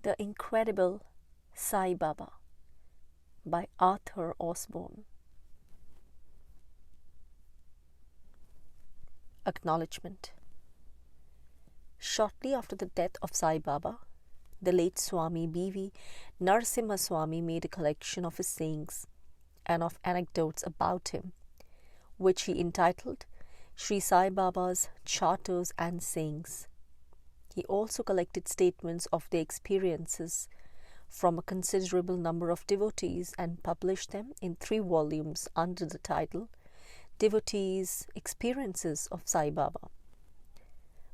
The Incredible Sai Baba by Arthur Osborne. Acknowledgement. Shortly after the death of Sai Baba, the late Swami B.V. Narasimha Swami made a collection of his sayings and of anecdotes about him, which he entitled Shirdi Sai Baba's Charters and Sayings. He also collected statements of their experiences from a considerable number of devotees and published them in 3 volumes under the title Devotees' Experiences of Sai Baba.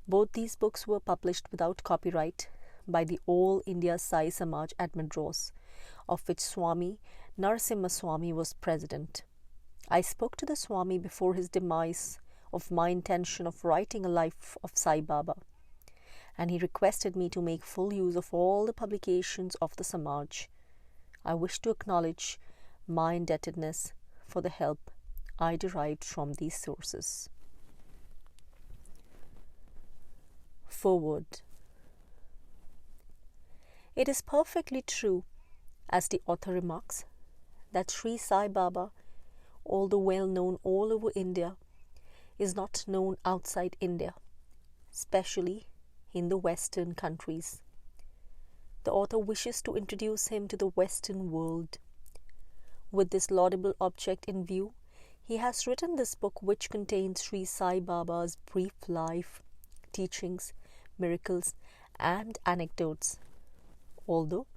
Both these books were published without copyright by the All India Sai Samaj at Madras, of which Swami Narasimha Swami was president. I spoke to the Swami before his demise of my intention of writing a life of Sai Baba, and he requested me to make full use of all the publications of the Samaj. I wish to acknowledge my indebtedness for the help I derived from these sources. Foreword. It is perfectly true, as the author remarks, that Shirdi Sai Baba, although well known all over India, is not known outside India, especially in the Western countries. The author wishes to introduce him to the Western world. With this laudable object in view, he has written this book, which contains Shirdi Sai Baba's brief life, teachings, miracles, and anecdotes. Although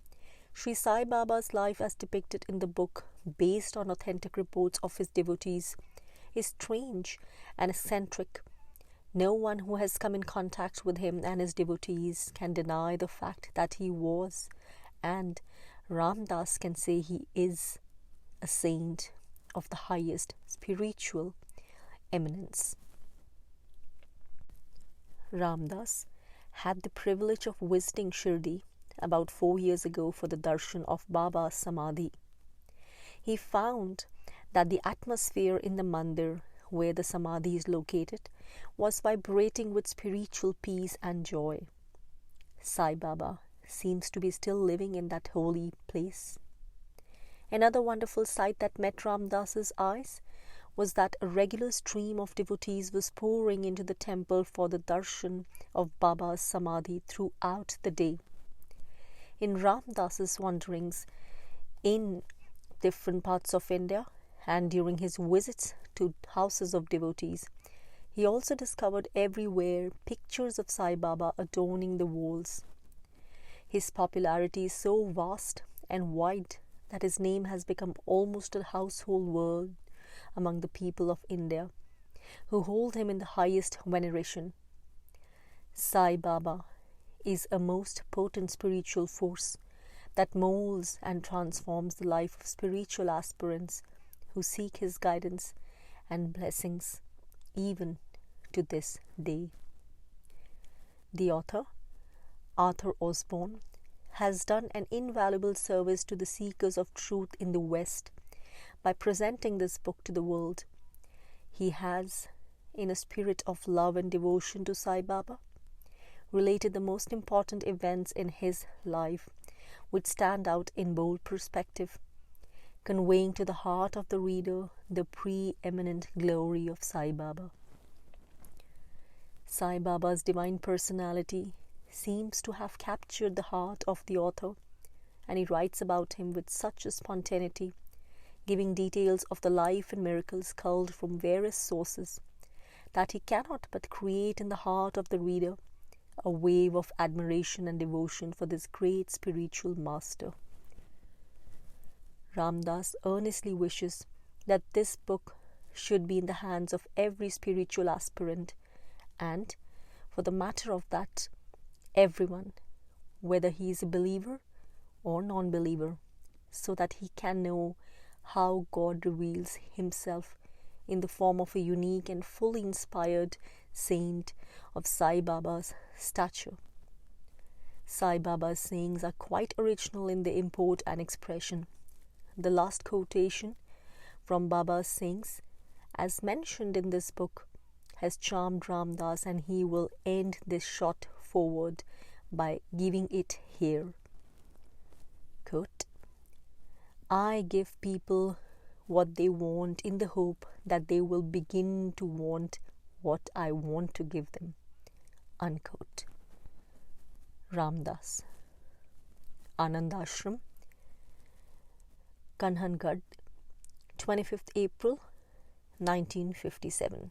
Shirdi Sai Baba's life as depicted in the book, based on authentic reports of his devotees, is strange and eccentric, no one who has come in contact with him and his devotees can deny the fact that he was, and Ram Das can say he is, a saint of the highest spiritual eminence. Ram Das had the privilege of visiting Shirdi about 4 years ago for the darshan of Baba's Samadhi. He found that the atmosphere in the mandir where the Samadhi is located was vibrating with spiritual peace and joy. Sai Baba seems to be still living in that holy place. Another wonderful sight that met Ram Das's eyes was that a regular stream of devotees was pouring into the temple for the darshan of Baba's Samadhi throughout the day. In Ram Das's wanderings in different parts of India and during his visits to houses of devotees, he also discovered everywhere pictures of Sai Baba adorning the walls. His popularity is so vast and wide that his name has become almost a household word among the people of India, who hold him in the highest veneration. Sai Baba is a most potent spiritual force that molds and transforms the life of spiritual aspirants who seek his guidance and blessings even to this day. The author, Arthur Osborne, has done an invaluable service to the seekers of truth in the West by presenting this book to the world. He has, in a spirit of love and devotion to Sai Baba, related the most important events in his life, which stand out in bold perspective, conveying to the heart of the reader the preeminent glory of Sai Baba. Sai Baba's divine personality seems to have captured the heart of the author, and he writes about him with such a spontaneity, giving details of the life and miracles culled from various sources, that he cannot but create in the heart of the reader a wave of admiration and devotion for this great spiritual master. Ram Das earnestly wishes that this book should be in the hands of every spiritual aspirant, and, for the matter of that, everyone, whether he is a believer or non-believer, so that he can know how God reveals himself in the form of a unique and fully inspired saint of Sai Baba's stature. Sai Baba's sayings are quite original in their import and expression. The last quotation from Baba's sayings, as mentioned in this book, has charmed Ram Das, and he will end this short foreword by giving it here. Unquote. I give people what they want in the hope that they will begin to want what I want to give them. Unquote. Ramdas. Anandashram, Kanhangad, 25th April 1957.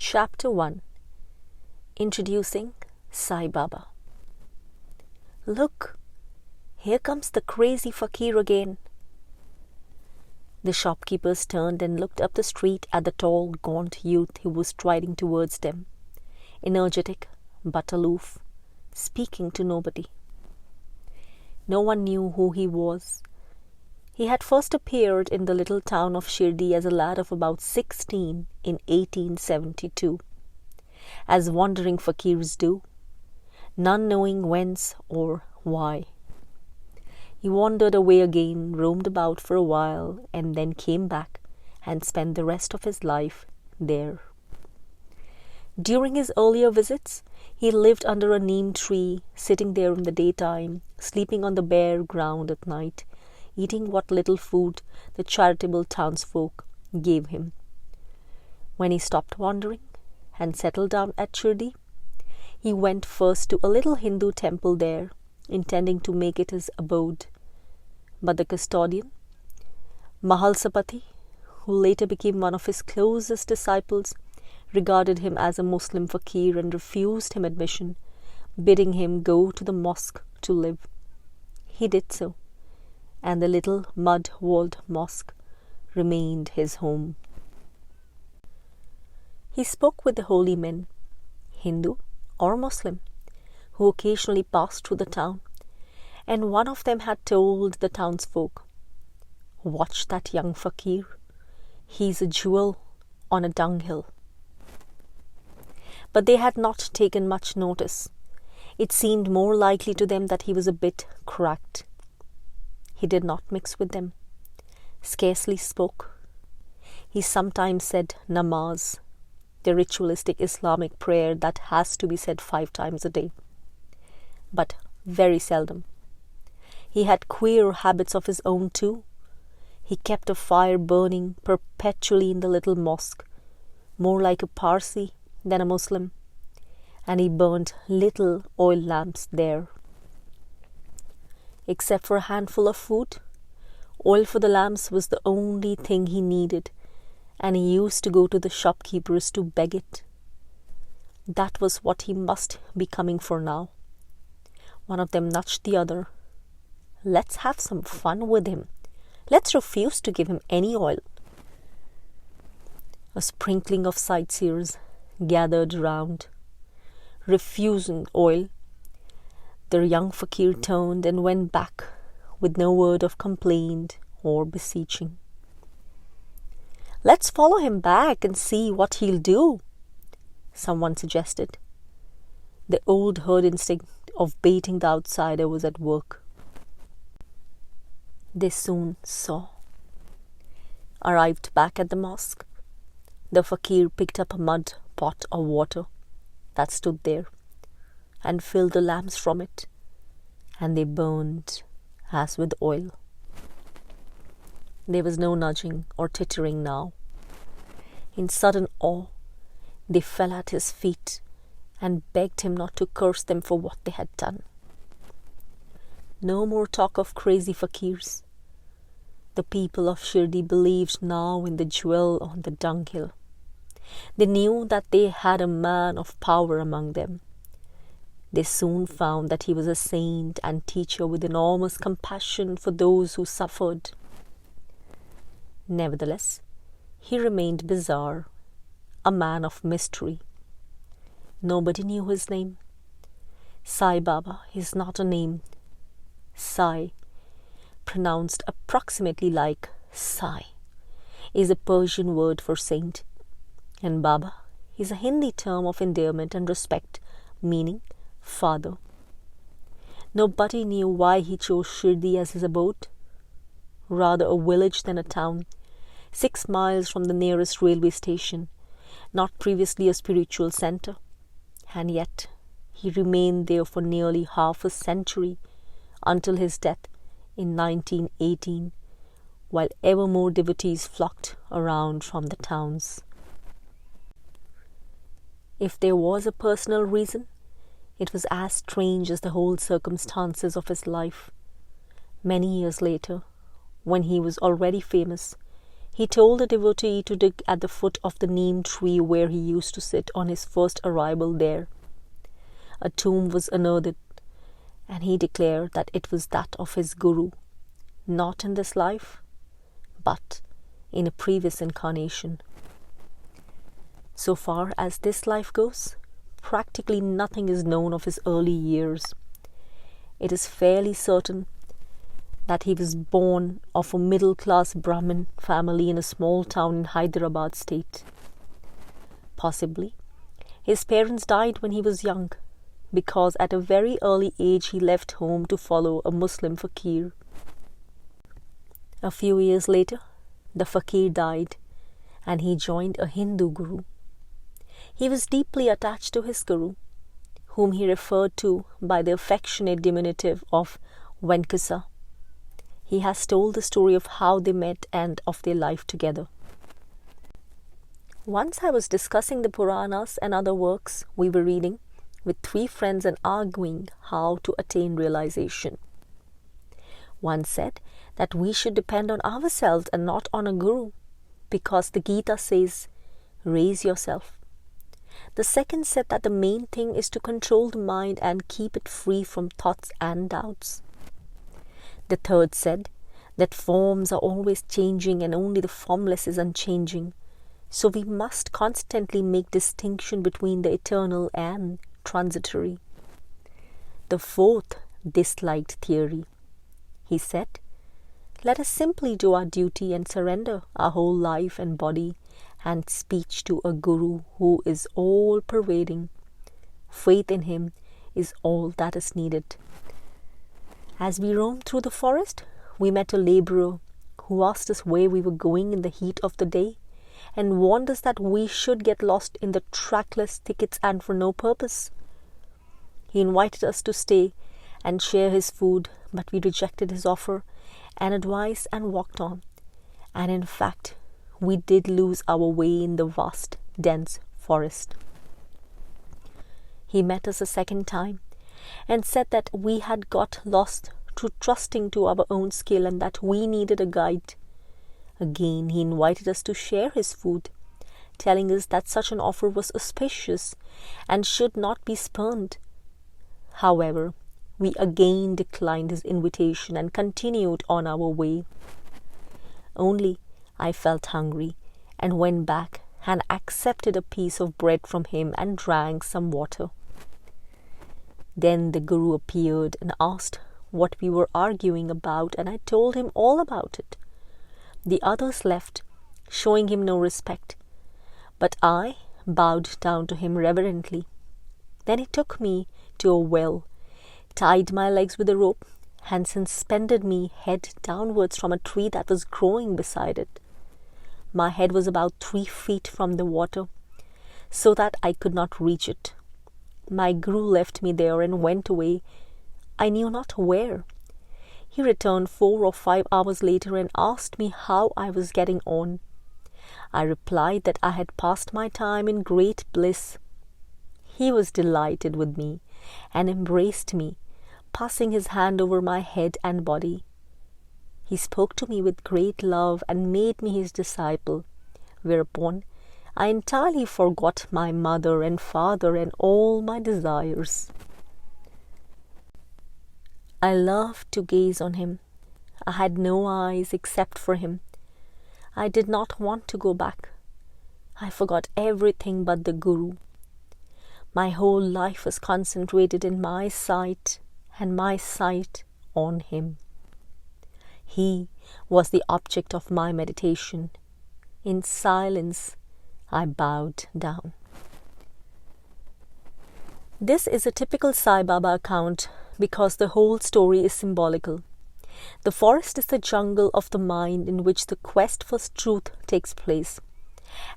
Chapter 1. Introducing Sai Baba. Look, here comes the crazy fakir again. The shopkeepers turned and looked up the street at the tall, gaunt youth who was striding towards them, energetic but aloof, speaking to nobody. No one knew who he was. He had first appeared in the little town of Shirdi as a lad of about 16 in 1872, as wandering fakirs do, none knowing whence or why. He wandered away again, roamed about for a while, and then came back and spent the rest of his life there. During his earlier visits, he lived under a neem tree, sitting there in the daytime, sleeping on the bare ground at night, eating what little food the charitable townsfolk gave him. When he stopped wandering and settled down at Shirdi, he went first to a little Hindu temple there, intending to make it his abode. But the custodian, Mahalsapati, who later became one of his closest disciples, regarded him as a Muslim fakir and refused him admission, bidding him go to the mosque to live. He did so, and the little mud-walled mosque remained his home. He spoke with the holy men, Hindu or Muslim, who occasionally passed through the town, and one of them had told the townsfolk, "Watch that young fakir. He's a jewel on a dunghill." But they had not taken much notice. It seemed more likely to them that he was a bit cracked. He did not mix with them, scarcely spoke. He sometimes said namaz, the ritualistic Islamic prayer that has to be said 5 times a day, but very seldom. He had queer habits of his own too. He kept a fire burning perpetually in the little mosque, more like a Parsi than a Muslim, and he burned little oil lamps there. Except for a handful of food, oil for the lamps was the only thing he needed, and he used to go to the shopkeepers to beg it. That was what he must be coming for now. One of them nudged the other. "Let's have some fun with him. Let's refuse to give him any oil." A sprinkling of sightseers gathered round. Refusing oil, the young fakir turned and went back with no word of complaint or beseeching. "Let's follow him back and see what he'll do," someone suggested. The old herd instinct of baiting the outsider was at work. They soon saw. Arrived back at the mosque, the fakir picked up a mud pot of water that stood there and filled the lamps from it, and they burned as with oil. There was no nudging or tittering now. In sudden awe, they fell at his feet and begged him not to curse them for what they had done. No more talk of crazy fakirs. The people of Shirdi believed now in the jewel on the dunghill. They knew that they had a man of power among them. They soon found that he was a saint and teacher with enormous compassion for those who suffered. Nevertheless, he remained bizarre, a man of mystery. Nobody knew his name. Sai Baba is not a name. Sai, pronounced approximately like Sai, is a Persian word for saint, and Baba is a Hindi term of endearment and respect, meaning father. Nobody knew why he chose Shirdi as his abode, rather a village than a town, 6 miles from the nearest railway station, not previously a spiritual center. And yet he remained there for nearly half a century until his death in 1918, while ever more devotees flocked around from the towns. If there was a personal reason, it was as strange as the whole circumstances of his life. Many years later, when he was already famous, he told a devotee to dig at the foot of the neem tree where he used to sit on his first arrival there. A tomb was unearthed, and he declared that it was that of his guru, not in this life, but in a previous incarnation. So far as this life goes, practically nothing is known of his early years. It is fairly certain that he was born of a middle-class Brahmin family in a small town in Hyderabad state. Possibly, his parents died when he was young, because at a very early age he left home to follow a Muslim fakir. A few years later, the fakir died, and he joined a Hindu guru. He was deeply attached to his guru, whom he referred to by the affectionate diminutive of Venkasa. He has told the story of how they met and of their life together. Once I was discussing the Puranas and other works we were reading with 3 friends and arguing how to attain realization. One said that we should depend on ourselves and not on a guru, because the Gita says, raise yourself. The second said that the main thing is to control the mind and keep it free from thoughts and doubts. The third said that forms are always changing and only the formless is unchanging, so we must constantly make distinction between the eternal and transitory. The fourth disliked theory. He said, let us simply do our duty and surrender our whole life and body and speech to a guru who is all-pervading. Faith in him is all that is needed. As we roamed through the forest, we met a laborer who asked us where we were going in the heat of the day and warned us that we should get lost in the trackless thickets and for no purpose. He invited us to stay and share his food, but we rejected his offer and advice and walked on. And in fact, we did lose our way in the vast, dense forest. He met us a second time and said that we had got lost through trusting to our own skill and that we needed a guide. Again, he invited us to share his food, telling us that such an offer was auspicious and should not be spurned. However, we again declined his invitation and continued on our way. Only I felt hungry and went back and accepted a piece of bread from him and drank some water. Then the guru appeared and asked what we were arguing about, and I told him all about it. The others left, showing him no respect, but I bowed down to him reverently. Then he took me to a well, tied my legs with a rope, and suspended me head downwards from a tree that was growing beside it. My head was about 3 feet from the water, so that I could not reach it. My guru left me there and went away, I knew not where. He returned 4 or 5 hours later and asked me how I was getting on. I replied that I had passed my time in great bliss. He was delighted with me and embraced me, passing his hand over my head and body. He spoke to me with great love and made me his disciple, whereupon I entirely forgot my mother and father and all my desires. I loved to gaze on him. I had no eyes except for him. I did not want to go back. I forgot everything but the Guru. My whole life was concentrated in my sight and my sight on him. He was the object of my meditation. In silence, I bowed down. This is a typical Sai Baba account because the whole story is symbolical. The forest is the jungle of the mind in which the quest for truth takes place,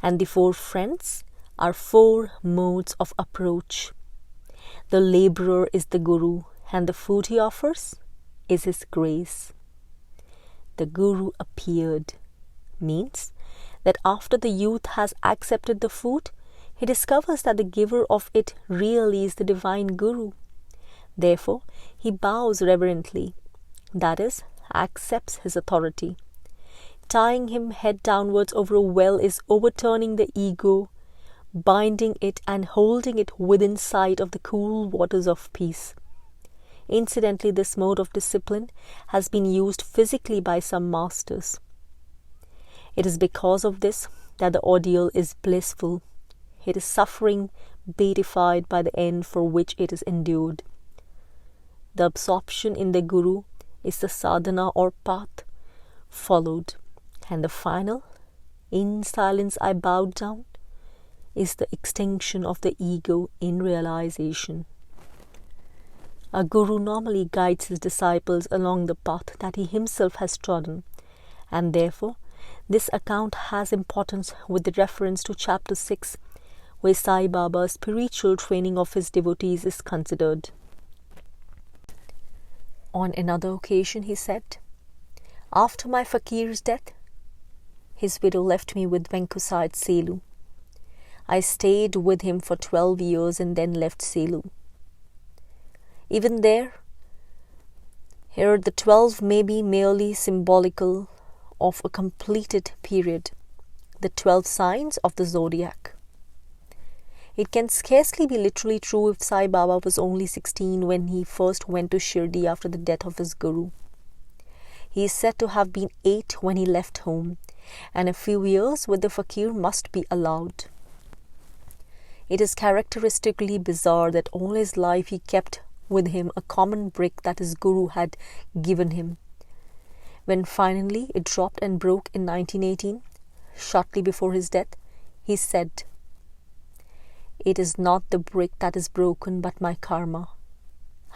and the 4 friends are 4 modes of approach. The laborer is the Guru, and the food he offers is his grace. The Guru appeared means that after the youth has accepted the food, he discovers that the giver of it really is the divine Guru. Therefore, he bows reverently, that is, accepts his authority. Tying him head downwards over a well is overturning the ego, binding it and holding it within sight of the cool waters of peace. Incidentally, this mode of discipline has been used physically by some masters. It is because of this that the ordeal is blissful. It is suffering beatified by the end for which it is endured. The absorption in the Guru is the sadhana or path followed, and the final, in silence I bowed down, is the extinction of the ego in realization. A Guru normally guides his disciples along the path that he himself has trodden, and therefore this account has importance with the reference to chapter 6, where Sai Baba's spiritual training of his devotees is considered. On another occasion he said, "After my fakir's death, his widow left me with Venkusai at Selu. I stayed with him for 12 years and then left Selu. Even there, here the 12 may be merely symbolical of a completed period, the 12 signs of the zodiac. It can scarcely be literally true if Sai Baba was only 16 when he first went to Shirdi after the death of his Guru. He is said to have been 8 when he left home, and a few years with the fakir must be allowed. It is characteristically bizarre that all his life he kept with him a common brick that his Guru had given him. When finally it dropped and broke in 1918, shortly before his death, he said, "It is not the brick that is broken, but my karma.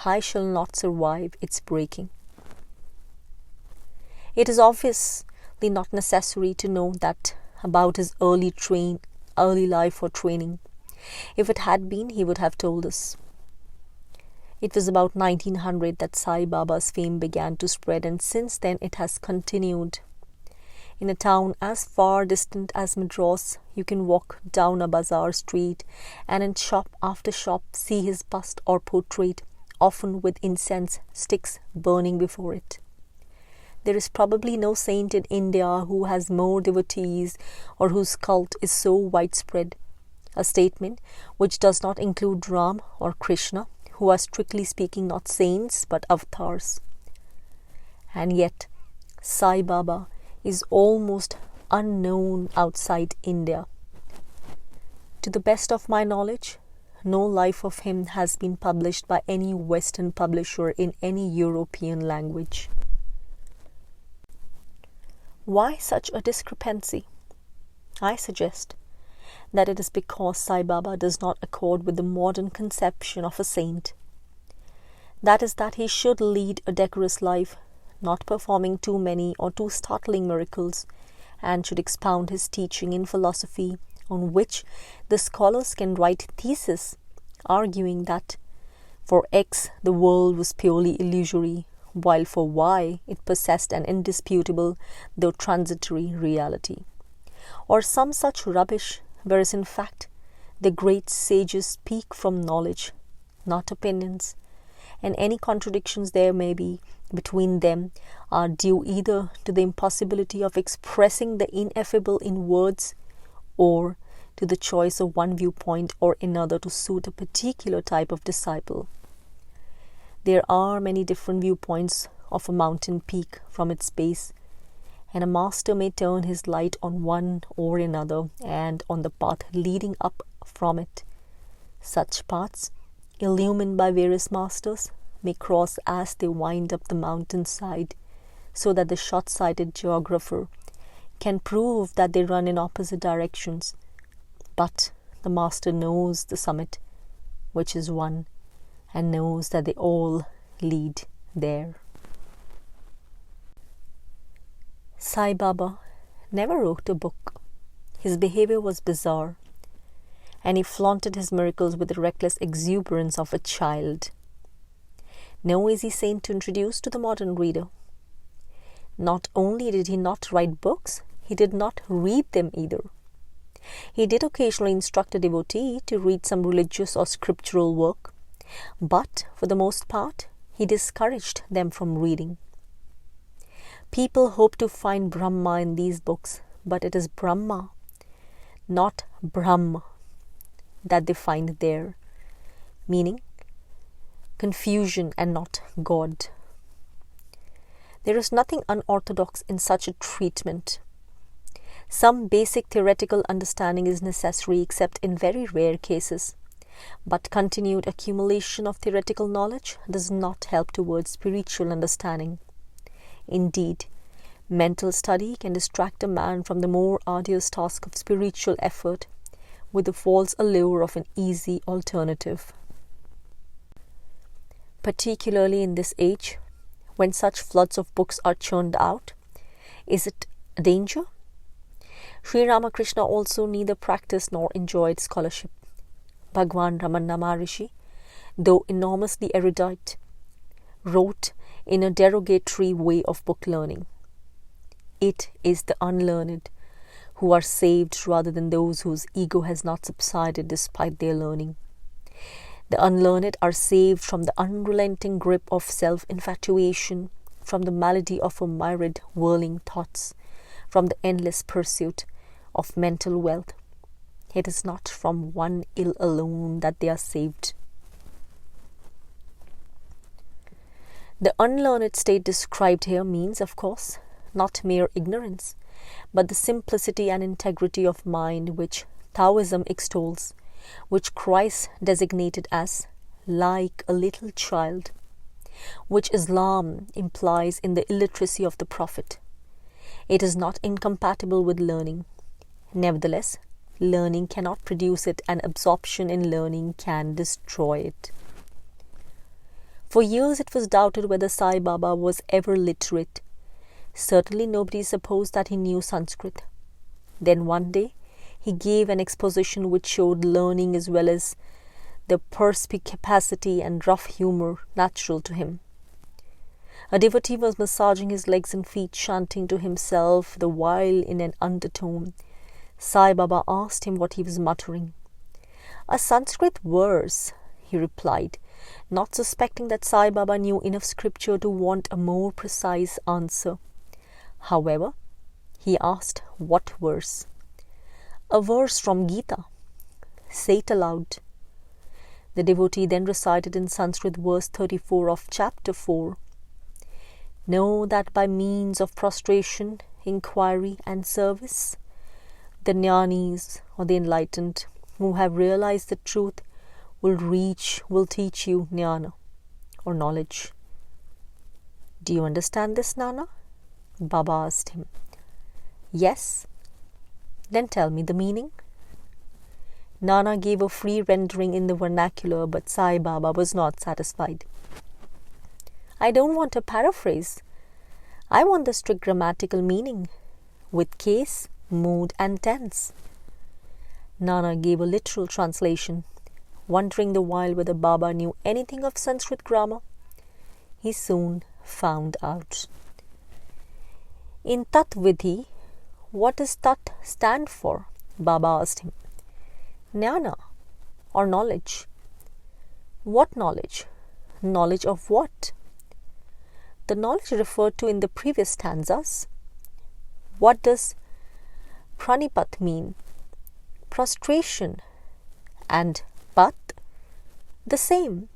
I shall not survive its breaking." It is obviously not necessary to know that about his early life or training. If it had been, he would have told us. It was about 1900 that Sai Baba's fame began to spread, and since then it has continued. In a town as far distant as Madras, you can walk down a bazaar street and in shop after shop see his bust or portrait, often with incense sticks burning before it. There is probably no saint in India who has more devotees or whose cult is so widespread, a statement which does not include Ram or Krishna, who are strictly speaking not saints but avatars. And yet, Sai Baba is almost unknown outside India. To the best of my knowledge, no life of him has been published by any Western publisher in any European language. Why such a discrepancy? I suggest that it is because Sai Baba does not accord with the modern conception of a saint. That is, that he should lead a decorous life, not performing too many or too startling miracles, and should expound his teaching in philosophy, on which the scholars can write theses, arguing that for X the world was purely illusory, while for Y it possessed an indisputable though transitory reality, or some such rubbish, whereas in fact the great sages speak from knowledge, not opinions, and any contradictions there may be between them are due either to the impossibility of expressing the ineffable in words, or to the choice of one viewpoint or another to suit a particular type of disciple. There are many different viewpoints of a mountain peak from its base, and a master may turn his light on one or another and on the path leading up from it. Such paths, illumined by various masters, may cross as they wind up the mountainside, so that the short-sighted geographer can prove that they run in opposite directions. But the master knows the summit, which is one, and knows that they all lead there. Sai Baba never wrote a book. His behavior was bizarre, and he flaunted his miracles with the reckless exuberance of a child. No easy saint to introduce to the modern reader. Not only did he not write books, he did not read them either. He did occasionally instruct a devotee to read some religious or scriptural work, but for the most part, he discouraged them from reading. People hope to find Brahma in these books, but it is Brahma, not Brahm, that they find there, meaning confusion and not God. There is nothing unorthodox in such a treatment. Some basic theoretical understanding is necessary except in very rare cases, but continued accumulation of theoretical knowledge does not help towards spiritual understanding. Indeed, mental study can distract a man from the more arduous task of spiritual effort with the false allure of an easy alternative. Particularly in this age, when such floods of books are churned out, is it a danger? Sri Ramakrishna also neither practiced nor enjoyed scholarship. Bhagawan Ramana Maharshi, though enormously erudite, wrote in a derogatory way of book learning. It is the unlearned who are saved rather than those whose ego has not subsided despite their learning. The unlearned are saved from the unrelenting grip of self-infatuation, from the malady of a myriad whirling thoughts, from the endless pursuit of mental wealth. It is not from one ill alone that they are saved. The unlearned state described here means, of course, not mere ignorance, but the simplicity and integrity of mind which Taoism extols, which Christ designated as like a little child, which Islam implies in the illiteracy of the Prophet. It is not incompatible with learning. Nevertheless, learning cannot produce it, and absorption in learning can destroy it. For years it was doubted whether Sai Baba was ever literate. Certainly nobody supposed that he knew Sanskrit. Then one day he gave an exposition which showed learning as well as the perspicacity and rough humour natural to him. A devotee was massaging his legs and feet, chanting to himself the while in an undertone. Sai Baba asked him what he was muttering. "A Sanskrit verse," he replied, not suspecting that Sai Baba knew enough scripture to want a more precise answer. However, he asked what verse. "A verse from Gita." "Say it aloud." The devotee then recited in Sanskrit verse 34 of chapter 4. "Know that by means of prostration, inquiry and service, the jnanis or the enlightened who have realized the truth will teach you jnana or knowledge." "Do you understand this, Nana?" Baba asked him. "Yes." "Then tell me the meaning." Nana gave a free rendering in the vernacular, but Sai Baba was not satisfied. "I don't want a paraphrase. I want the strict grammatical meaning, with case, mood and tense." Nana gave a literal translation, wondering the while whether Baba knew anything of Sanskrit grammar. He soon found out. "In Tat Vidhi, what does Tat stand for?" Baba asked him. "Jnana, or knowledge." "What knowledge? Knowledge of what?" "The knowledge referred to in the previous stanzas." "What does pranipat mean?" "Prostration." "And pat?" "The same."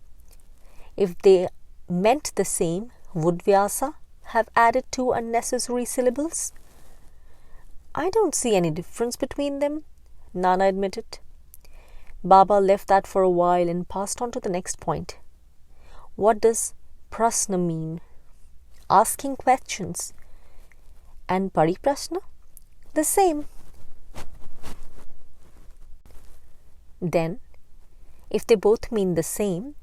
If they meant the same, would Vyasa have added 2 unnecessary syllables? "I don't see any difference between them," Nana admitted. Baba left that for a while and passed on to the next point. "What does prasna mean?" "Asking questions." "And pariprasna?" "The same." Then, if they both mean the same,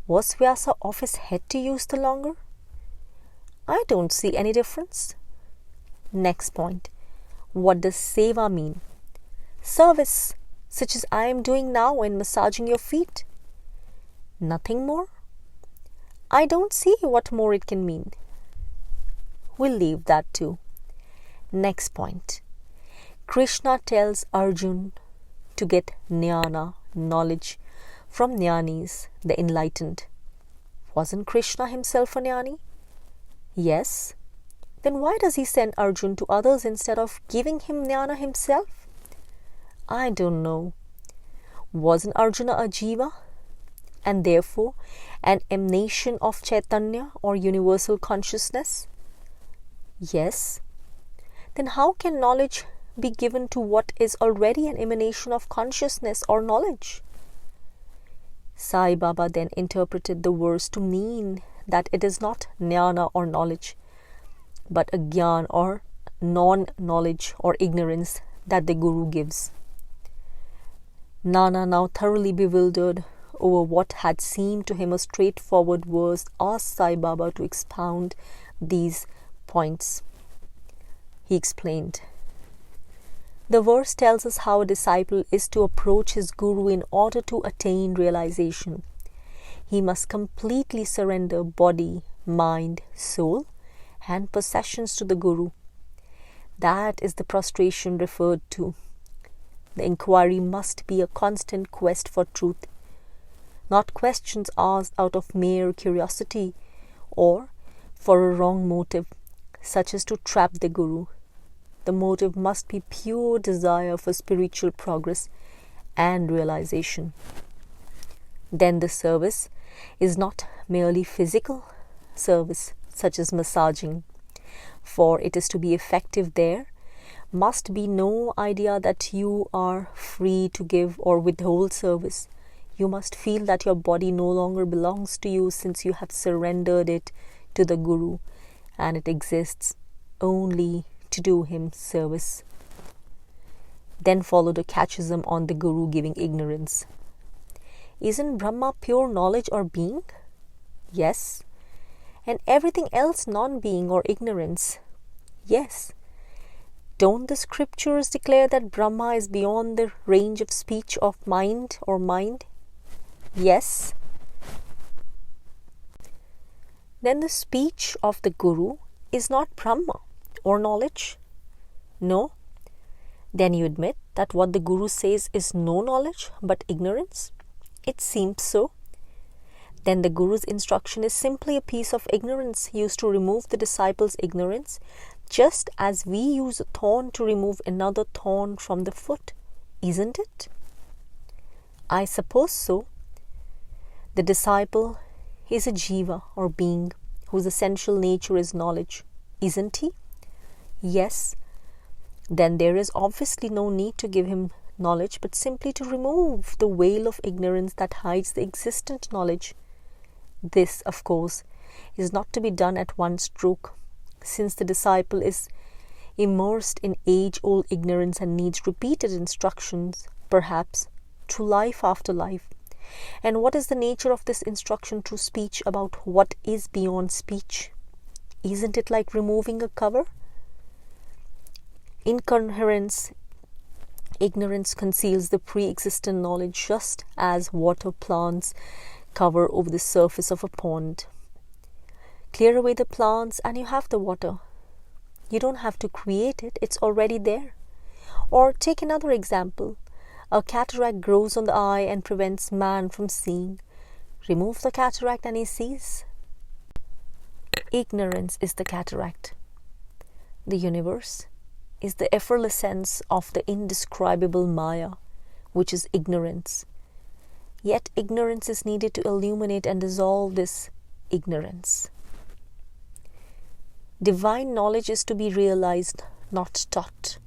was Vyasa off his head to use the longer? "I don't see any difference." Next point. What does seva mean? Service, such as I am doing now in massaging your feet. Nothing more? I don't see what more it can mean. We'll leave that too. Next point. Krishna tells Arjun to get jnana, knowledge, from jnanis, the enlightened. Wasn't Krishna himself a jnani? Yes. Then why does he send Arjun to others instead of giving him jnana himself? I don't know. Wasn't Arjuna a jiva, and therefore an emanation of Chaitanya or universal consciousness? Yes. Then how can knowledge be given to what is already an emanation of consciousness or knowledge? Sai Baba then interpreted the verse to mean that it is not jnana or knowledge, but a gyan or non-knowledge or ignorance that the Guru gives. Nana, now thoroughly bewildered over what had seemed to him a straightforward verse, asked Sai Baba to expound these points. He explained, the verse tells us how a disciple is to approach his Guru in order to attain realization. He must completely surrender body, mind, soul, and possessions to the Guru. That is the prostration referred to. The inquiry must be a constant quest for truth, not questions asked out of mere curiosity or for a wrong motive, such as to trap the Guru. The motive must be pure desire for spiritual progress and realization. Then the service is not merely physical service, such as massaging. For it is to be effective, there must be no idea that you are free to give or withhold service. You must feel that your body no longer belongs to you, since you have surrendered it to the Guru, and it exists only to do him service. Then followed a catechism on the Guru giving ignorance. Isn't Brahma pure knowledge or being? Yes. And everything else non-being or ignorance? Yes. Don't the scriptures declare that Brahma is beyond the range of speech of mind or mind? Yes. Then the speech of the Guru is not Brahma or knowledge? No. Then you admit that what the Guru says is no knowledge but ignorance? It seems so. Then the Guru's instruction is simply a piece of ignorance used to remove the disciple's ignorance, just as we use a thorn to remove another thorn from the foot, isn't it? I suppose so. The disciple is a jiva or being whose essential nature is knowledge, isn't he? Yes. Then there is obviously no need to give him knowledge, but simply to remove the veil of ignorance that hides the existent knowledge. This, of course, is not to be done at one stroke, since the disciple is immersed in age-old ignorance and needs repeated instructions, perhaps, through life after life. And what is the nature of this instruction through speech about what is beyond speech? Isn't it like removing a cover? Incoherence, ignorance conceals the pre-existent knowledge, just as water plants cover over the surface of a pond. Clear away the plants and you have the water. You don't have to create it, it's already there. Or take another example. A cataract grows on the eye and prevents man from seeing. Remove the cataract and he sees. Ignorance is the cataract. The universe is the effervescence of the indescribable Maya, which is ignorance. Yet ignorance is needed to illuminate and dissolve this ignorance. Divine knowledge is to be realized, not taught.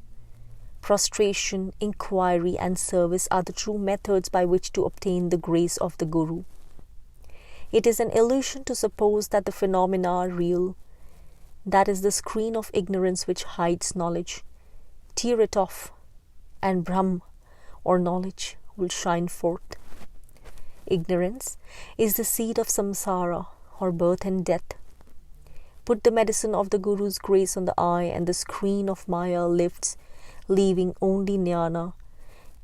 Prostration, inquiry, and service are the true methods by which to obtain the grace of the Guru. It is an illusion to suppose that the phenomena are real. That is the screen of ignorance which hides knowledge. Tear it off, and Brahm, or knowledge, will shine forth. Ignorance is the seed of samsara, or birth and death. Put the medicine of the Guru's grace on the eye, and the screen of Maya lifts, leaving only jnana.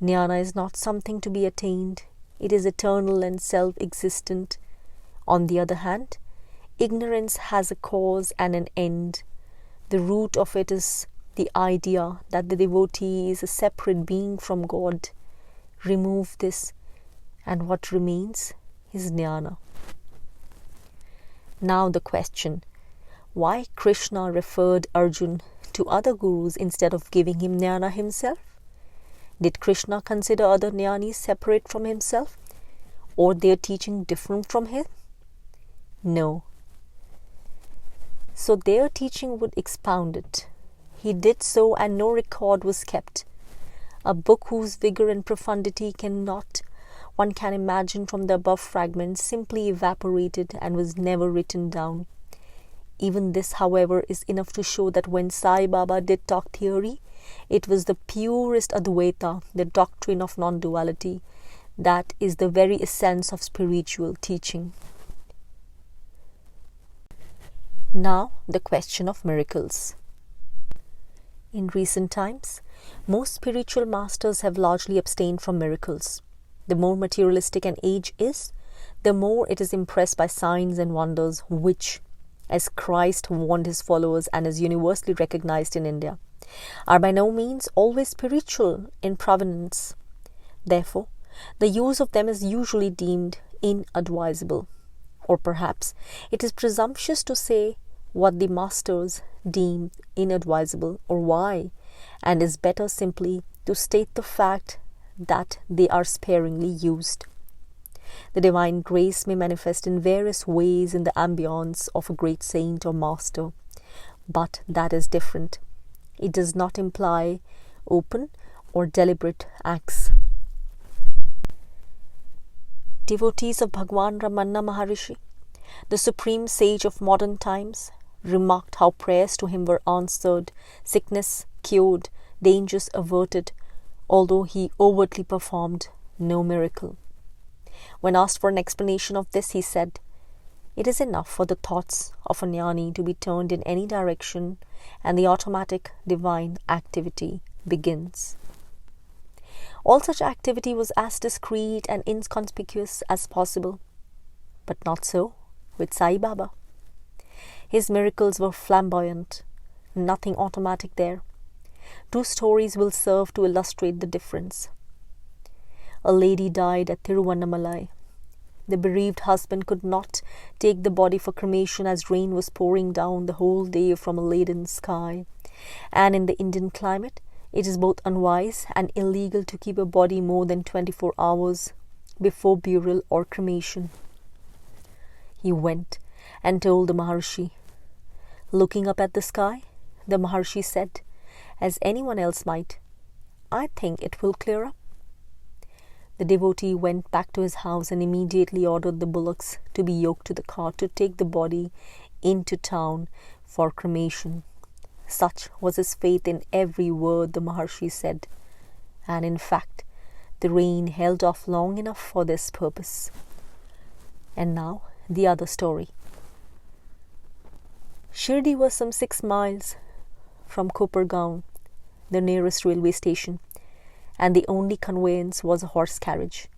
Jnana is not something to be attained. It is eternal and self-existent. On the other hand, ignorance has a cause and an end. The root of it is the idea that the devotee is a separate being from God. Remove this, and what remains is jnana. Now the question, why Krishna referred Arjun to other gurus instead of giving him jnana himself? Did Krishna consider other jnanis separate from himself, or their teaching different from his? No. So their teaching would expound it. He did so, and no record was kept. A book whose vigor and profundity one can imagine from the above fragments, simply evaporated and was never written down. Even this, however, is enough to show that when Sai Baba did talk theory, it was the purest Advaita, the doctrine of non-duality. That is the very essence of spiritual teaching. Now, the question of miracles. In recent times, most spiritual masters have largely abstained from miracles. The more materialistic an age is, the more it is impressed by signs and wonders which, as Christ warned his followers and is universally recognized in India, are by no means always spiritual in provenance. Therefore, the use of them is usually deemed inadvisable. Or perhaps it is presumptuous to say what the masters deem inadvisable or why, and is better simply to state the fact that they are sparingly used. The divine grace may manifest in various ways in the ambience of a great saint or master, but that is different. It does not imply open or deliberate acts. Devotees of Bhagawan Ramana Maharshi, the supreme sage of modern times, remarked how prayers to him were answered, sickness cured, dangers averted, although he overtly performed no miracle. When asked for an explanation of this, he said, "It is enough for the thoughts of a jnani to be turned in any direction, and the automatic divine activity begins." All such activity was as discreet and inconspicuous as possible, but not so with Sai Baba. His miracles were flamboyant, nothing automatic there. Two stories will serve to illustrate the difference. A lady died at Tiruvannamalai. The bereaved husband could not take the body for cremation as rain was pouring down the whole day from a leaden sky, and in the Indian climate, it is both unwise and illegal to keep a body more than 24 hours before burial or cremation. He went and told the Maharshi. Looking up at the sky, the Maharshi said, as anyone else might, "I think it will clear up." The devotee went back to his house and immediately ordered the bullocks to be yoked to the cart to take the body into town for cremation. Such was his faith in every word the Maharshi said, and in fact, the rain held off long enough for this purpose. And now, the other story. Shirdi was some 6 miles from Kopargaon, the nearest railway station, and the only conveyance was a horse carriage.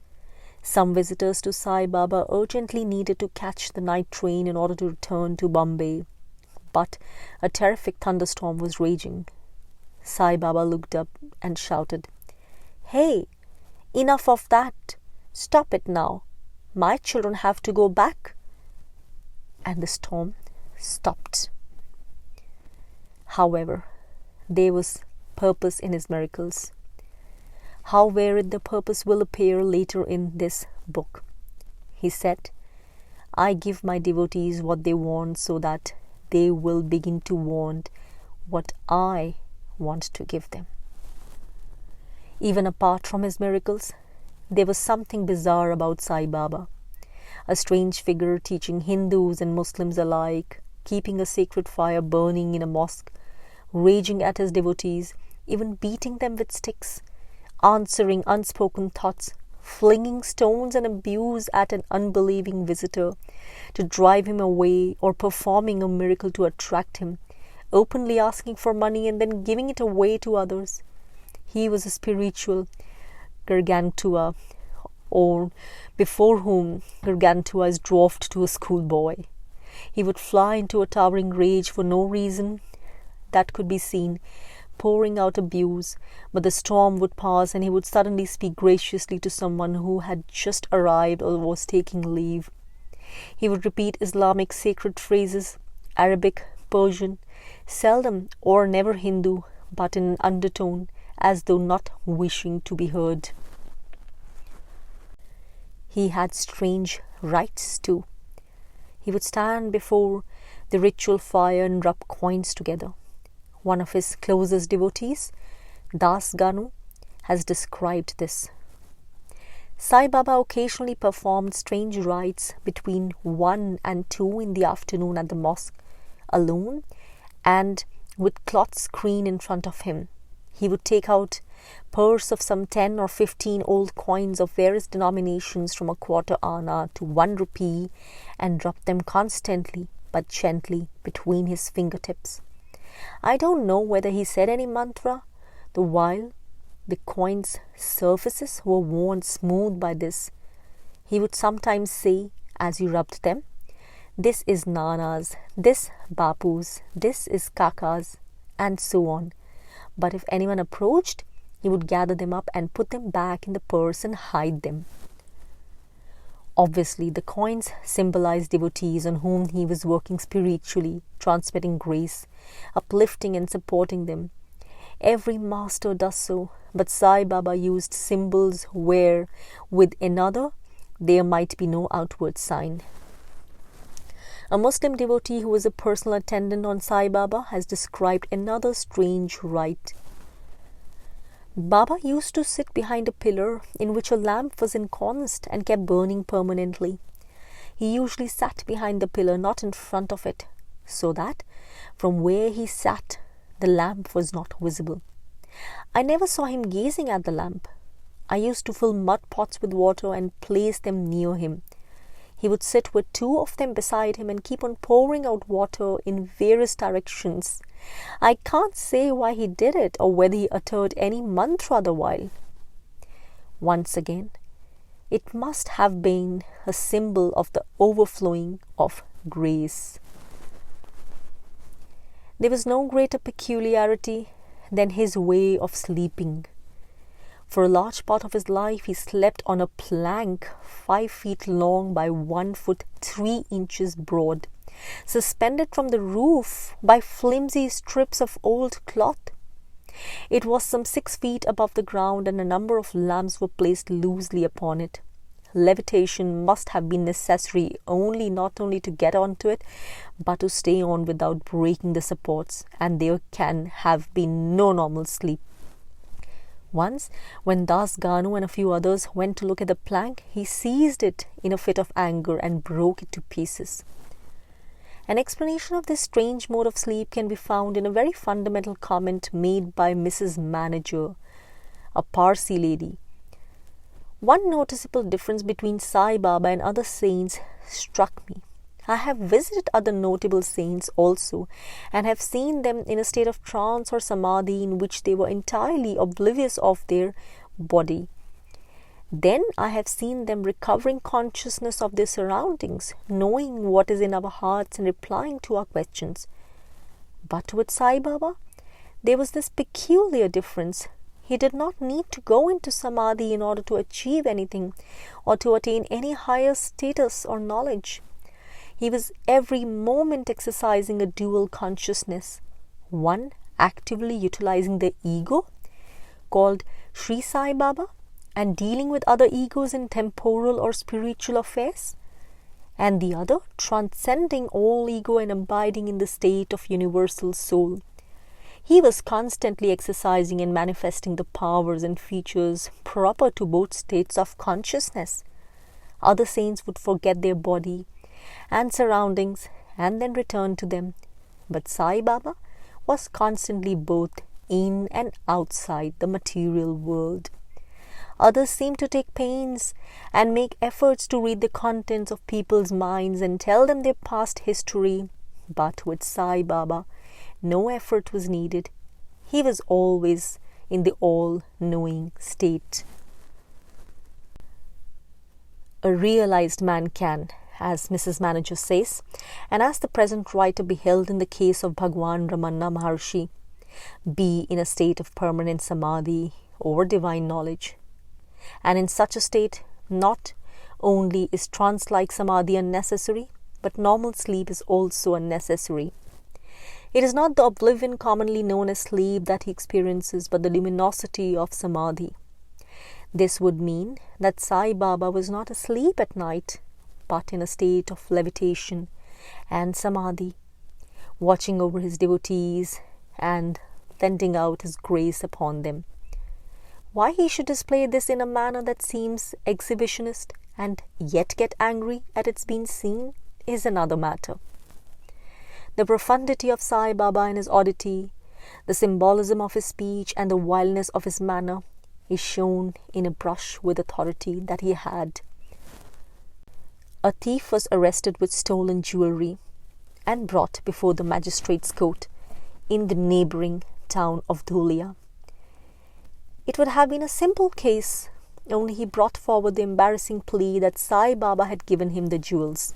Some visitors to Sai Baba urgently needed to catch the night train in order to return to Bombay, but a terrific thunderstorm was raging. Sai Baba looked up and shouted, "Hey, enough of that! Stop it now! My children have to go back!" And the storm stopped. However, there was purpose in his miracles. How varied the purpose will appear later in this book. He said, "I give my devotees what they want so that they will begin to want what I want to give them." Even apart from his miracles, there was something bizarre about Sai Baba. A strange figure teaching Hindus and Muslims alike, keeping a sacred fire burning in a mosque, raging at his devotees, even beating them with sticks, answering unspoken thoughts flinging stones and abuse at an unbelieving visitor to drive him away, or performing a miracle to attract him, openly asking for money and then giving it away to others. He was a spiritual gargantua, or before whom Gargantua is dwarfed to a schoolboy. He would fly into a towering rage for no reason that could be seen, pouring out abuse, but the storm would pass and he would suddenly speak graciously to someone who had just arrived or was taking leave. He would repeat Islamic sacred phrases, Arabic, Persian, seldom or never Hindu, but in an undertone, as though not wishing to be heard. He had strange rites too. He would stand before the ritual fire and rub coins together. One of his closest devotees, Das Ganu, has described this. Sai Baba occasionally performed strange rites between 1 and 2 in the afternoon at the mosque, alone and with cloth screen in front of him. He would take out purse of some 10 or 15 old coins of various denominations from a quarter anna to 1 rupee and drop them constantly but gently between his fingertips. I don't know whether he said any mantra, the while the coins' surfaces were worn smooth by this. He would sometimes say, as he rubbed them, "This is Nana's, this Bapu's, this is Kaka's," and so on. But if anyone approached, he would gather them up and put them back in the purse and hide them. Obviously, the coins symbolized devotees on whom he was working spiritually, transmitting grace, uplifting and supporting them. Every master does so, but Sai Baba used symbols where, with another, there might be no outward sign. A Muslim devotee who was a personal attendant on Sai Baba has described another strange rite. Baba used to sit behind a pillar in which a lamp was ensconced and kept burning permanently. He usually sat behind the pillar, not in front of it, so that from where he sat, the lamp was not visible. I never saw him gazing at the lamp. I used to fill mud pots with water and place them near him. He would sit with 2 of them beside him and keep on pouring out water in various directions. I can't say why he did it or whether he uttered any mantra the while. Once again, it must have been a symbol of the overflowing of grace. There was no greater peculiarity than his way of sleeping. For a large part of his life, he slept on a plank 5 feet long by 1 foot 3 inches broad, suspended from the roof by flimsy strips of old cloth. It was some 6 feet above the ground, and a number of lamps were placed loosely upon it. Levitation must have been necessary not only to get onto it, but to stay on without breaking the supports, and there can have been no normal sleep. Once, when Das Ganu and a few others went to look at the plank, he seized it in a fit of anger and broke it to pieces. An explanation of this strange mode of sleep can be found in a very fundamental comment made by Mrs. Manager, a Parsi lady. One noticeable difference between Sai Baba and other saints struck me. I have visited other notable saints also, and have seen them in a state of trance or samadhi in which they were entirely oblivious of their body. Then I have seen them recovering consciousness of their surroundings, knowing what is in our hearts and replying to our questions. But with Sai Baba, there was this peculiar difference. He did not need to go into samadhi in order to achieve anything or to attain any higher status or knowledge. He was every moment exercising a dual consciousness, one actively utilizing the ego, called Shirdi Sai Baba, and dealing with other egos in temporal or spiritual affairs, and the other transcending all ego and abiding in the state of universal soul. He was constantly exercising and manifesting the powers and features proper to both states of consciousness. Other saints would forget their body and surroundings and then return to them, but Sai Baba was constantly both in and outside the material world. Others seem to take pains and make efforts to read the contents of people's minds and tell them their past history. But with Sai Baba, no effort was needed. He was always in the all-knowing state. A realized man can, as Mrs. Manager says, and as the present writer beheld in the case of Bhagawan Ramana Maharshi, be in a state of permanent samadhi or divine knowledge. And in such a state, not only is trance-like samadhi unnecessary, but normal sleep is also unnecessary. It is not the oblivion commonly known as sleep that he experiences, but the luminosity of samadhi. This would mean that Sai Baba was not asleep at night, but in a state of levitation and samadhi, watching over his devotees and lending out his grace upon them. Why he should display this in a manner that seems exhibitionist and yet get angry at its being seen is another matter. The profundity of Sai Baba and his oddity, the symbolism of his speech and the wildness of his manner is shown in a brush with authority that he had. A thief was arrested with stolen jewelry and brought before the magistrate's court in the neighbouring town of Dhulia. It would have been a simple case, only he brought forward the embarrassing plea that Sai Baba had given him the jewels.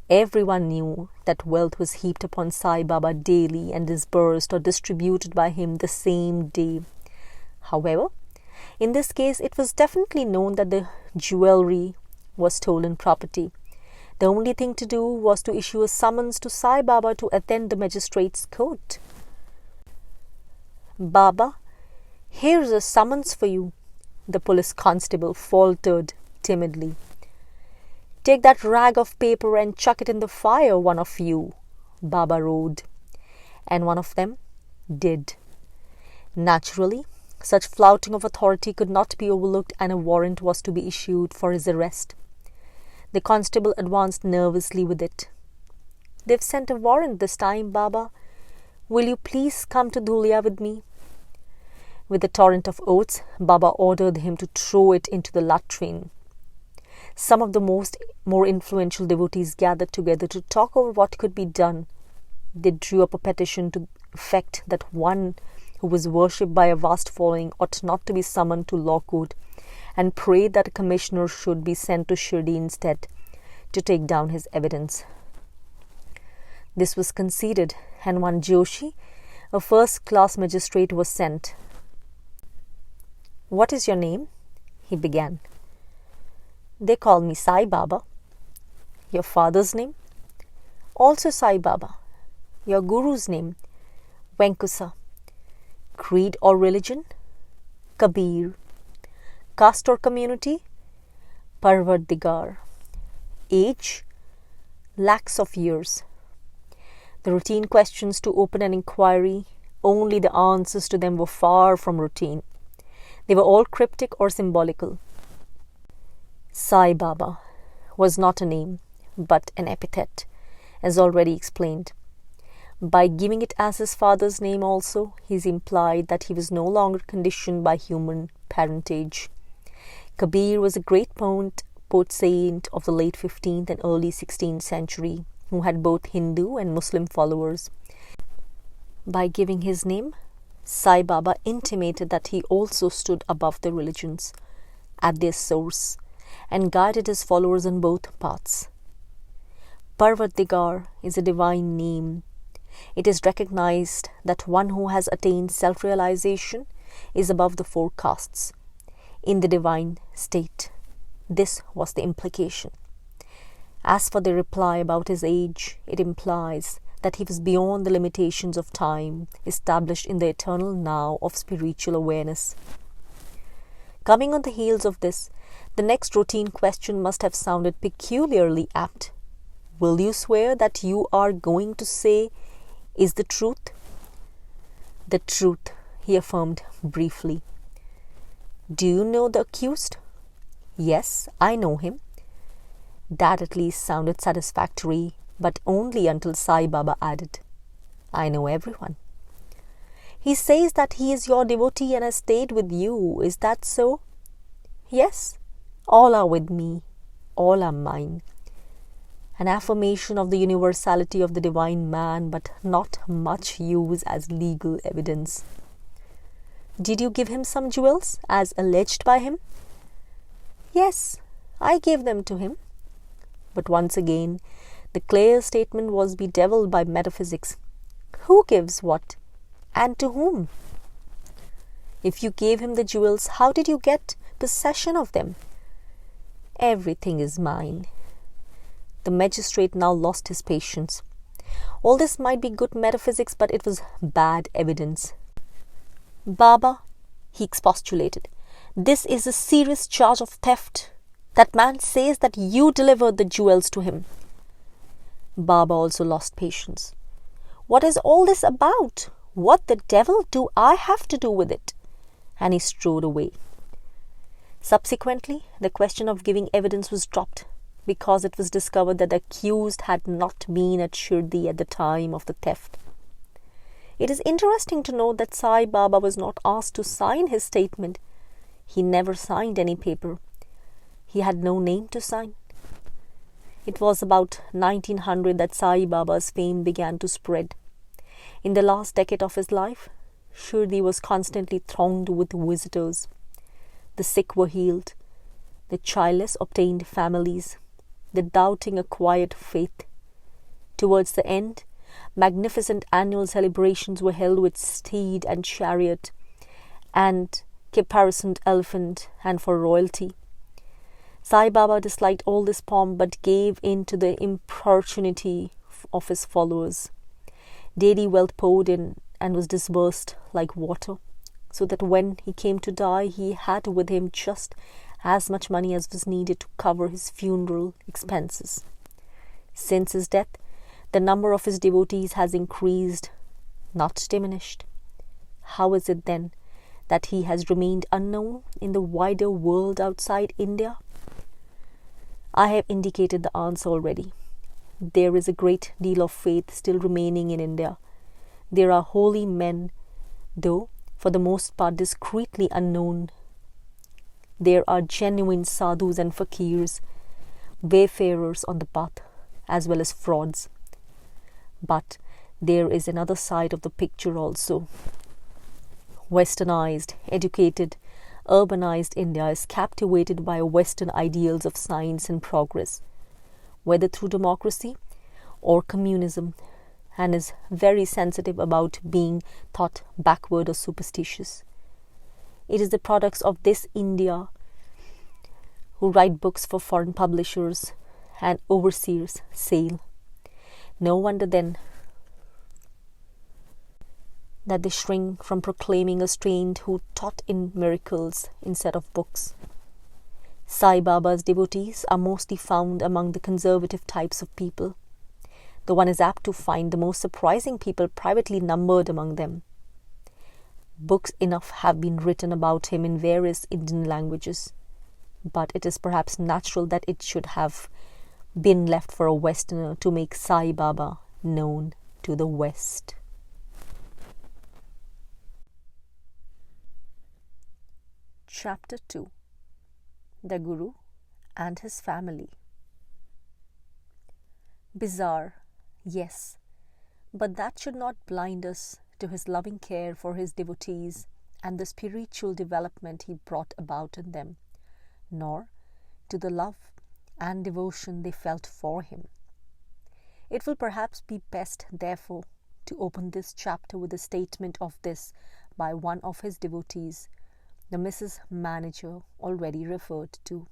Everyone knew that wealth was heaped upon Sai Baba daily and disbursed or distributed by him the same day. However, in this case, it was definitely known that the jewelry was stolen property. The only thing to do was to issue a summons to Sai Baba to attend the magistrate's court. "Baba, here's a summons for you," the police constable faltered timidly. "Take that rag of paper and chuck it in the fire, one of you," Baba roared. And one of them did. Naturally, such flouting of authority could not be overlooked, and a warrant was to be issued for his arrest. The constable advanced nervously with it. "They've sent a warrant this time, Baba. Will you please come to Dhulia with me?" With a torrent of oaths, Baba ordered him to throw it into the latrine. Some of the more influential devotees gathered together to talk over what could be done. They drew up a petition to the effect that one who was worshipped by a vast following ought not to be summoned to law court, and prayed that a commissioner should be sent to Shirdi instead to take down his evidence. This was conceded, and one Joshi, a first-class magistrate, was sent. "What is your name?" he began. "They call me Sai Baba." "Your father's name?" "Also Sai Baba." "Your guru's name?" "Venkusa." "Creed or religion?" "Kabir." "Caste or community?" "Parvardigar." "Age?" "Lakhs of years." The routine questions to open an inquiry, only the answers to them were far from routine. They were all cryptic or symbolical. Sai Baba was not a name, but an epithet, as already explained. By giving it as his father's name also, he implied that he was no longer conditioned by human parentage. Kabir was a great poet saint of the late 15th and early 16th century, who had both Hindu and Muslim followers. By giving his name, Sai Baba intimated that he also stood above the religions, at their source, and guided his followers on both paths. Parvardigar is a divine name. It is recognized that one who has attained self-realization is above the four castes, in the divine state. This was the implication. As for the reply about his age, it implies that he was beyond the limitations of time established in the eternal now of spiritual awareness. Coming on the heels of this, the next routine question must have sounded peculiarly apt. "Will you swear that you are going to say is the truth?" "The truth," he affirmed briefly. "Do you know the accused?" "Yes, I know him." That at least sounded satisfactory, but only until Sai Baba added, "I know everyone." "He says that he is your devotee and has stayed with you. Is that so?" Yes, all are with me, all are mine. An affirmation of the universality of the divine man, but not much use as legal evidence. Did you give him some jewels, as alleged by him? Yes, I gave them to him. But once again, the clear statement was bedeviled by metaphysics. Who gives what, and to whom? If you gave him the jewels, how did you get possession of them? Everything is mine. The magistrate now lost his patience. All this might be good metaphysics, but it was bad evidence. Baba, he expostulated, this is a serious charge of theft. That man says that you delivered the jewels to him. Baba also lost patience. What is all this about? What the devil do I have to do with it? And he strode away. Subsequently, the question of giving evidence was dropped because it was discovered that the accused had not been at Shirdi at the time of the theft. It is interesting to note that Sai Baba was not asked to sign his statement. He never signed any paper. He had no name to sign. It was about 1900 that Sai Baba's fame began to spread. In the last decade of his life, Shirdi was constantly thronged with visitors. The sick were healed. The childless obtained families. The doubting acquired faith. Towards the end, magnificent annual celebrations were held with steed and chariot and caparisoned elephant and for royalty. Sai Baba disliked all this pomp but gave in to the importunity of his followers. Daily wealth poured in and was disbursed like water, so that when he came to die, he had with him just as much money as was needed to cover his funeral expenses. Since his death, the number of his devotees has increased, not diminished. How is it then that he has remained unknown in the wider world outside India? I have indicated the answer already. There is a great deal of faith still remaining in India. There are holy men, though for the most part discreetly unknown. There are genuine sadhus and fakirs, wayfarers on the path, as well as frauds. But there is another side of the picture also. Westernized, educated, urbanized India is captivated by Western ideals of science and progress, whether through democracy or communism, and is very sensitive about being thought backward or superstitious. It is the products of this India who write books for foreign publishers and overseers sale. No wonder then that they shrink from proclaiming a saint who taught in miracles instead of books. Sai Baba's devotees are mostly found among the conservative types of people, though one is apt to find the most surprising people privately numbered among them. Books enough have been written about him in various Indian languages, but it is perhaps natural that it should have been left for a Westerner to make Sai Baba known to the West. Chapter 2. The Guru and his family. Bizarre, yes, but that should not blind us to his loving care for his devotees and the spiritual development he brought about in them, nor to the love and devotion they felt for him. It will perhaps be best, therefore, to open this chapter with a statement of this by one of his devotees, the Mrs. Manager already referred to.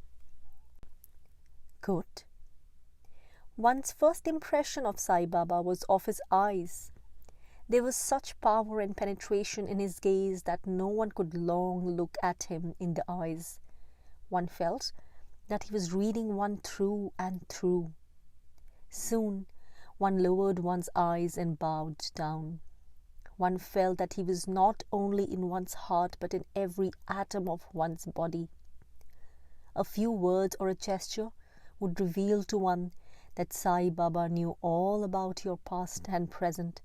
Quote, one's first impression of Sai Baba was of his eyes. There was such power and penetration in his gaze that no one could long look at him in the eyes. One felt that he was reading one through and through. Soon one lowered one's eyes and bowed down. One felt that he was not only in one's heart but in every atom of one's body. A few words or a gesture would reveal to one that Sai Baba knew all about your past and present,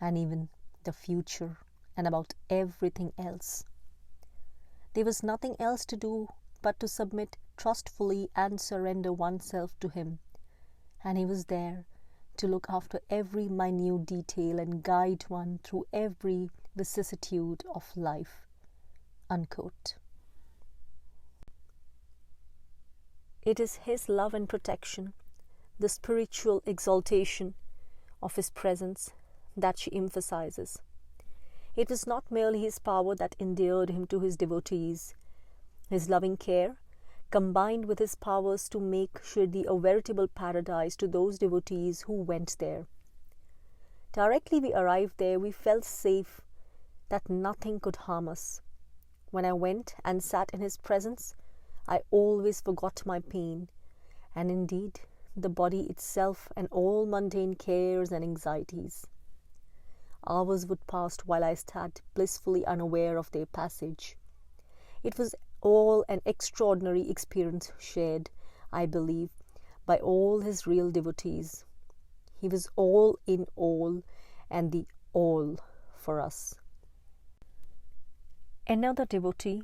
and even the future, and about everything else. There was nothing else to do but to submit trustfully and surrender oneself to him. And he was there to look after every minute detail and guide one through every vicissitude of life." Unquote. It is his love and protection, the spiritual exaltation of his presence, that she emphasizes. It was not merely his power that endeared him to his devotees. His loving care, combined with his powers to make Shirdi a veritable paradise to those devotees who went there. Directly we arrived there, we felt safe, that nothing could harm us. When I went and sat in his presence, I always forgot my pain, and indeed the body itself and all mundane cares and anxieties. Hours would pass while I sat blissfully unaware of their passage. It was all an extraordinary experience shared, I believe, by all his real devotees. He was all in all, and the all for us. Another devotee,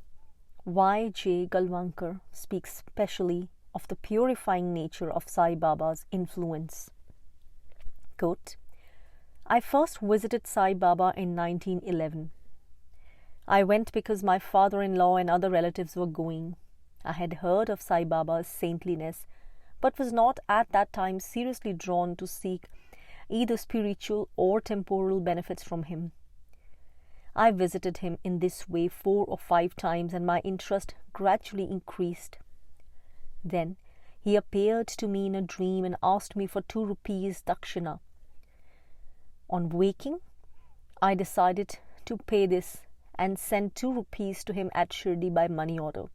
Y.J. Galwankar, speaks specially of the purifying nature of Sai Baba's influence. Quote, "I first visited Sai Baba in 1911. I went because my father-in-law and other relatives were going. I had heard of Sai Baba's saintliness, but was not at that time seriously drawn to seek either spiritual or temporal benefits from him. I visited him in this way 4 or 5 times, and my interest gradually increased. Then he appeared to me in a dream and asked me for 2 rupees dakshina. On waking, I decided to pay this and sent 2 rupees to him at Shirdi by money order.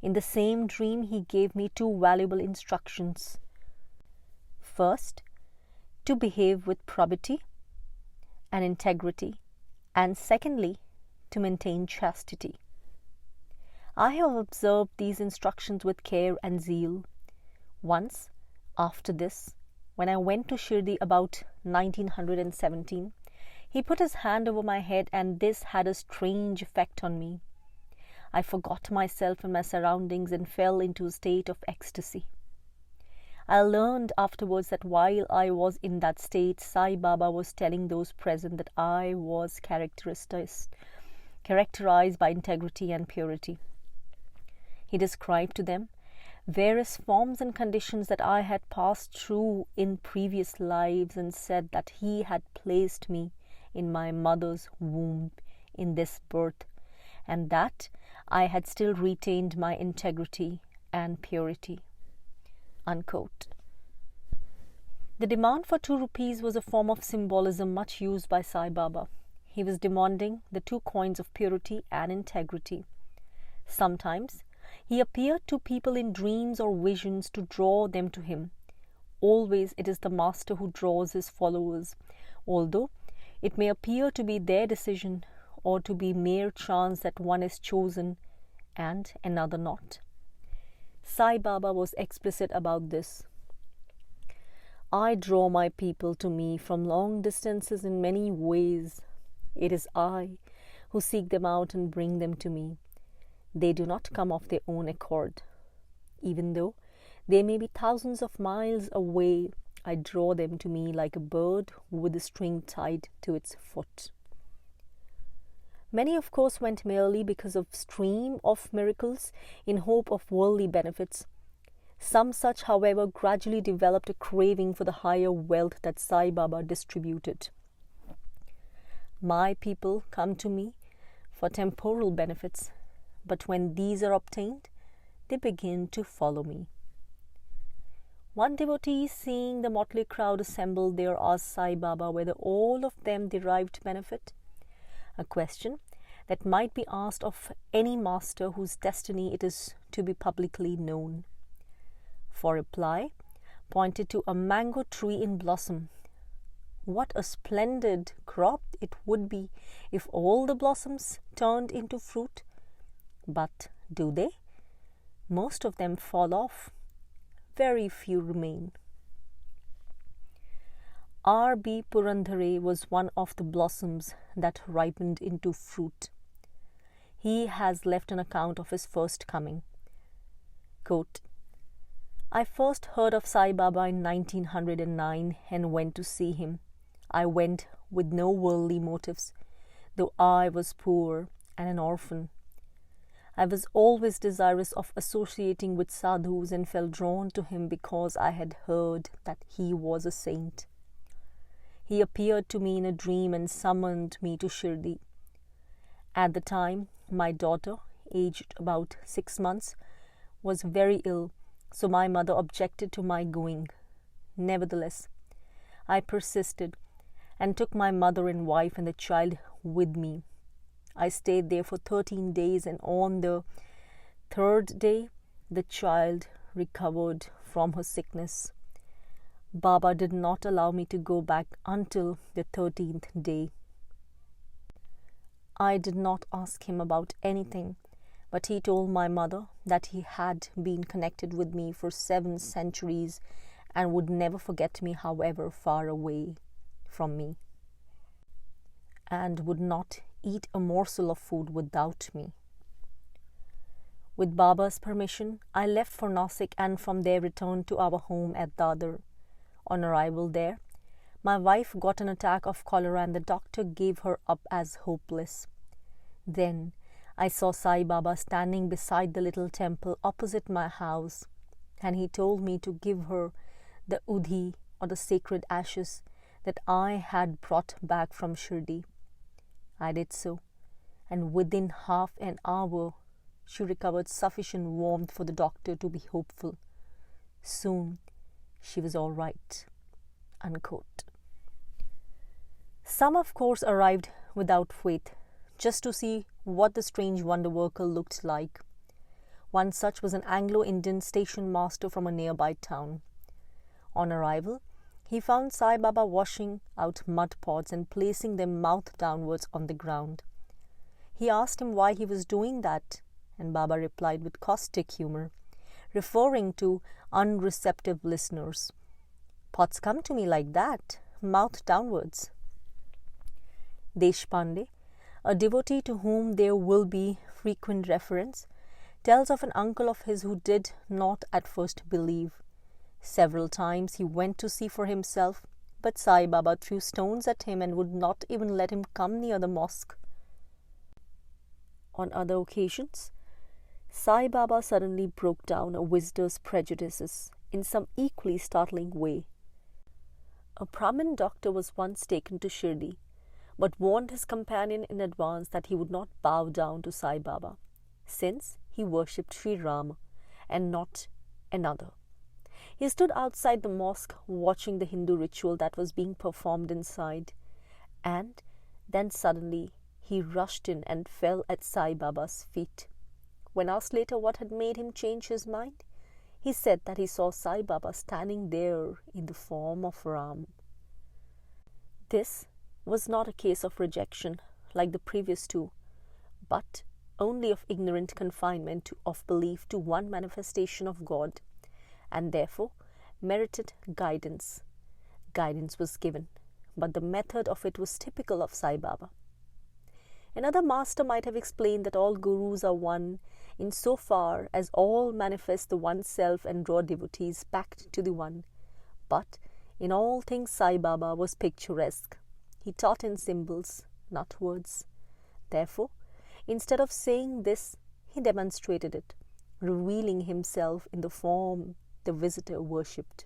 In the same dream, he gave me 2 valuable instructions. First, to behave with probity and integrity, and secondly, to maintain chastity. I have observed these instructions with care and zeal. Once, after this, when I went to Shirdi about 1917, he put his hand over my head, and this had a strange effect on me. I forgot myself and my surroundings and fell into a state of ecstasy. I learned afterwards that while I was in that state, Sai Baba was telling those present that I was characterized by integrity and purity. He described to them various forms and conditions that I had passed through in previous lives, and said that he had placed me in my mother's womb in this birth, and that I had still retained my integrity and purity." Unquote. The demand for 2 rupees was a form of symbolism much used by Sai Baba. He was demanding the 2 coins of purity and integrity. Sometimes he appeared to people in dreams or visions to draw them to him. Always it is the master who draws his followers, although it may appear to be their decision or to be mere chance that one is chosen and another not. Sai Baba was explicit about this. "I draw my people to me from long distances in many ways. It is I who seek them out and bring them to me. They do not come of their own accord. Even though they may be thousands of miles away, I draw them to me like a bird with a string tied to its foot." Many, of course, went merely because of stream of miracles in hope of worldly benefits. Some such, however, gradually developed a craving for the higher wealth that Sai Baba distributed. "My people come to me for temporal benefits, but when these are obtained, they begin to follow me." One devotee, seeing the motley crowd assembled there, asked Sai Baba whether all of them derived benefit, a question that might be asked of any master whose destiny it is to be publicly known. For reply, pointed to a mango tree in blossom. What a splendid crop it would be if all the blossoms turned into fruit. But do they? Most of them fall off. Very few remain. R.B. Purandhare was one of the blossoms that ripened into fruit. He has left an account of his first coming. Quote, I first heard of Sai Baba in 1909 and went to see him. I went with no worldly motives, though I was poor and an orphan. I was always desirous of associating with sadhus and felt drawn to him because I had heard that he was a saint. He appeared to me in a dream and summoned me to Shirdi. At the time, my daughter, aged about 6 months, was very ill, so my mother objected to my going. Nevertheless, I persisted and took my mother and wife and the child with me. I stayed there for 13 days, and on the 3rd day, the child recovered from her sickness. Baba did not allow me to go back until the 13th day. I did not ask him about anything, but he told my mother that he had been connected with me for 7 centuries and would never forget me, however far away from me, and would not eat a morsel of food without me. With Baba's permission, I left for Nasik and from there returned to our home at Dadar. On arrival there, my wife got an attack of cholera and the doctor gave her up as hopeless. Then I saw Sai Baba standing beside the little temple opposite my house, and he told me to give her the udhi, or the sacred ashes, that I had brought back from Shirdi. I did so, and within half an hour she recovered sufficient warmth for the doctor to be hopeful. Soon she was all right. Unquote. Some, of course, arrived without faith, just to see what the strange wonder worker looked like. One such was an Anglo-Indian station master from a nearby town. On arrival, he found Sai Baba washing out mud pots and placing them mouth downwards on the ground. He asked him why he was doing that, and Baba replied with caustic humor, referring to unreceptive listeners, "Pots come to me like that, mouth downwards." Deshpande, a devotee to whom there will be frequent reference, tells of an uncle of his who did not at first believe. Several times he went to see for himself, but Sai Baba threw stones at him and would not even let him come near the mosque. On other occasions, Sai Baba suddenly broke down a visitor's prejudices in some equally startling way. A Brahmin doctor was once taken to Shirdi, but warned his companion in advance that he would not bow down to Sai Baba, since he worshipped Sri Rama and not another. He stood outside the mosque watching the Hindu ritual that was being performed inside, and then suddenly he rushed in and fell at Sai Baba's feet. When asked later what had made him change his mind, he said that he saw Sai Baba standing there in the form of Ram. This was not a case of rejection like the previous two, but only of ignorant confinement of belief to one manifestation of God, and therefore merited guidance. Guidance was given, but the method of it was typical of Sai Baba. Another master might have explained that all gurus are one in so far as all manifest the one self and draw devotees back to the one. But in all things Sai Baba was picturesque. He taught in symbols, not words. Therefore, instead of saying this, he demonstrated it, revealing himself in the form the visitor worshipped.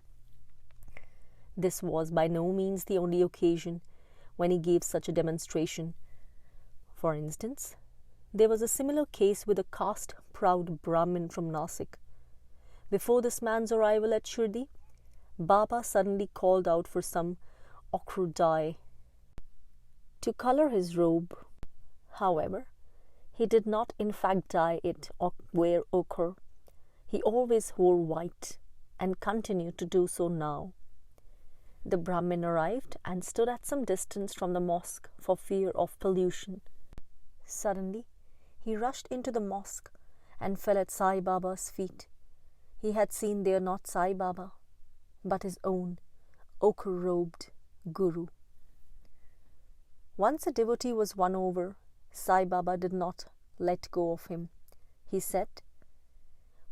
This was by no means the only occasion when he gave such a demonstration. For instance, there was a similar case with a caste-proud Brahmin from Nasik. Before this man's arrival at Shirdi, Baba suddenly called out for some ochre dye to colour his robe. However, he did not in fact dye it or wear ochre. He always wore white and continued to do so now. The Brahmin arrived and stood at some distance from the mosque for fear of pollution. Suddenly, he rushed into the mosque and fell at Sai Baba's feet. He had seen there not Sai Baba, but his own ochre-robed guru. Once a devotee was won over, Sai Baba did not let go of him. He said,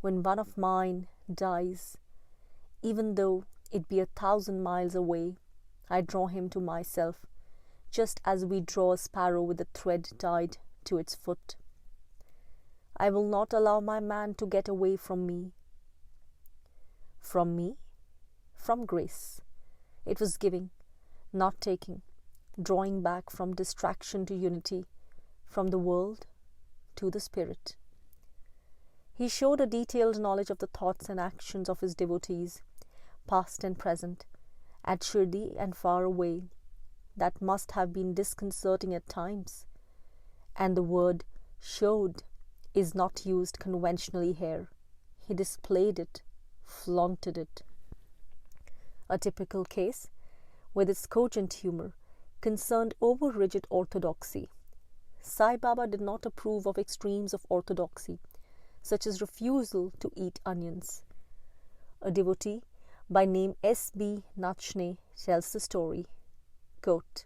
when one of mine dies, even though it be 1,000 miles away, I draw him to myself, just as we draw a sparrow with a thread tied to its foot. I will not allow my man to get away from me. From me? From grace. It was giving, not taking, drawing back from distraction to unity, from the world to the spirit. He showed a detailed knowledge of the thoughts and actions of his devotees, past and present, at Shirdi and far away. That must have been disconcerting at times. And the word showed is not used conventionally here. He displayed it, flaunted it. A typical case, with its cogent humor, concerned over-rigid orthodoxy. Sai Baba did not approve of extremes of orthodoxy, such as refusal to eat onions. A devotee by name S.B. Nachne tells the story. Quote,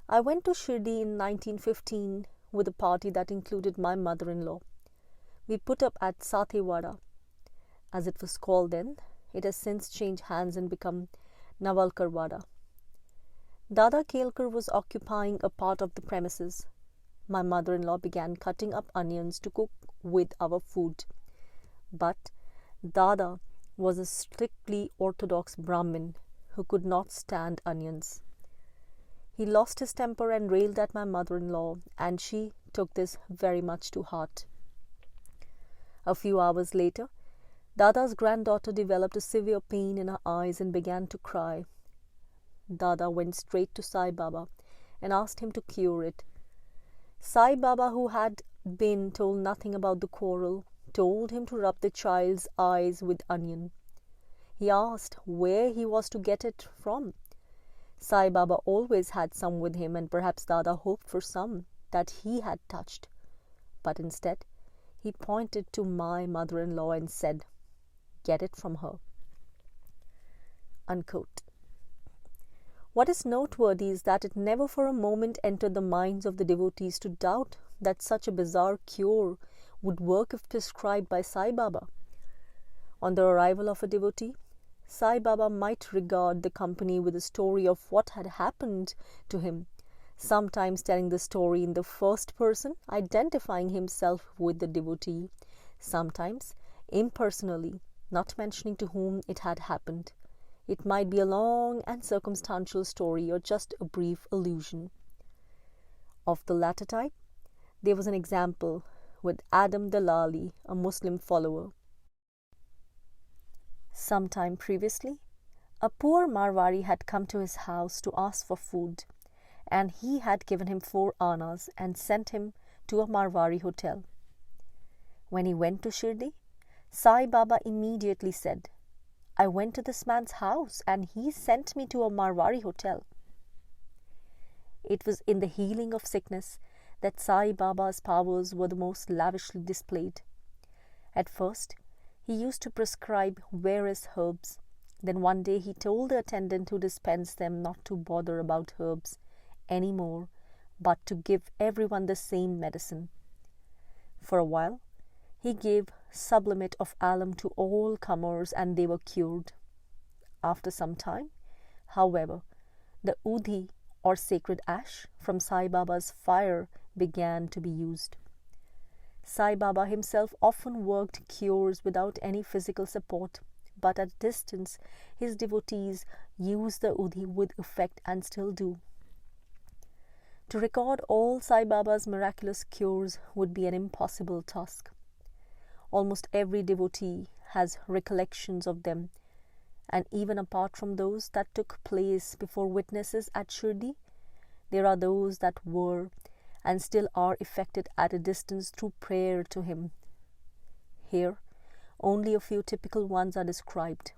I went to Shirdi in 1915 with a party that included my mother-in-law. We put up at Sathewada, as it was called then. It has since changed hands and become Navalkarwada. Dada Kelkar was occupying a part of the premises. My mother-in-law began cutting up onions to cook with our food. But Dada was a strictly orthodox Brahmin who could not stand onions. He lost his temper and railed at my mother-in-law, and she took this very much to heart. A few hours later, Dada's granddaughter developed a severe pain in her eyes and began to cry. Dada went straight to Sai Baba and asked him to cure it. Sai Baba, who had been told nothing about the quarrel, told him to rub the child's eyes with onion. He asked where he was to get it from. Sai Baba always had some with him, and perhaps Dada hoped for some that he had touched. But instead, he pointed to my mother-in-law and said, "Get it from her." Unquote. What is noteworthy is that it never for a moment entered the minds of the devotees to doubt that such a bizarre cure would work if prescribed by Sai Baba. On the arrival of a devotee, Sai Baba might regard the company with a story of what had happened to him, sometimes telling the story in the first person, identifying himself with the devotee, sometimes impersonally, not mentioning to whom it had happened. It might be a long and circumstantial story or just a brief allusion. Of the latter type, there was an example with Adam Dalali, a Muslim follower. Sometime previously, a poor Marwari had come to his house to ask for food, and he had given him 4 annas and sent him to a Marwari hotel. When he went to Shirdi, Sai Baba immediately said, "I went to this man's house and he sent me to a Marwari hotel." It was in the healing of sickness that Sai Baba's powers were the most lavishly displayed. At first, he used to prescribe various herbs. Then one day he told the attendant who dispensed them not to bother about herbs any more, but to give everyone the same medicine. For a while, he gave sublimate of alum to all comers and they were cured. After some time, however, the udhi or sacred ash from Sai Baba's fire began to be used. Sai Baba himself often worked cures without any physical support, but at a distance his devotees used the udhi with effect and still do. To record all Sai Baba's miraculous cures would be an impossible task. Almost every devotee has recollections of them, and even apart from those that took place before witnesses at Shirdi, there are those that were and still are effected at a distance through prayer to him. Here, only a few typical ones are described.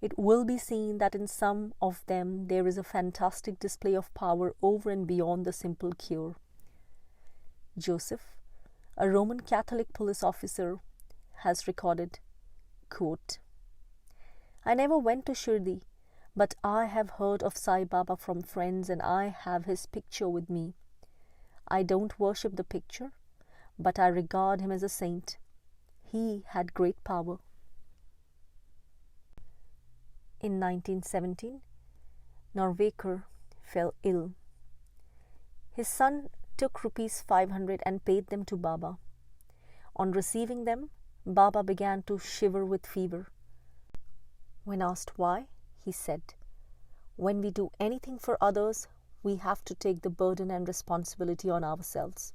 It will be seen that in some of them there is a fantastic display of power over and beyond the simple cure. Joseph, a Roman Catholic police officer, has recorded, quote, "I never went to Shirdi, but I have heard of Sai Baba from friends and I have his picture with me. I don't worship the picture, but I regard him as a saint. he had great power. In 1917, Narvekar fell ill. His son took ₹500 and paid them to Baba. On receiving them, Baba began to shiver with fever. When asked why, he said, "When we do anything for others, we have to take the burden and responsibility on ourselves."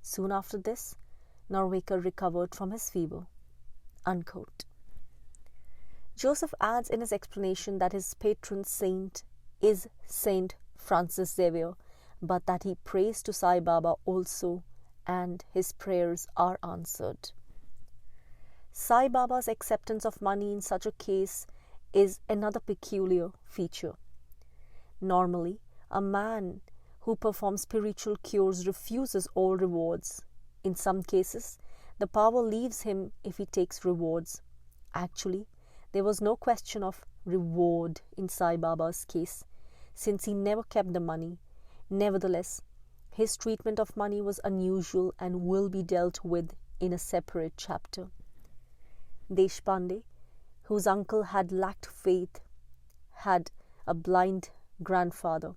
Soon after this, Narvekar recovered from his fever. Unquote. Joseph adds in his explanation that his patron saint is Saint Francis Xavier, but that he prays to Sai Baba also, and his prayers are answered. Sai Baba's acceptance of money in such a case is another peculiar feature. Normally, a man who performs spiritual cures refuses all rewards. In some cases, the power leaves him if he takes rewards. Actually, there was no question of reward in Sai Baba's case, since he never kept the money. Nevertheless, his treatment of money was unusual and will be dealt with in a separate chapter. Deshpande, whose uncle had lacked faith, had a blind grandfather.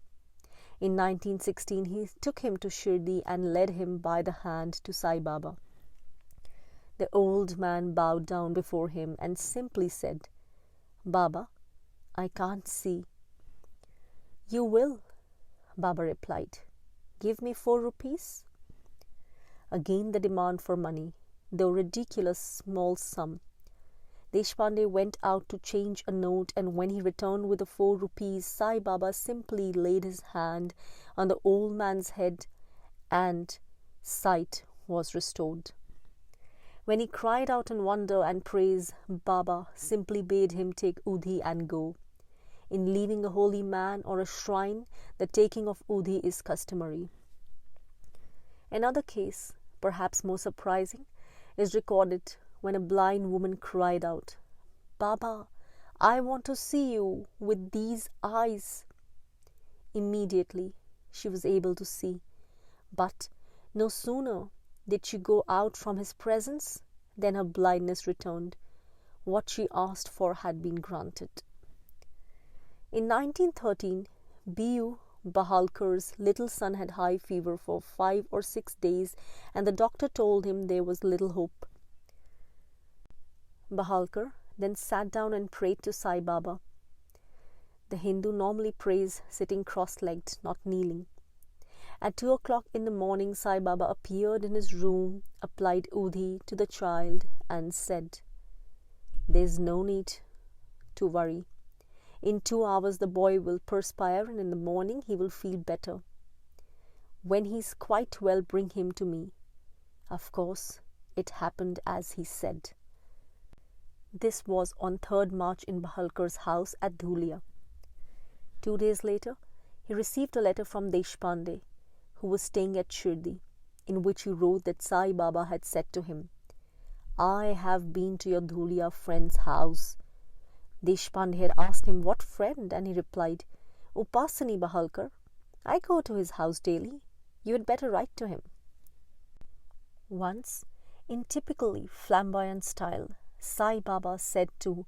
In 1916, he took him to Shirdi and led him by the hand to Sai Baba. The old man bowed down before him and simply said, "Baba, I can't see." "You will," Baba replied. "Give me 4 rupees." Again the demand for money, though ridiculous small sum. Deshpande went out to change a note, and when he returned with the 4 rupees, Sai Baba simply laid his hand on the old man's head and sight was restored. When he cried out in wonder and praise, Baba simply bade him take udhi and go. In leaving a holy man or a shrine, the taking of udhi is customary. Another case, perhaps more surprising, is recorded when a blind woman cried out, "Baba, I want to see you with these eyes." Immediately she was able to see, but no sooner did she go out from his presence than her blindness returned. What she asked for had been granted. In 1913, B.U. Bahalkar's little son had high fever for 5 or 6 days, and the doctor told him there was little hope. Bahalkar then sat down and prayed to Sai Baba. The Hindu normally prays sitting cross-legged, not kneeling. At 2 o'clock in the morning, Sai Baba appeared in his room, applied udhi to the child and said, "There's no need to worry. In 2 hours the boy will perspire and in the morning he will feel better. When he's quite well, bring him to me." Of course, it happened as he said. This was on 3rd March in Bahalkar's house at Dhulia. 2 days later, he received a letter from Deshpande, who was staying at Shirdi, in which he wrote that Sai Baba had said to him, "I have been to your Dhulia friend's house." Deshpande had asked him what friend, and he replied, "Upasani Bahalkar. I go to his house daily. You had better write to him." Once, in typically flamboyant style, Sai Baba said to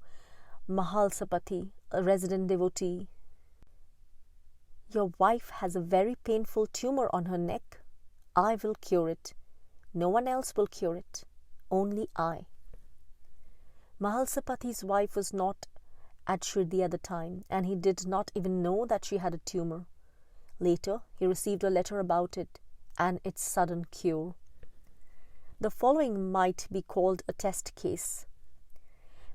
Mahalsapati, a resident devotee, "Your wife has a very painful tumor on her neck. I will cure it. No one else will cure it. Only I." Mahalsapati's wife was not at Shirdi at the time, and he did not even know that she had a tumor. Later, he received a letter about it and its sudden cure. The following might be called a test case.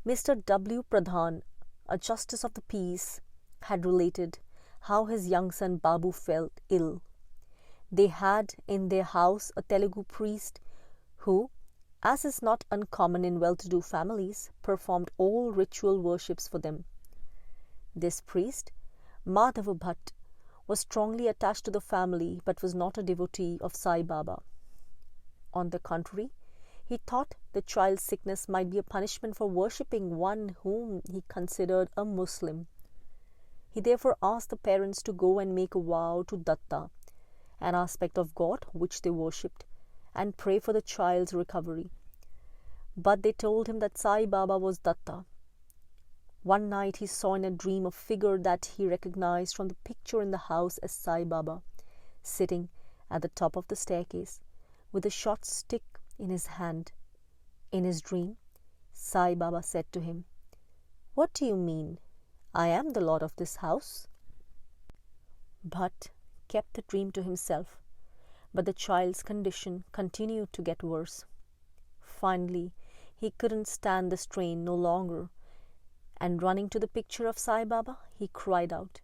Mr. W. Pradhan, a justice of the peace, had related how his young son Babu fell ill. They had in their house a Telugu priest who, as is not uncommon in well-to-do families, performed all ritual worships for them. This priest, Madhava Bhatt, was strongly attached to the family but was not a devotee of Sai Baba. On the contrary, he thought the child's sickness might be a punishment for worshipping one whom he considered a Muslim. He therefore asked the parents to go and make a vow to Datta, an aspect of God which they worshipped, and pray for the child's recovery. but they told him that Sai Baba was Datta. One night he saw in a dream a figure that he recognized from the picture in the house as Sai Baba, sitting at the top of the staircase with a short stick in his hand. In his dream, Sai Baba said to him, "What do you mean? I am the lord of this house." Bhatt kept the dream to himself, but the child's condition continued to get worse. Finally, he couldn't stand the strain no longer, and running to the picture of Sai Baba, he cried out,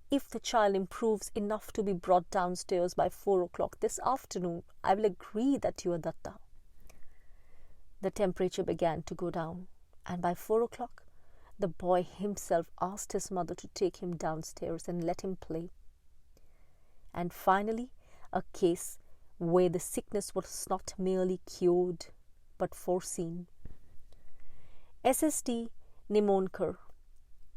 "If the child improves enough to be brought downstairs by 4 o'clock this afternoon, I will agree that you are Datta." The temperature began to go down, and by 4 o'clock, the boy himself asked his mother to take him downstairs and let him play. And finally, a case where the sickness was not merely cured but foreseen. SSD Nimonkar,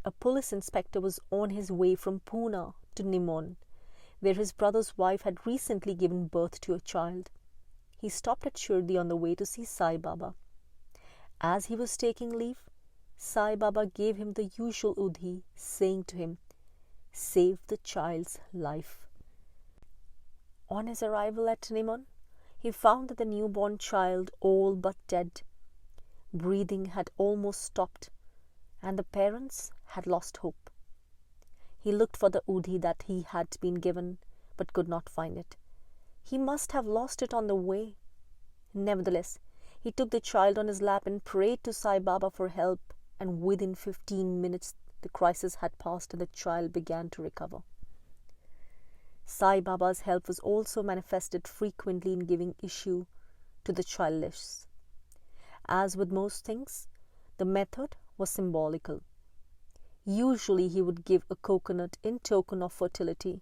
a police inspector, was on his way from Pune to Nimon, where his brother's wife had recently given birth to a child. He stopped at Shirdi on the way to see Sai Baba. As he was taking leave, Sai Baba gave him the usual udhi, saying to him, "Save the child's life." On his arrival at Nimon, he found that the newborn child all but dead. Breathing had almost stopped, and the parents had lost hope. He looked for the udhi that he had been given, but could not find it. He must have lost it on the way. Nevertheless, he took the child on his lap and prayed to Sai Baba for help, and within 15 minutes the crisis had passed and the child began to recover. Sai Baba's help was also manifested frequently in giving issue to the childless. As with most things, the method was symbolical. Usually he would give a coconut in token of fertility,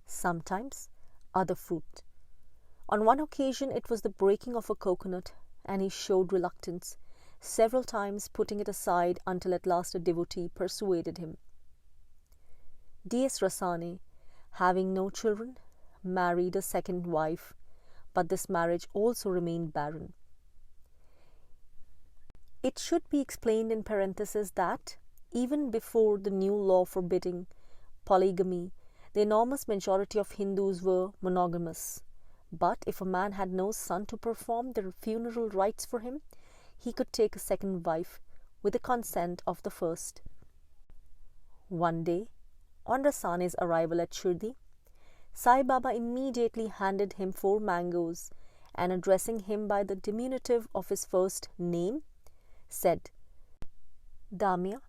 sometimes other fruit. On one occasion it was the breaking of a coconut, and he showed reluctance, several times putting it aside until at last a devotee persuaded him. D.S. Rasane, having no children, married a second wife, but this marriage also remained barren. It should be explained in parenthesis that even before the new law forbidding polygamy, the enormous majority of Hindus were monogamous. But if a man had no son to perform the funeral rites for him, he could take a second wife with the consent of the first. One day, on Rasane's arrival at Shirdi, Sai Baba immediately handed him 4 mangoes and, addressing him by the diminutive of his first name, said, "Damia,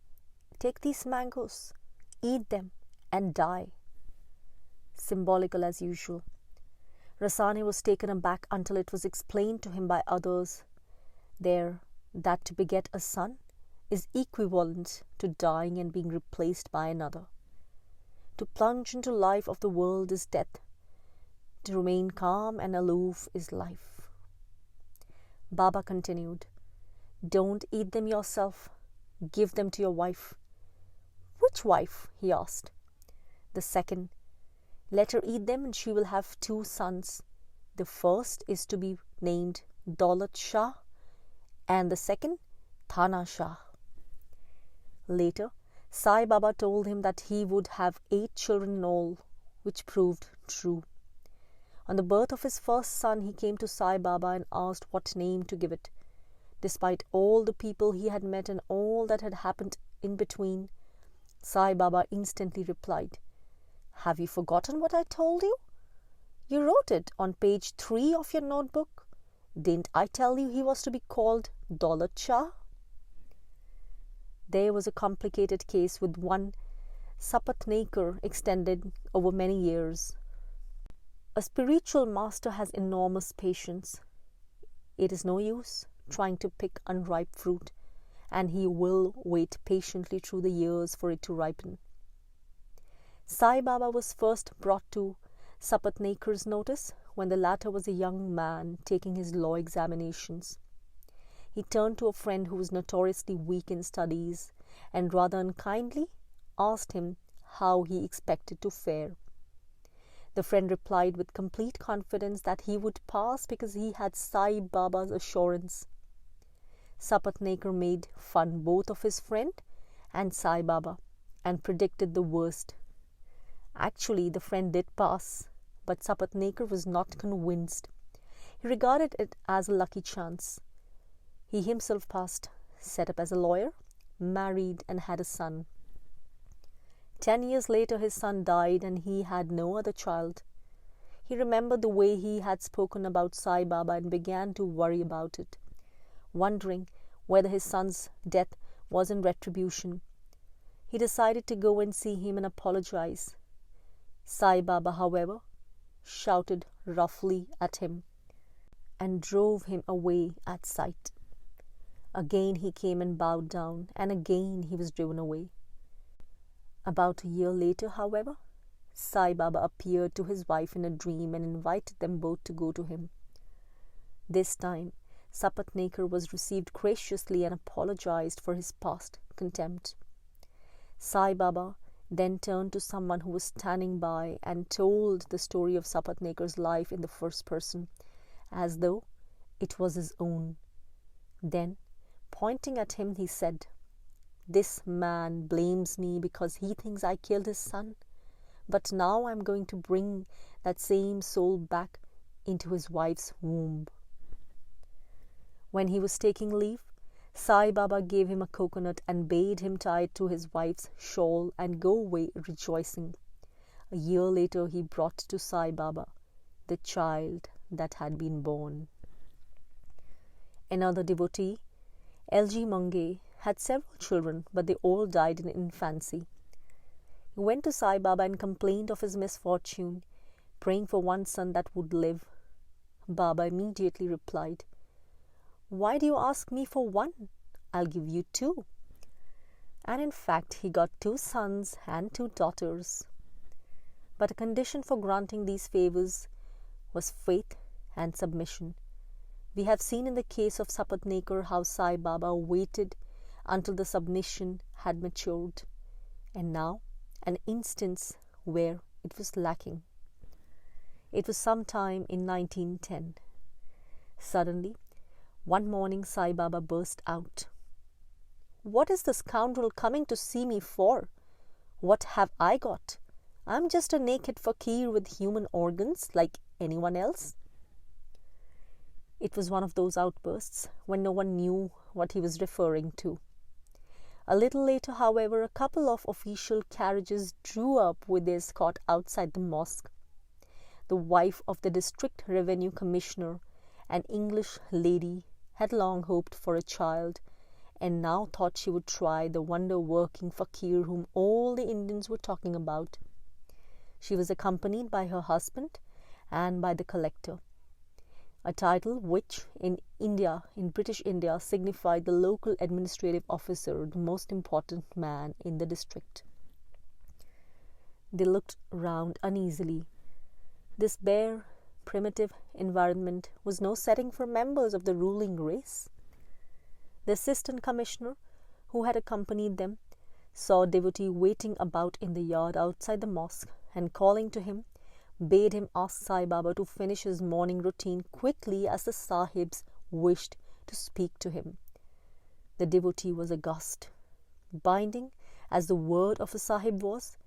take these mangoes, eat them and die." Symbolical as usual. Rasane was taken aback until it was explained to him by others there that to beget a son is equivalent to dying and being replaced by another. To plunge into life of the world is death. To remain calm and aloof is life. Baba continued, "Don't eat them yourself. Give them to your wife." "Which wife?" he asked. "The second. Let her eat them and she will have 2 sons. The first is to be named Daulat Shah and the second Thana Shah." Later, Sai Baba told him that he would have 8 children in all, which proved true. On the birth of his first son, he came to Sai Baba and asked what name to give it. Despite all the people he had met and all that had happened in between, Sai Baba instantly replied, "Have you forgotten what I told you? You wrote it on page 3 of your notebook. Didn't I tell you he was to be called Daulat Shah?" There was a complicated case with one Sapatnekar extended over many years. A spiritual master has enormous patience. It is no use trying to pick unripe fruit, and he will wait patiently through the years for it to ripen. Sai Baba was first brought to Sapatnekar's notice when the latter was a young man taking his law examinations. He turned to a friend who was notoriously weak in studies and rather unkindly asked him how he expected to fare. The friend replied with complete confidence that he would pass because he had Sai Baba's assurance. Sapatnekar made fun both of his friend and Sai Baba and predicted the worst. Actually, the friend did pass, but Sapatnekar was not convinced. He regarded it as a lucky chance. He himself passed, set up as a lawyer, married and had a son. 10 years later his son died and he had no other child. He remembered the way he had spoken about Sai Baba and began to worry about it, wondering whether his son's death was in retribution. He decided to go and see him and apologize. Sai Baba, however, shouted roughly at him and drove him away at sight. Again he came and bowed down, and again he was driven away. About a year later, however, Sai Baba appeared to his wife in a dream and invited them both to go to him. This time, Sapatnekar was received graciously and apologized for his past contempt. Sai Baba then turned to someone who was standing by and told the story of Sapatnekar's life in the first person, as though it was his own. Then, pointing at him, he said, "This man blames me because he thinks I killed his son, but now I'm going to bring that same soul back into his wife's womb." When he was taking leave, Sai Baba gave him a coconut and bade him tie it to his wife's shawl and go away rejoicing. A year later he brought to Sai Baba the child that had been born. Another devotee, L.G. Mange, had several children, but they all died in infancy. He went to Sai Baba and complained of his misfortune, praying for one son that would live. Baba immediately replied, "Why do you ask me for one? I'll give you 2. And in fact, he got 2 sons and 2 daughters. But a condition for granting these favors was faith and submission. We have seen in the case of Sapatnekar how Sai Baba waited until the submission had matured, and now an instance where it was lacking. It was sometime in 1910. Suddenly, one morning Sai Baba burst out, "What is the scoundrel coming to see me for? What have I got? I'm just a naked fakir with human organs like anyone else." It was one of those outbursts when no one knew what he was referring to. A little later, however, a couple of official carriages drew up with their escort outside the mosque. The wife of the district revenue commissioner, an English lady, had long hoped for a child and now thought she would try the wonder-working fakir whom all the Indians were talking about. She was accompanied by her husband and by the collector, a title which in British India signified the local administrative officer, the most important man in the district. They looked round uneasily. This bare, primitive environment was no setting for members of the ruling race. The assistant commissioner, who had accompanied them, saw a devotee waiting about in the yard outside the mosque and, calling to him, bade him ask Sai Baba to finish his morning routine quickly as the sahibs wished to speak to him. The devotee was aghast. Binding as the word of a sahib was,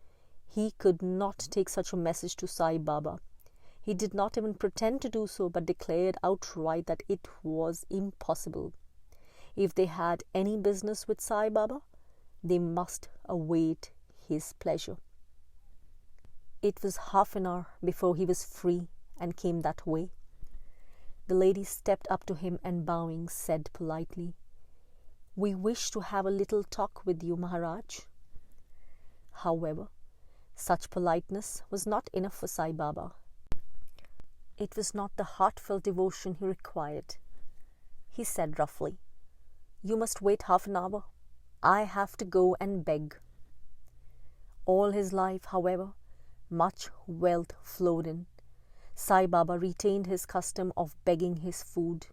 he could not take such a message to Sai Baba. He did not even pretend to do so, but declared outright that it was impossible. If they had any business with Sai Baba, they must await his pleasure. It was half an hour before he was free and came that way. The lady stepped up to him and, bowing, said politely, "We wish to have a little talk with you, Maharaj." However, such politeness was not enough for Sai Baba. It was not the heartfelt devotion he required. He said roughly, "You must wait half an hour. I have to go and beg." All his life, however, much wealth flowed in. Sai Baba retained his custom of begging his food.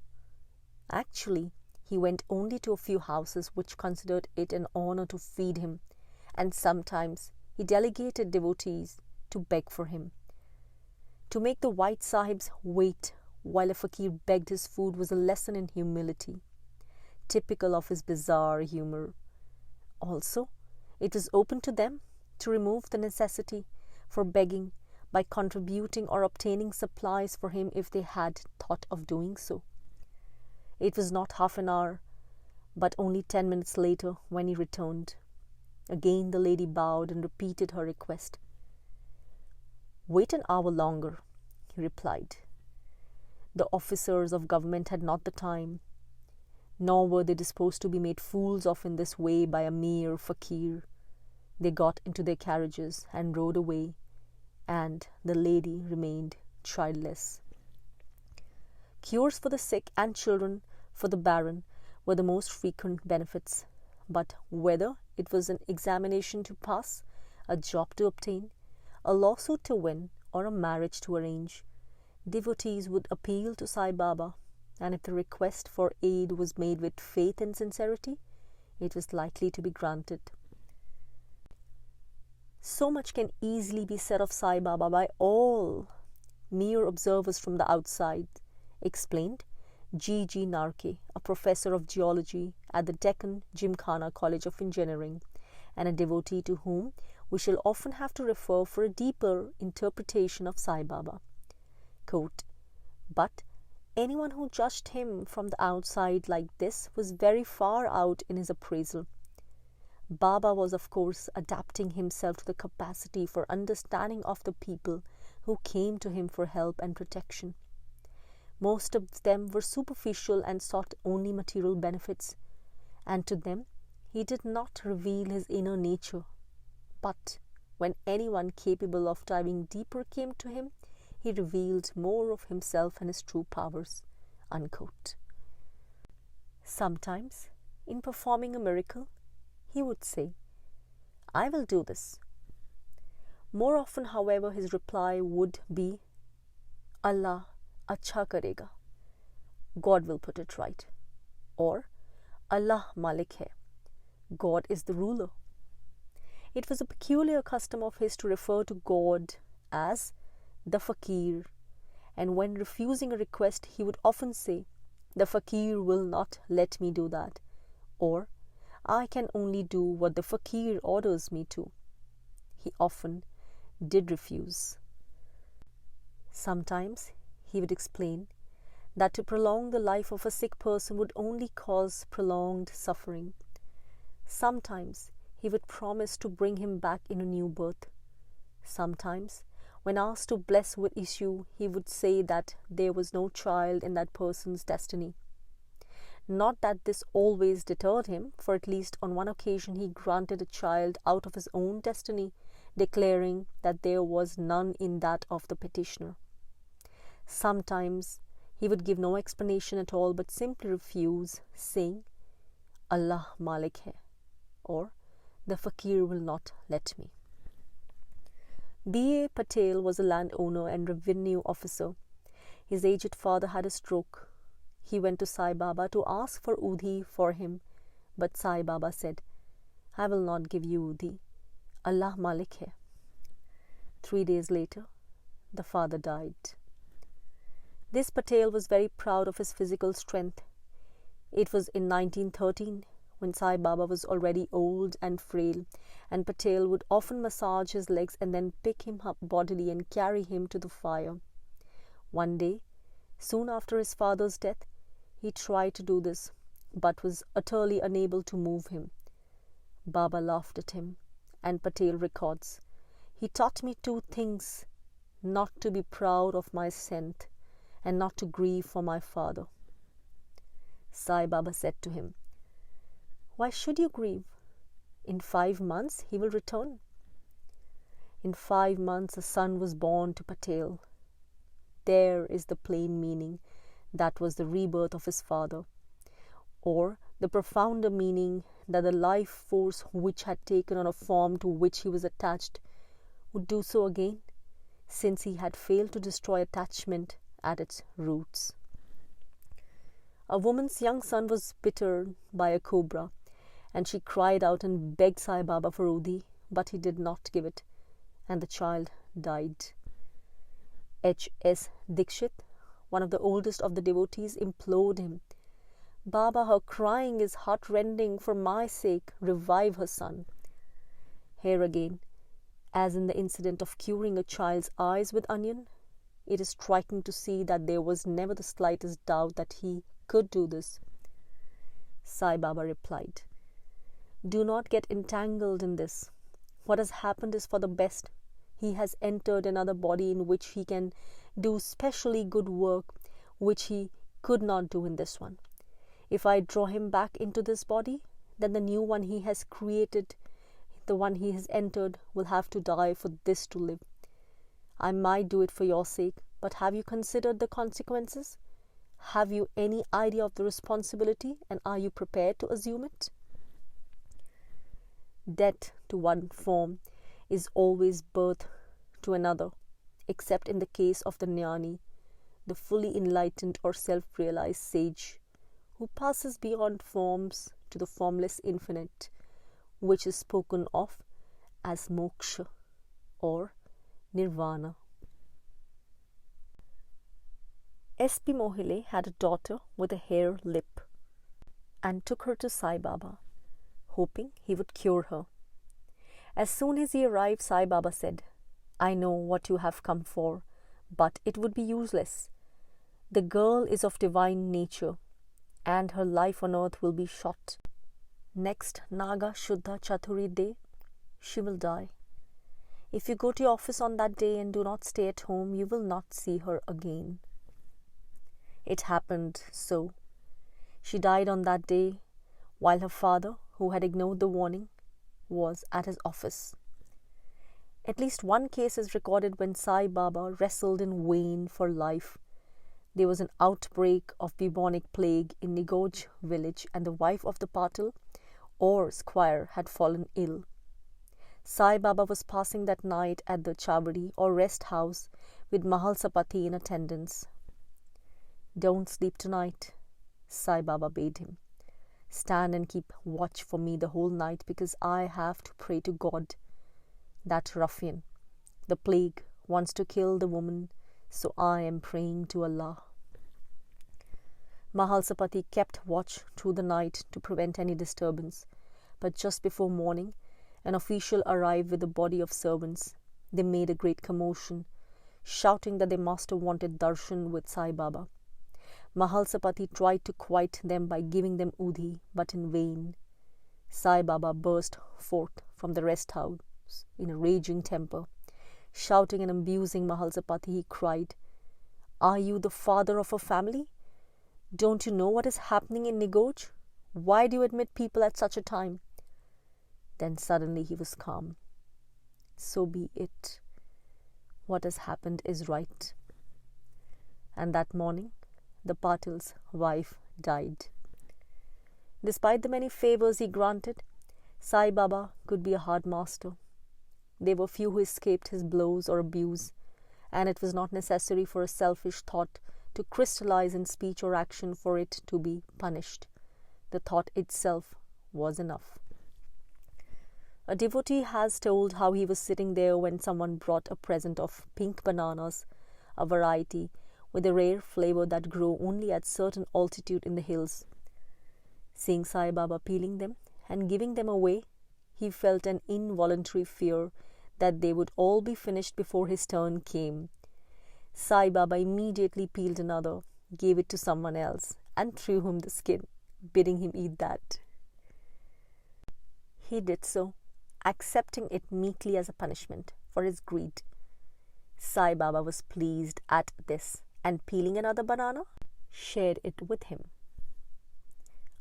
Actually, he went only to a few houses which considered it an honor to feed him, and sometimes he delegated devotees to beg for him. To make the white sahibs wait while a fakir begged his food was a lesson in humility. typical of his bizarre humor. Also, it was open to them to remove the necessity for begging by contributing or obtaining supplies for him if they had thought of doing so. It was not half an hour, but only 10 minutes later when he returned. Again the lady bowed and repeated her request. "Wait an hour longer," he replied. The officers of government had not the time, nor were they disposed to be made fools of in this way by a mere fakir. They got into their carriages and rode away, and the lady remained childless. Cures for the sick and children for the barren were the most frequent benefits, but whether it was an examination to pass, a job to obtain, a lawsuit to win, or a marriage to arrange, devotees would appeal to Sai Baba, and if the request for aid was made with faith and sincerity, it was likely to be granted. So much can easily be said of Sai Baba by all mere observers from the outside, explained G.G. Narke, a professor of geology at the Deccan Gymkhana College of Engineering, and a devotee to whom we shall often have to refer for a deeper interpretation of Sai Baba. Quote, "But anyone who judged him from the outside like this was very far out in his appraisal. Baba was, of course, adapting himself to the capacity for understanding of the people who came to him for help and protection. Most of them were superficial and sought only material benefits, and to them he did not reveal his inner nature. But when anyone capable of diving deeper came to him, he revealed more of himself and his true powers." Unquote. Sometimes, in performing a miracle, he would say, "I will do this." More often, however, his reply would be, "Allah acha karega," God will put it right, or "Allah Malik hai," God is the ruler. It was a peculiar custom of his to refer to God as the fakir, and when refusing a request he would often say, "The fakir will not let me do that," or "I can only do what the fakir orders me to." He often did refuse. Sometimes he would explain that to prolong the life of a sick person would only cause prolonged suffering. Sometimes he would promise to bring him back in a new birth. Sometimes, when asked to bless with issue, he would say that there was no child in that person's destiny. Not that this always deterred him, for at least on one occasion he granted a child out of his own destiny, declaring that there was none in that of the petitioner. Sometimes he would give no explanation at all, but simply refuse, saying, "Allah Malik hai," or "The fakir will not let me." B.A. Patel was a landowner and revenue officer. His aged father had a stroke. He went to Sai Baba to ask for udhi for him, but Sai Baba said, "I will not give you udhi. Allah Malik hai." 3 days later, the father died. This Patel was very proud of his physical strength. It was in 1913, when Sai Baba was already old and frail, and Patel would often massage his legs and then pick him up bodily and carry him to the fire. One day, soon after his father's death, he tried to do this, but was utterly unable to move him. Baba laughed at him, and Patel records, "He taught me 2 things, not to be proud of my strength, and not to grieve for my father." Sai Baba said to him, "Why should you grieve? In 5 months he will return." In 5 months a son was born to Patel. There is the plain meaning. That was the rebirth of his father, or the profounder meaning that the life force which had taken on a form to which he was attached would do so again, since he had failed to destroy attachment at its roots. A woman's young son was bitten by a cobra, and she cried out and begged Sai Baba for udhi, but he did not give it, and the child died. H.S. Dikshit, one of the oldest of the devotees, implored him, Baba, her crying is heart-rending. For my sake, revive her son. Here again, as in the incident of curing a child's eyes with onion, it is striking to see that there was never the slightest doubt that he could do this. Sai Baba replied, "Do not get entangled in this. What has happened is for the best. He has entered another body in which he can do specially good work which he could not do in this one. If I draw him back into this body, then the new one he has created, the one he has entered, will have to die for this to live. I might do it for your sake, but have you considered the consequences? Have you any idea of the responsibility, and are you prepared to assume it?" Death to one form is always birth to another, except in the case of the jnani, the fully enlightened or self-realized sage, who passes beyond forms to the formless infinite, which is spoken of as moksha or nirvana. S.P. Mohile had a daughter with a hare lip and took her to Sai Baba, hoping he would cure her. As soon as he arrived, Sai Baba said, "I know what you have come for, but it would be useless. The girl is of divine nature, and her life on earth will be short. Next Naga Shuddha Chaturi day, she will die. If you go to your office on that day and do not stay at home, you will not see her again." It happened so. She died on that day, while her father, who had ignored the warning, was at his office. At least one case is recorded when Sai Baba wrestled in vain for life. There was an outbreak of bubonic plague in Nigoj village, and the wife of the patil or squire had fallen ill. Sai Baba was passing that night at the Chavadi or rest house with Mahalsapati in attendance. "Don't sleep tonight," Sai Baba bade him. "Stand and keep watch for me the whole night, because I have to pray to God. That ruffian, the plague, wants to kill the woman, so I am praying to Allah." Mahalsapati kept watch through the night to prevent any disturbance, but just before morning, an official arrived with a body of servants. They made a great commotion, shouting that their master wanted darshan with Sai Baba. Mahalsapati tried to quiet them by giving them udhi, but in vain. Sai Baba burst forth from the rest house in a raging temper. Shouting and abusing Mahalsapati, he cried, "Are you the father of a family? Don't you know what is happening in Nigoj? Why do you admit people at such a time?" Then suddenly he was calm. "So be it. What has happened is right." And that morning, the patil's wife died. Despite the many favors he granted, Sai Baba could be a hard master. There were few who escaped his blows or abuse, and it was not necessary for a selfish thought to crystallize in speech or action for it to be punished. The thought itself was enough. A devotee has told how he was sitting there when someone brought a present of pink bananas, a variety with a rare flavor that grew only at certain altitude in the hills. Seeing Sai Baba peeling them and giving them away, he felt an involuntary fear that they would all be finished before his turn came. Sai Baba immediately peeled another, gave it to someone else, and threw him the skin, bidding him eat that. He did so, accepting it meekly as a punishment for his greed. Sai Baba was pleased at this, and peeling another banana, shared it with him.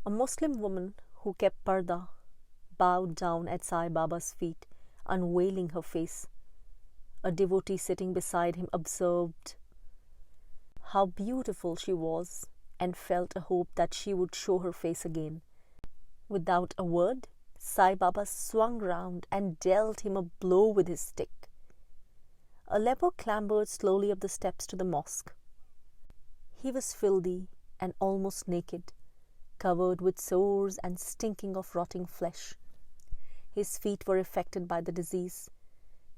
A Muslim woman who kept parda bowed down at Sai Baba's feet, unveiling her face. A devotee sitting beside him observed how beautiful she was and felt a hope that she would show her face again. Without a word, Sai Baba swung round and dealt him a blow with his stick. A leper clambered slowly up the steps to the mosque. He was filthy and almost naked, covered with sores and stinking of rotting flesh. His feet were affected by the disease,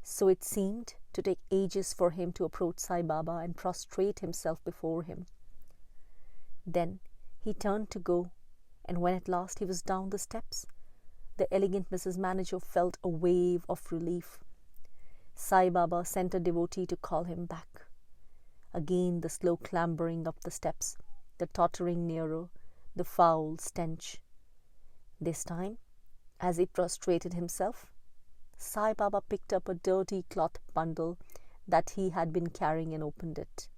so it seemed to take ages for him to approach Sai Baba and prostrate himself before him. Then he turned to go and when at last he was down the steps, the elegant Mrs. Manager felt a wave of relief. Sai Baba sent a devotee to call him back. Again the slow clambering up the steps, the tottering nearer, the foul stench. This time, as he prostrated himself, Sai Baba picked up a dirty cloth bundle that he had been carrying and opened it.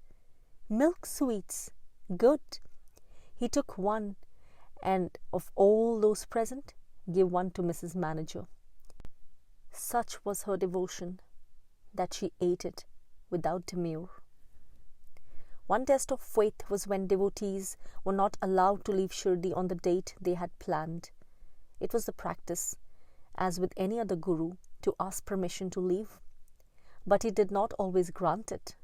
Milk sweets! Good! He took one, and of all those present, gave one to Mrs. Manager. Such was her devotion that she ate it without demur. One test of faith was when devotees were not allowed to leave Shirdi on the date they had planned. It was the practice, as with any other guru, to ask permission to leave, but he did not always grant it.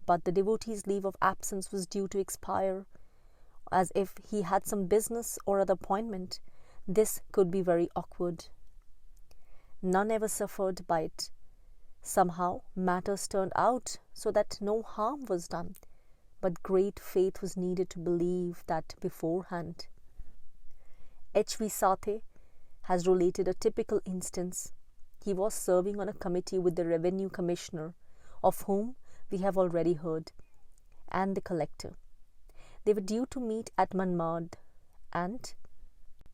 But the devotee's leave of absence was due to expire, as if he had some business or other appointment. This could be very awkward. None ever suffered by it. Somehow matters turned out so that no harm was done, but great faith was needed to believe that beforehand. H.V. Sathe has related a typical instance. He was serving on a committee with the revenue commissioner, of whom we have already heard, and the collector. They were due to meet at Manmad and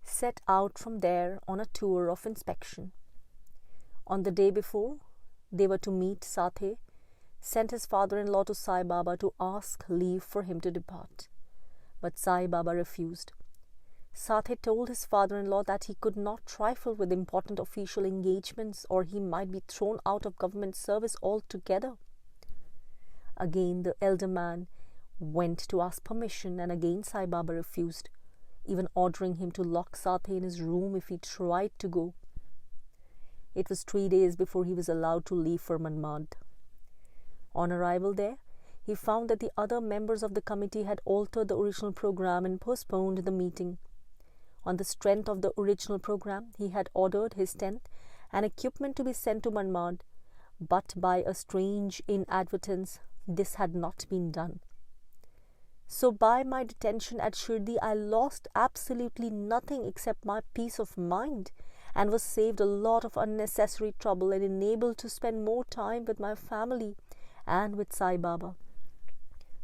set out from there on a tour of inspection. On the day before they were to meet, Sathe sent his father-in-law to Sai Baba to ask leave for him to depart. But Sai Baba refused. Sathe told his father-in-law that he could not trifle with important official engagements, or he might be thrown out of government service altogether. Again the elder man went to ask permission, and again Sai Baba refused, even ordering him to lock Sathe in his room if he tried to go. It was 3 days before he was allowed to leave for Manmad. On arrival there, he found that the other members of the committee had altered the original program and postponed the meeting. On the strength of the original program, he had ordered his tent and equipment to be sent to Manmad, but by a strange inadvertence, this had not been done. So by my detention at Shirdi, I lost absolutely nothing except my peace of mind, and was saved a lot of unnecessary trouble and enabled to spend more time with my family and with Sai Baba.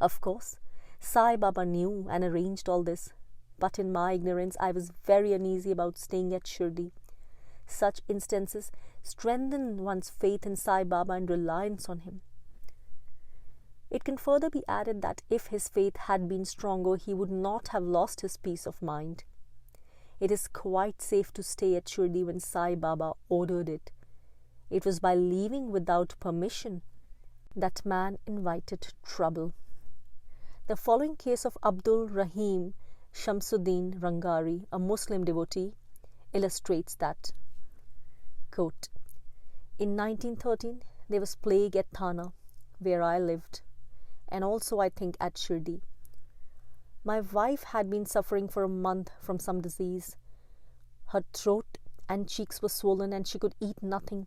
Of course, Sai Baba knew and arranged all this, but in my ignorance I was very uneasy about staying at Shirdi. Such instances strengthen one's faith in Sai Baba and reliance on him. It can further be added that if his faith had been stronger, he would not have lost his peace of mind. It is quite safe to stay at Shirdi when Sai Baba ordered it. It was by leaving without permission that man invited trouble. The following case of Abdul Rahim Shamsuddin Rangari, a Muslim devotee, illustrates that. Quote, in 1913, there was plague at Thana, where I lived, and also I think at Shirdi. My wife had been suffering for a month from some disease. Her throat and cheeks were swollen and she could eat nothing.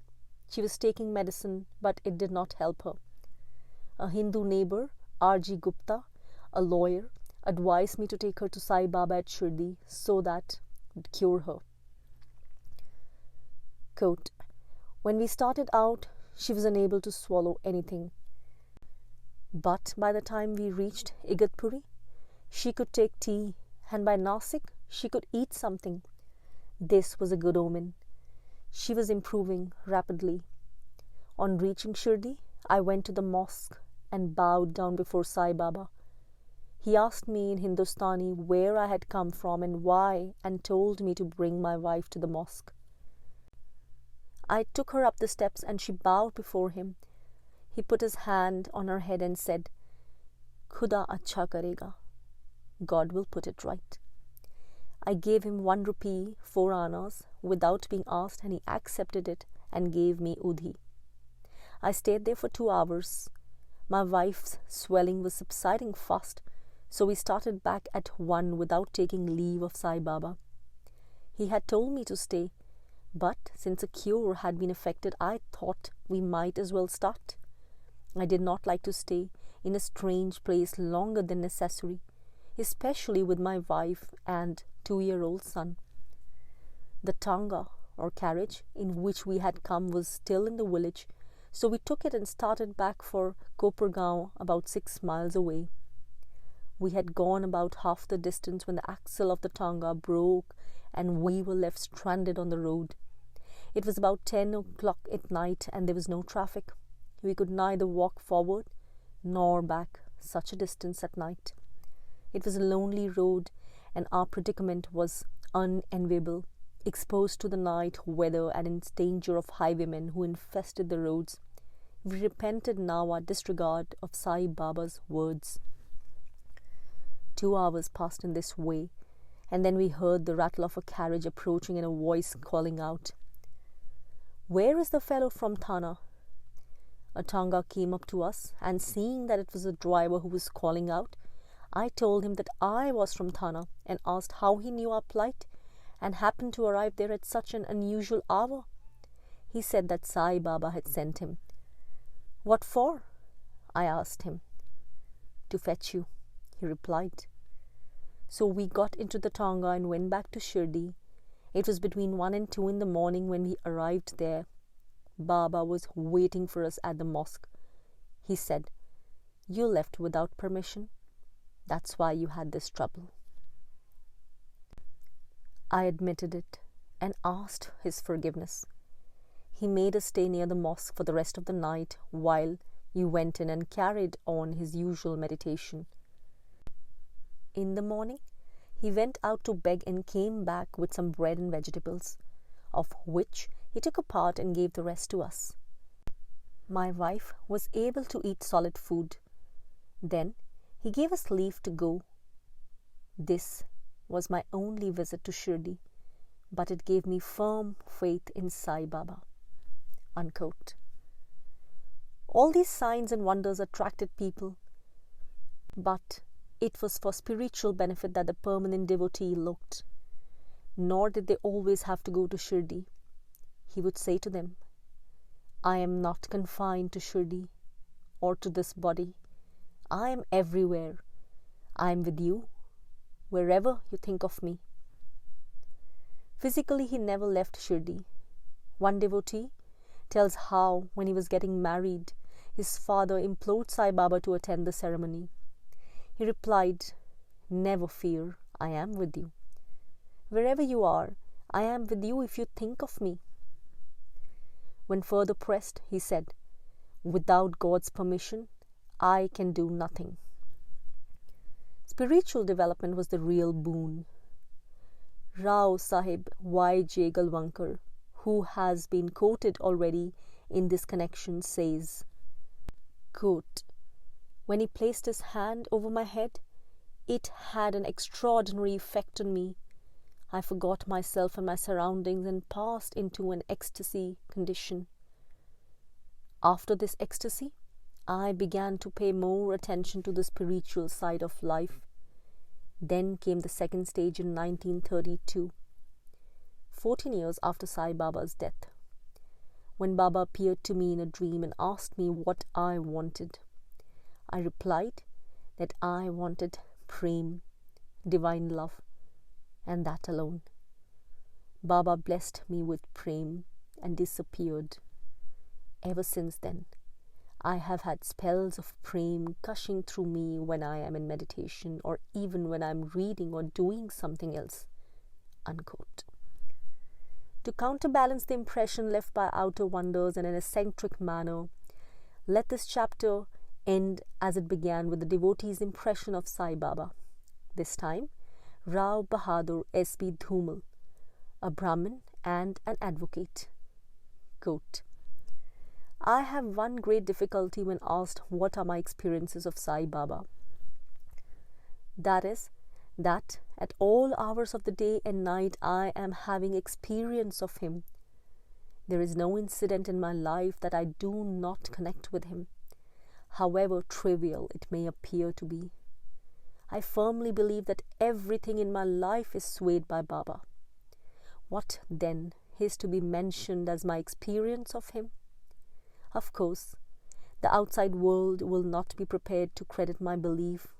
She was taking medicine, but it did not help her. A Hindu neighbor, R.G. Gupta, a lawyer, advised me to take her to Sai Baba at Shirdi so that it would cure her. Quote, when we started out, she was unable to swallow anything. But by the time we reached Igatpuri, she could take tea, and by Nasik, she could eat something. This was a good omen. She was improving rapidly. On reaching Shirdi, I went to the mosque and bowed down before Sai Baba. He asked me in Hindustani where I had come from and why, and told me to bring my wife to the mosque. I took her up the steps and she bowed before him. He put his hand on her head and said, Khuda acha karega. God will put it right. I gave him 1 rupee, 4 annas, without being asked, and he accepted it and gave me udhi. I stayed there for 2 hours. My wife's swelling was subsiding fast, so we started back at 1 without taking leave of Sai Baba. He had told me to stay, but since a cure had been effected, I thought we might as well start. I did not like to stay in a strange place longer than necessary. especially with my wife and 2-year-old son. The tanga, or carriage, in which we had come was still in the village, so we took it and started back for Kopergaon, about 6 miles away. We had gone about half the distance when the axle of the tanga broke and we were left stranded on the road. It was about 10 o'clock at night and there was no traffic. We could neither walk forward nor back such a distance at night. It was a lonely road and our predicament was unenviable, exposed to the night weather and in danger of highwaymen who infested the roads. We repented now our disregard of Sai Baba's words. 2 hours passed in this way, and then we heard the rattle of a carriage approaching and a voice calling out, "Where is the fellow from Thana?" A tanga came up to us, and seeing that it was the driver who was calling out, I told him that I was from Thana and asked how he knew our plight and happened to arrive there at such an unusual hour. He said that Sai Baba had sent him. "What for?" I asked him. "To fetch you," he replied. So we got into the tanga and went back to Shirdi. It was between 1 and 2 in the morning when we arrived there. Baba was waiting for us at the mosque. He said, "You left without permission. That's why you had this trouble." I admitted it and asked his forgiveness. He made us stay near the mosque for the rest of the night while he went in and carried on his usual meditation. In the morning, he went out to beg and came back with some bread and vegetables, of which he took a part and gave the rest to us. My wife was able to eat solid food. Then he gave us leave to go. This was my only visit to Shirdi, but it gave me firm faith in Sai Baba." Unquote. All these signs and wonders attracted people, but it was for spiritual benefit that the permanent devotee looked. Nor did they always have to go to Shirdi. He would say to them, "I am not confined to Shirdi or to this body. I am everywhere. I am with you, wherever you think of me." Physically, he never left Shirdi. One devotee tells how, when he was getting married, his father implored Sai Baba to attend the ceremony. He replied, "Never fear, I am with you. Wherever you are, I am with you if you think of me." When further pressed, he said, "Without God's permission, I can do nothing." Spiritual development was the real boon. Rao Sahib Y.J. Galvankar, who has been quoted already in this connection, says, quote, "When he placed his hand over my head, it had an extraordinary effect on me. I forgot myself and my surroundings and passed into an ecstasy condition. After this ecstasy, I began to pay more attention to the spiritual side of life. Then came the second stage in 1932, 14 years after Sai Baba's death, when Baba appeared to me in a dream and asked me what I wanted. I replied that I wanted prem, divine love, and that alone. Baba blessed me with prem and disappeared. Ever since then, I have had spells of prem gushing through me when I am in meditation or even when I am reading or doing something else." Unquote. To counterbalance the impression left by outer wonders in an eccentric manner, let this chapter end as it began, with the devotee's impression of Sai Baba. This time, Rao Bahadur S.B. Dhumal, a Brahmin and an advocate. Quote, "I have one great difficulty when asked what are my experiences of Sai Baba. That is, that at all hours of the day and night I am having experience of him. There is no incident in my life that I do not connect with him, however trivial it may appear to be. I firmly believe that everything in my life is swayed by Baba. What then is to be mentioned as my experience of him? Of course, the outside world will not be prepared to credit my belief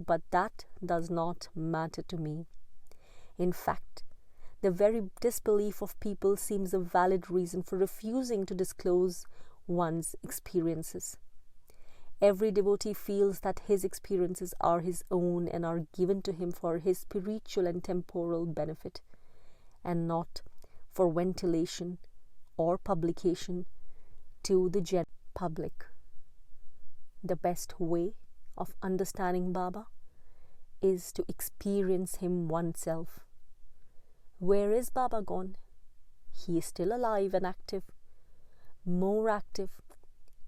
but that does not matter to me. In fact, the very disbelief of people seems a valid reason for refusing to disclose one's experiences. Every devotee feels that his experiences are his own and are given to him for his spiritual and temporal benefit, and not for ventilation or publication to the general public. The best way of understanding Baba is to experience him oneself. Where is Baba gone? He is still alive and active, more active,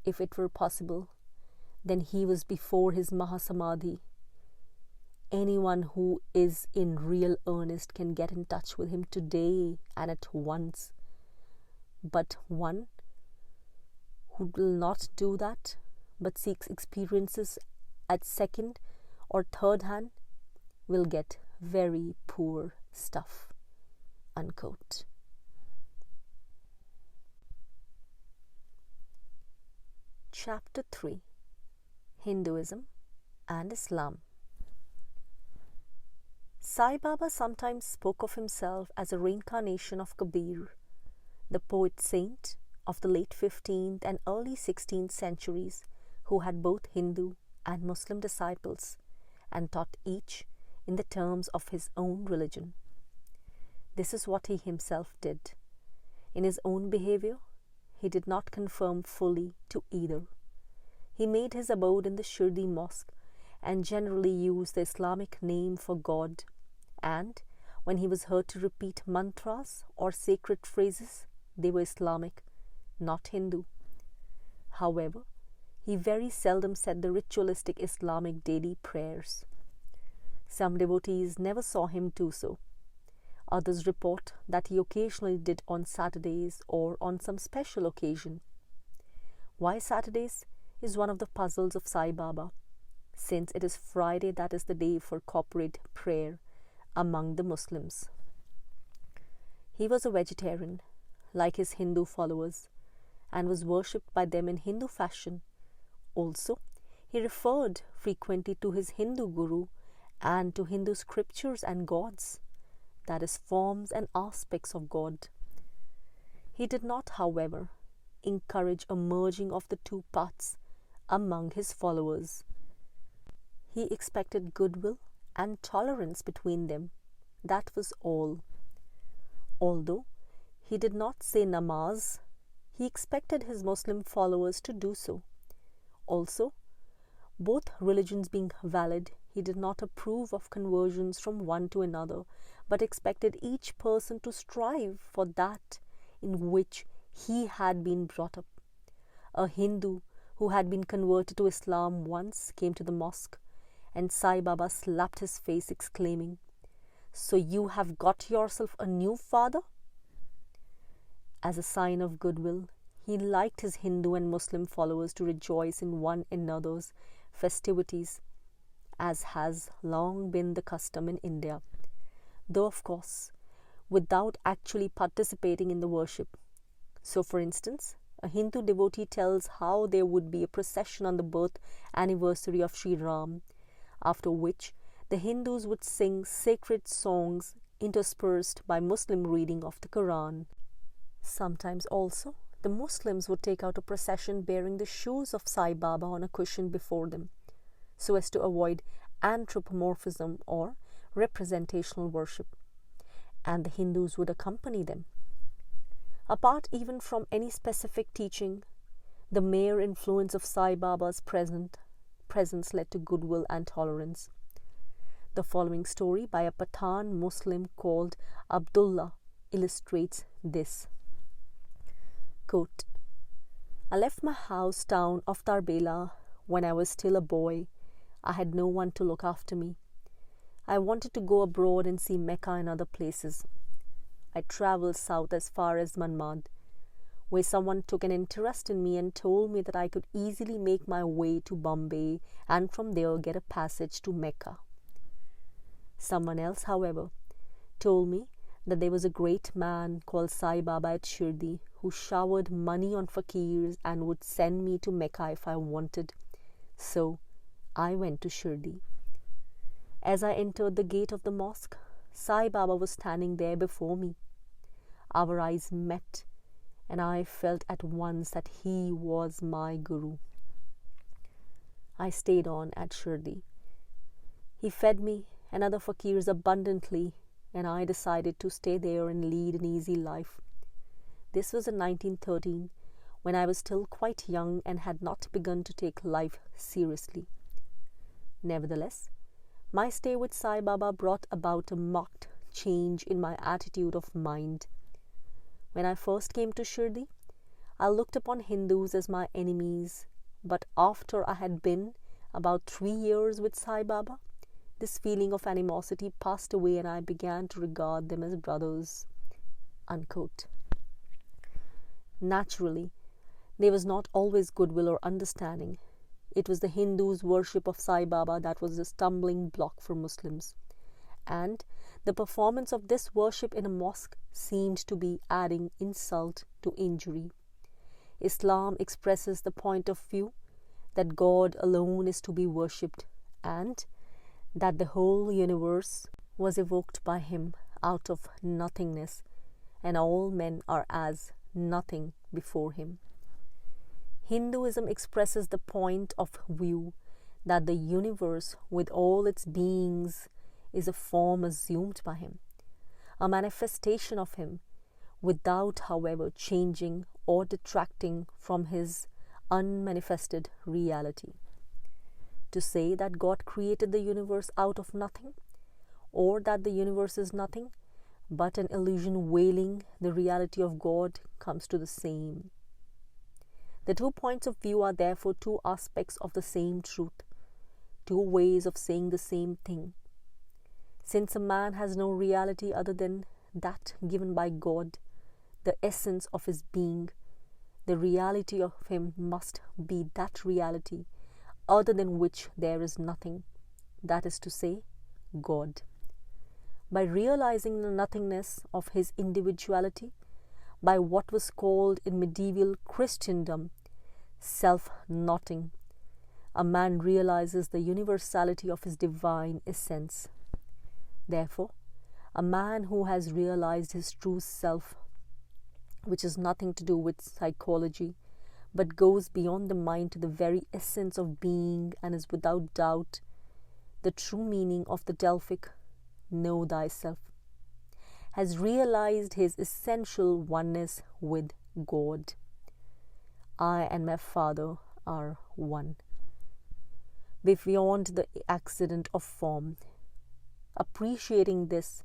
if it were possible, than he was before his Mahasamadhi. Anyone who is in real earnest can get in touch with him today and at once. But one who will not do that, but seeks experiences at second or third hand, will get very poor stuff. Unquote. Chapter 3: Hinduism and Islam. Sai Baba sometimes spoke of himself as a reincarnation of Kabir, the poet saint of the late 15th and early 16th centuries, who had both Hindu and Muslim disciples and taught each in the terms of his own religion. This is what he himself did. In his own behavior, he did not conform fully to either. He made his abode in the Shirdi mosque and generally used the Islamic name for God, and when he was heard to repeat mantras or sacred phrases, they were Islamic, not Hindu. However, he very seldom said the ritualistic Islamic daily prayers. Some devotees never saw him do so. Others report that he occasionally did on Saturdays or on some special occasion. Why Saturdays is one of the puzzles of Sai Baba, since it is Friday that is the day for corporate prayer among the Muslims. He was a vegetarian, like his Hindu followers, and was worshipped by them in Hindu fashion. Also, he referred frequently to his Hindu guru and to Hindu scriptures and gods, that is, forms and aspects of God. He did not, however, encourage a merging of the two paths among his followers. He expected goodwill and tolerance between them. That was all. Although he did not say namaz, he expected his Muslim followers to do so. Also, both religions being valid, he did not approve of conversions from one to another, but expected each person to strive for that in which he had been brought up. A Hindu who had been converted to Islam once came to the mosque, and Sai Baba slapped his face, exclaiming, "So you have got yourself a new father?" As a sign of goodwill, he liked his Hindu and Muslim followers to rejoice in one another's festivities, as has long been the custom in India, though of course without actually participating in the worship. So, for instance, a Hindu devotee tells how there would be a procession on the birth anniversary of Sri Ram, after which the Hindus would sing sacred songs interspersed by Muslim reading of the Quran. Sometimes also the Muslims would take out a procession bearing the shoes of Sai Baba on a cushion before them, so as to avoid anthropomorphism or representational worship, and the Hindus would accompany them. Apart even from any specific teaching, the mere influence of Sai Baba's presence led to goodwill and tolerance. The following story by a Pathan Muslim called Abdullah illustrates this. Quote, "I left my house town of Tarbela when I was still a boy. I had no one to look after me. I wanted to go abroad and see Mecca and other places. I travelled south as far as Manmad, where someone took an interest in me and told me that I could easily make my way to Bombay and from there get a passage to Mecca. Someone else, however, told me that there was a great man called Sai Baba at Shirdi who showered money on fakirs and would send me to Mecca if I wanted. So I went to Shirdi. As I entered the gate of the mosque, Sai Baba was standing there before me. Our eyes met, and I felt at once that he was my Guru. I stayed on at Shirdi. He fed me and other fakirs abundantly, and I decided to stay there and lead an easy life. This was in 1913, when I was still quite young and had not begun to take life seriously. Nevertheless, my stay with Sai Baba brought about a marked change in my attitude of mind. When I first came to Shirdi, I looked upon Hindus as my enemies, but after I had been about 3 years with Sai Baba, this feeling of animosity passed away and I began to regard them as brothers." Unquote. Naturally, there was not always goodwill or understanding. It was the Hindus' worship of Sai Baba that was the stumbling block for Muslims, and the performance of this worship in a mosque seemed to be adding insult to injury. Islam expresses the point of view that God alone is to be worshipped and that the whole universe was evoked by him out of nothingness, and all men are as nothing before him. Hinduism expresses the point of view that the universe with all its beings is a form assumed by him, a manifestation of him, without, however, changing or detracting from his unmanifested reality. To say that God created the universe out of nothing, or that the universe is nothing but an illusion veiling the reality of God, comes to the same. The 2 points of view are therefore 2 aspects of the same truth, 2 ways of saying the same thing. Since a man has no reality other than that given by God, the essence of his being, the reality of him must be that reality other than which there is nothing, that is to say, God. By realizing the nothingness of his individuality, by what was called in medieval Christendom self-knotting, a man realizes the universality of his divine essence. Therefore, a man who has realized his true self, which has nothing to do with psychology, but goes beyond the mind to the very essence of being and is without doubt the true meaning of the Delphic "Know thyself," has realized his essential oneness with God. I and my Father are one. Beyond the accident of form. Appreciating this,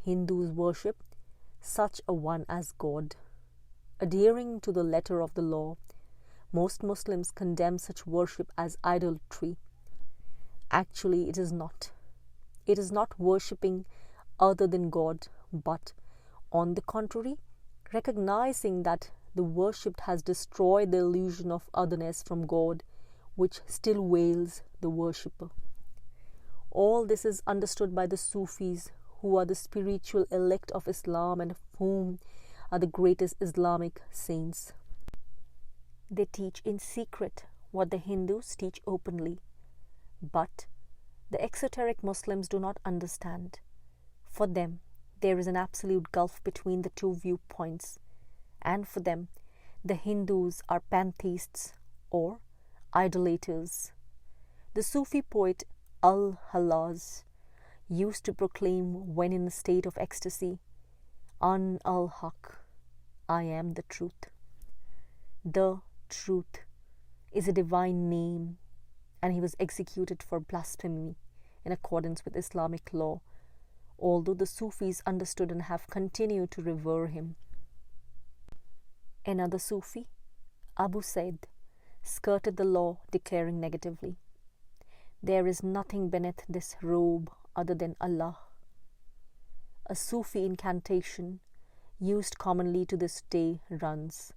Hindus worship such a one as God. Adhering to the letter of the law, most Muslims condemn such worship as idolatry. Actually, it is not. It is not worshipping other than God, but, on the contrary, recognizing that the worshipped has destroyed the illusion of otherness from God, which still veils the worshipper. All this is understood by the Sufis, who are the spiritual elect of Islam and of whom are the greatest Islamic saints. They teach in secret what the Hindus teach openly, but the exoteric Muslims do not understand. For them, there is an absolute gulf between the 2 viewpoints, and for them, the Hindus are pantheists or idolaters. The Sufi poet Al-Hallaj used to proclaim when in a state of ecstasy, "An al-Haq, I am the truth." The truth is a divine name, and he was executed for blasphemy in accordance with Islamic law, although the Sufis understood and have continued to revere him. Another Sufi, Abu Said, skirted the law, declaring negatively, "There is nothing beneath this robe other than Allah." A Sufi incantation used commonly to this day runs,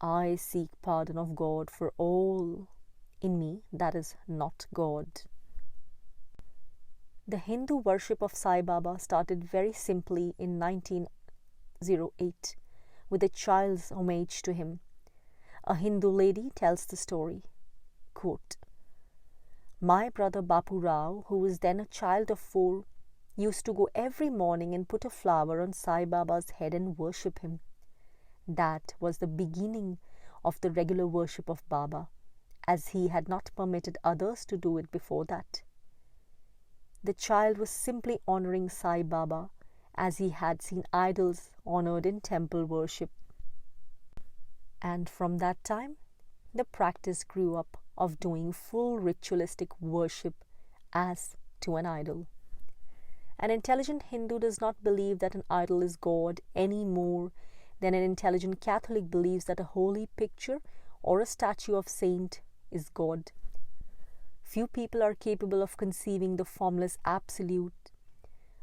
"I seek pardon of God for all in me that is not God." The Hindu worship of Sai Baba started very simply in 1908 with a child's homage to him. A Hindu lady tells the story. Quote, My brother Bapu Rao, who was then a child of 4, used to go every morning and put a flower on Sai Baba's head and worship him. That was the beginning of the regular worship of Baba, as he had not permitted others to do it before that. The child was simply honoring Sai Baba as he had seen idols honored in temple worship. And from that time, the practice grew up of doing full ritualistic worship as to an idol. An intelligent Hindu does not believe that an idol is God any more than an intelligent Catholic believes that a holy picture or a statue of saint is God. Few people are capable of conceiving the formless absolute,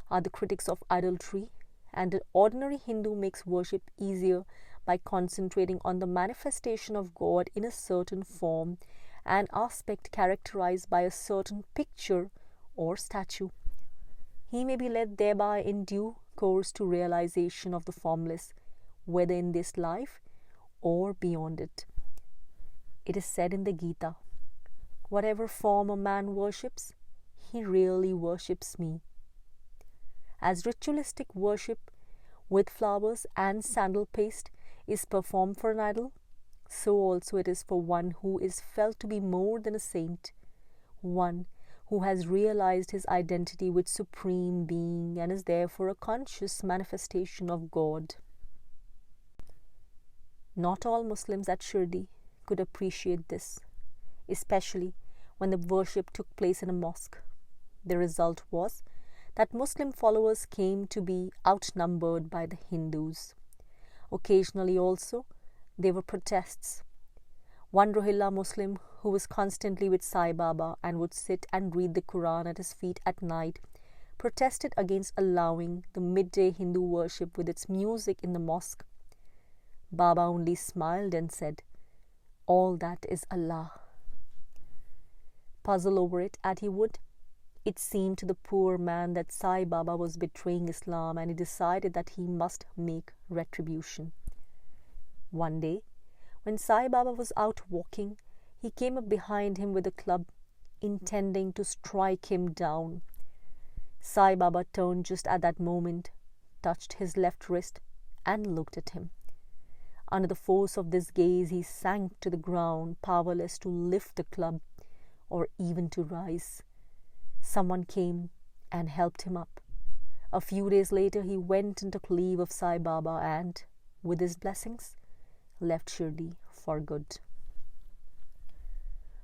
are the critics of idolatry, and an ordinary Hindu makes worship easier by concentrating on the manifestation of God in a certain form and aspect characterized by a certain picture or statue. He may be led thereby in due course to realization of the formless, whether in this life or beyond it. It is said in the Gita, "Whatever form a man worships, he really worships me." As ritualistic worship with flowers and sandal paste is performed for an idol, so also it is for one who is felt to be more than a saint, one who has realized his identity with Supreme Being and is therefore a conscious manifestation of God. Not all Muslims at Shirdi could appreciate this, especially when the worship took place in a mosque. The result was that Muslim followers came to be outnumbered by the Hindus. Occasionally also, there were protests. One Rohilla Muslim who was constantly with Sai Baba and would sit and read the Quran at his feet at night protested against allowing the midday Hindu worship with its music in the mosque. Baba only smiled and said, "All that is Allah." Puzzle over it as he would, it seemed to the poor man that Sai Baba was betraying Islam, and he decided that he must make retribution. One day, when Sai Baba was out walking, he came up behind him with a club, intending to strike him down. Sai Baba turned just at that moment, touched his left wrist, and looked at him. Under the force of this gaze, he sank to the ground, powerless to lift the club or even to rise. Someone came and helped him up. A few days later, he went and took leave of Sai Baba and, with his blessings, left Shirdi for good.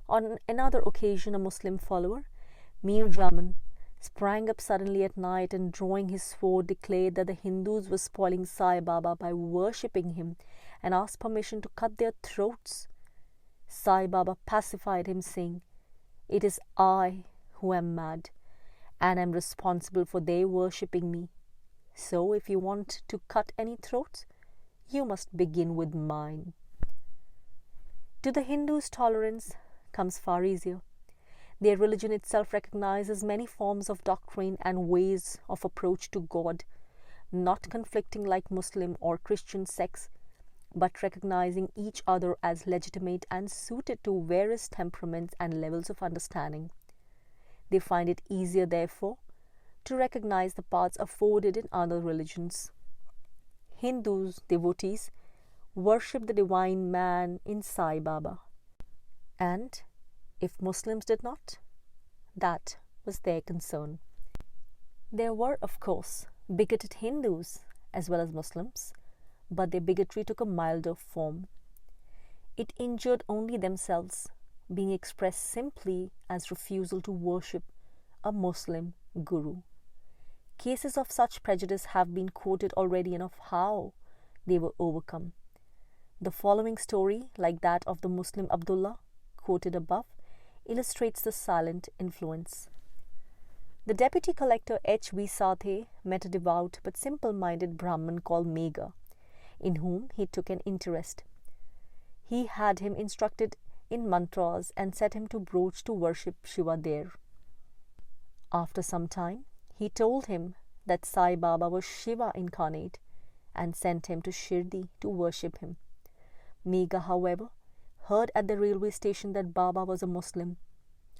On another occasion, a Muslim follower, Mir Jaman, sprang up suddenly at night and, drawing his sword, declared that the Hindus were spoiling Sai Baba by worshipping him and asked permission to cut their throats. Sai Baba pacified him, saying, "It is I who am mad and am responsible for their worshipping me. So if you want to cut any throats, you must begin with mine." To the Hindus, tolerance comes far easier. Their religion itself recognizes many forms of doctrine and ways of approach to God, not conflicting like Muslim or Christian sects, but recognizing each other as legitimate and suited to various temperaments and levels of understanding. They find it easier, therefore, to recognize the paths afforded in other religions. Hindus, devotees, worship the divine man in Sai Baba. And if Muslims did not, that was their concern. There were, of course, bigoted Hindus as well as Muslims, but their bigotry took a milder form. It injured only themselves, being expressed simply as refusal to worship a Muslim guru. Cases of such prejudice have been quoted already and of how they were overcome. The following story, like that of the Muslim Abdullah, quoted above, illustrates the silent influence. The deputy collector H.V. Sathe met a devout but simple-minded Brahmin called Megha, in whom he took an interest. He had him instructed in mantras and set him to broach to worship Shiva there. After some time, he told him that Sai Baba was Shiva incarnate and sent him to Shirdi to worship him. Megha, however, heard at the railway station that Baba was a Muslim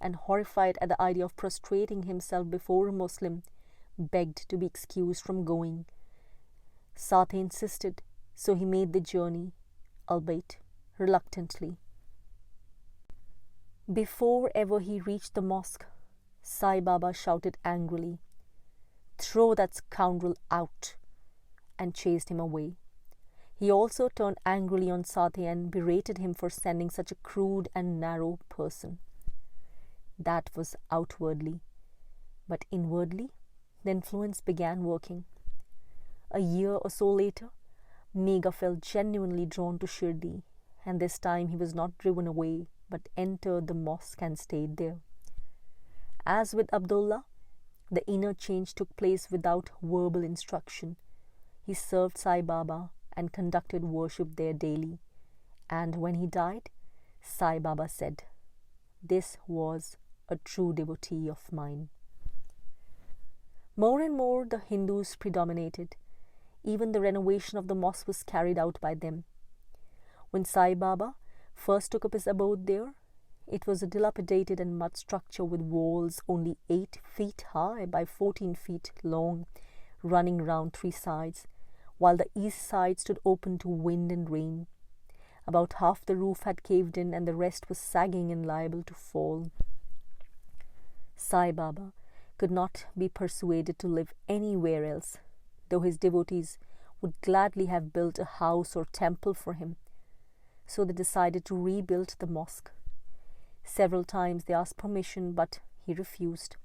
and horrified at the idea of prostrating himself before a Muslim, begged to be excused from going. Sati insisted, so he made the journey, albeit reluctantly. Before ever he reached the mosque, Sai Baba shouted angrily, "Throw that scoundrel out," and chased him away. He also turned angrily on Sati and berated him for sending such a crude and narrow person. That was outwardly, but inwardly, the influence began working. A year or so later, Megha felt genuinely drawn to Shirdi, and this time he was not driven away, but entered the mosque and stayed there. As with Abdullah, the inner change took place without verbal instruction. He served Sai Baba and conducted worship there daily, and when he died, Sai Baba said, "This was a true devotee of mine." More and more the Hindus predominated. Even the renovation of the mosque was carried out by them. When Sai Baba first took up his abode there, it was a dilapidated and mud structure with walls only 8 feet high by 14 feet long, running round 3 sides, while the east side stood open to wind and rain. About half the roof had caved in and the rest was sagging and liable to fall. Sai Baba could not be persuaded to live anywhere else, though his devotees would gladly have built a house or temple for him. So they decided to rebuild the mosque. Several times they asked permission, but he refused.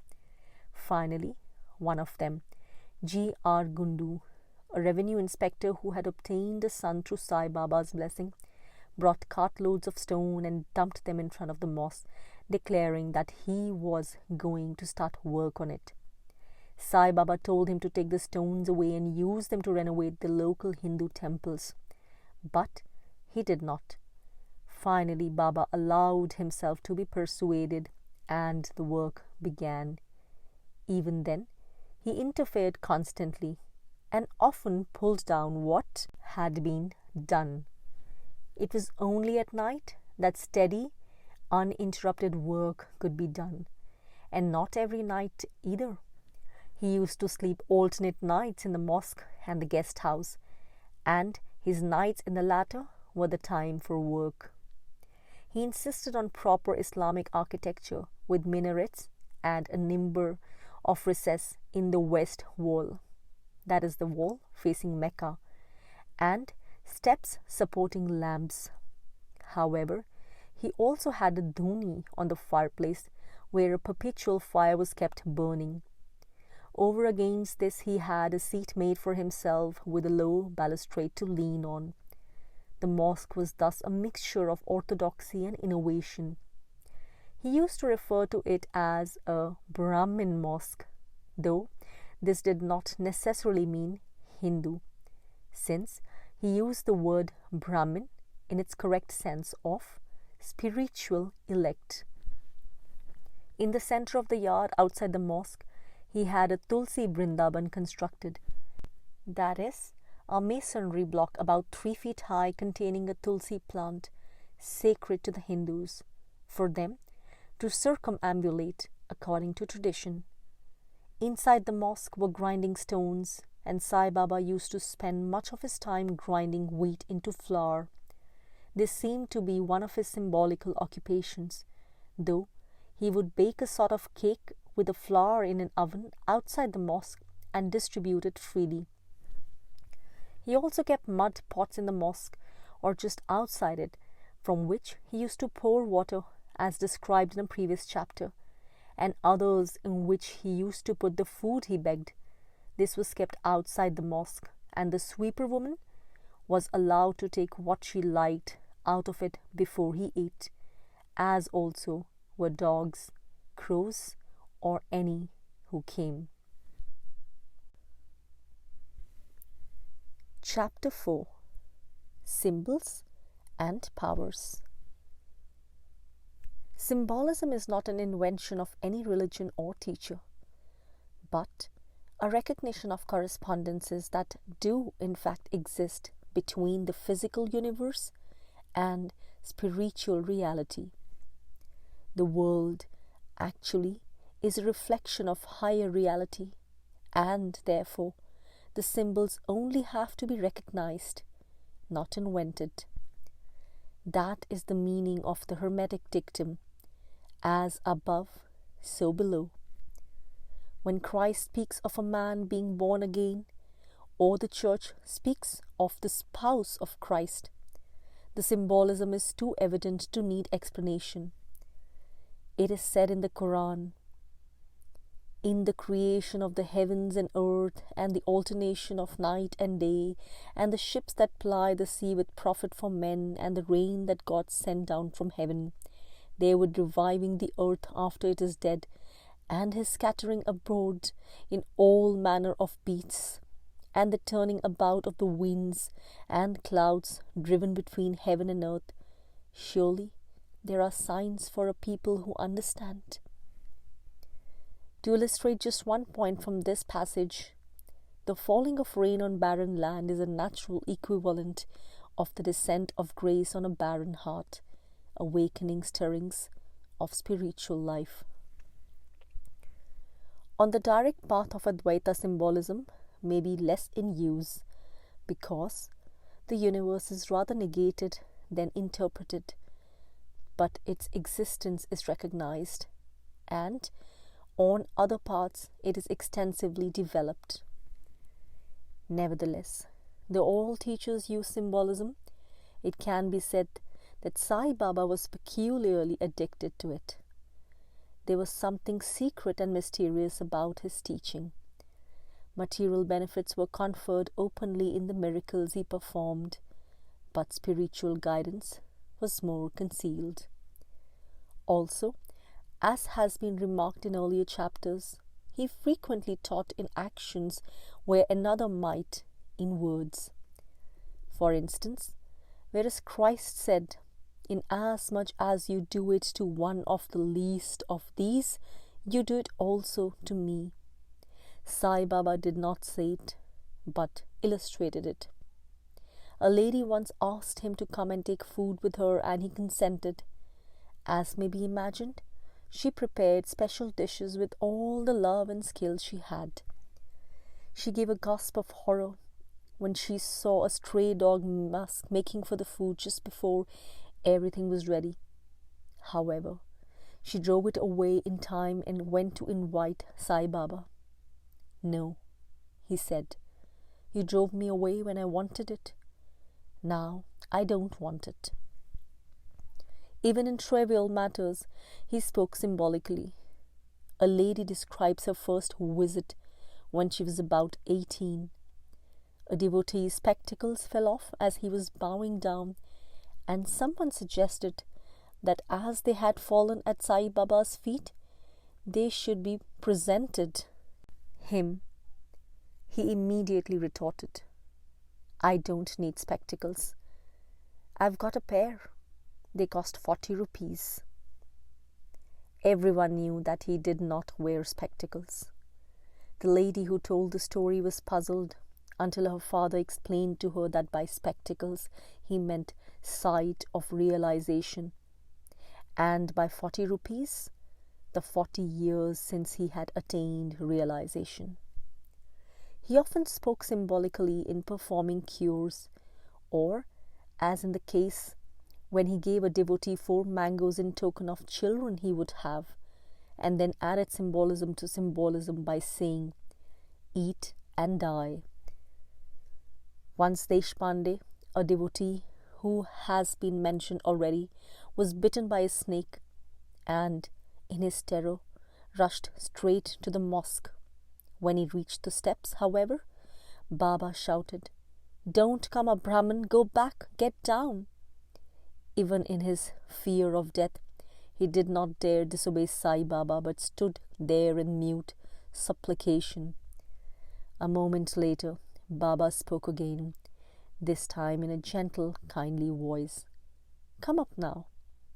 Finally, one of them, G.R. Gundu, a revenue inspector who had obtained a son through Sai Baba's blessing, brought cartloads of stone and dumped them in front of the mosque, declaring that he was going to start work on it. Sai Baba told him to take the stones away and use them to renovate the local Hindu temples. But he did not. Finally, Baba allowed himself to be persuaded and the work began. Even then, he interfered constantly and often pulled down what had been done. It was only at night that steady, uninterrupted work could be done, and not every night either. He used to sleep alternate nights in the mosque and the guest house, and his nights in the latter were the time for work. He insisted on proper Islamic architecture with minarets and a nimber of recess in the west wall, that is the wall facing Mecca, and steps supporting lamps. However, he also had a dhoni on the fireplace where a perpetual fire was kept burning. Over against this he had a seat made for himself with a low balustrade to lean on. The mosque was thus a mixture of orthodoxy and innovation. He used to refer to it as a Brahmin mosque, though this did not necessarily mean Hindu, since he used the word Brahmin in its correct sense of spiritual elect. In the center of the yard outside the mosque, he had a Tulsi Vrindavan constructed, that is, a masonry block about 3 feet high containing a Tulsi plant, sacred to the Hindus, for them to circumambulate according to tradition. Inside the mosque were grinding stones, and Sai Baba used to spend much of his time grinding wheat into flour. This seemed to be one of his symbolical occupations, though he would bake a sort of cake with the flour in an oven outside the mosque and distribute it freely. He also kept mud pots in the mosque or just outside it, from which he used to pour water as described in a previous chapter, and others in which he used to put the food he begged. This was kept outside the mosque, and the sweeper woman was allowed to take what she liked out of it before he ate, as also were dogs, crows, or any who came. Chapter 4: Symbols and Powers. Symbolism is not an invention of any religion or teacher, but a recognition of correspondences that do in fact exist between the physical universe and spiritual reality. The world actually is a reflection of higher reality, and therefore the symbols only have to be recognized, not invented. That is the meaning of the Hermetic dictum, as above, so below. When Christ speaks of a man being born again, or the Church speaks of the spouse of Christ, the symbolism is too evident to need explanation. It is said in the Quran, "In the creation of the heavens and earth, and the alternation of night and day, and the ships that ply the sea with profit for men, and the rain that God sent down from heaven, there with reviving the earth after it is dead, and his scattering abroad in all manner of beasts, and the turning about of the winds and clouds driven between heaven and earth. Surely there are signs for a people who understand." To illustrate just one point from this passage, the falling of rain on barren land is a natural equivalent of the descent of grace on a barren heart, awakening stirrings of spiritual life. On the direct path of Advaita symbolism may be less in use because the universe is rather negated than interpreted, but its existence is recognized, and on other paths it is extensively developed. Nevertheless, though all teachers use symbolism, it can be said that Sai Baba was peculiarly addicted to it. There was something secret and mysterious about his teaching. Material benefits were conferred openly in the miracles he performed, but spiritual guidance was more concealed. Also, as has been remarked in earlier chapters, he frequently taught in actions where another might in words. For instance, whereas Christ said, "Inasmuch as you do it to one of the least of these, you do it also to me," Sai Baba did not say it, but illustrated it. A lady once asked him to come and take food with her, and he consented. As may be imagined, she prepared special dishes with all the love and skill she had. She gave a gasp of horror when she saw a stray dog making for the food just before everything was ready. However, she drove it away in time and went to invite Sai Baba. "No," he said, "you drove me away when I wanted it. Now I don't want it." Even in trivial matters, he spoke symbolically. A lady describes her first visit when she was about 18. A devotee's spectacles fell off as he was bowing down, and someone suggested that as they had fallen at Sai Baba's feet, they should be presented him. He immediately retorted, "I don't need spectacles. I've got a pair. They cost 40 rupees. Everyone knew that he did not wear spectacles. The lady who told the story was puzzled until her father explained to her that by spectacles he meant sight of realization, and by 40 rupees, the 40 years since he had attained realization. He often spoke symbolically in performing cures, or, as in the case when he gave a devotee 4 mangoes in token of children he would have, and then added symbolism to symbolism by saying, "Eat and die." Once Deshpande, a devotee who has been mentioned already, was bitten by a snake and, in his terror, rushed straight to the mosque. When he reached the steps, however, Baba shouted, "Don't come up, Brahman, go back, get down." Even in his fear of death, he did not dare disobey Sai Baba, but stood there in mute supplication. A moment later, Baba spoke again, this time in a gentle, kindly voice. "Come up now.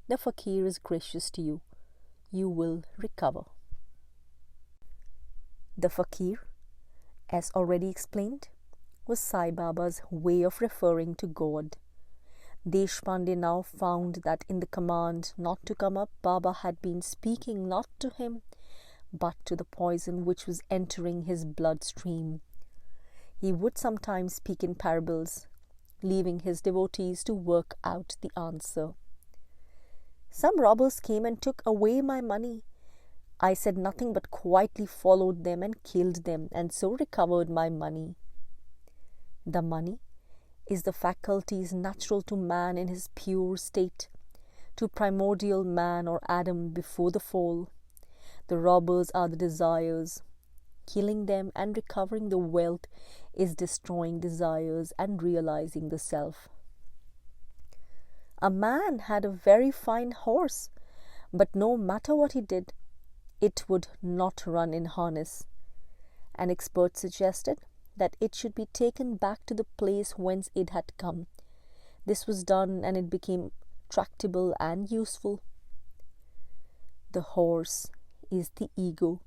The fakir is gracious to you. You will recover." The fakir, as already explained, was Sai Baba's way of referring to God. Deshpande now found that in the command not to come up, Baba had been speaking not to him, but to the poison which was entering his bloodstream. He would sometimes speak in parables, leaving his devotees to work out the answer. Some robbers came and took away my money. I said nothing but quietly followed them and killed them, and so recovered my money. The money is the faculties natural to man in his pure state, to primordial man or Adam before the fall. The robbers are the desires. Killing them and recovering the wealth is destroying desires and realizing the self. A man had a very fine horse, but no matter what he did, it would not run in harness. An expert suggested that it should be taken back to the place whence it had come. This was done, and it became tractable and useful. The horse is the ego.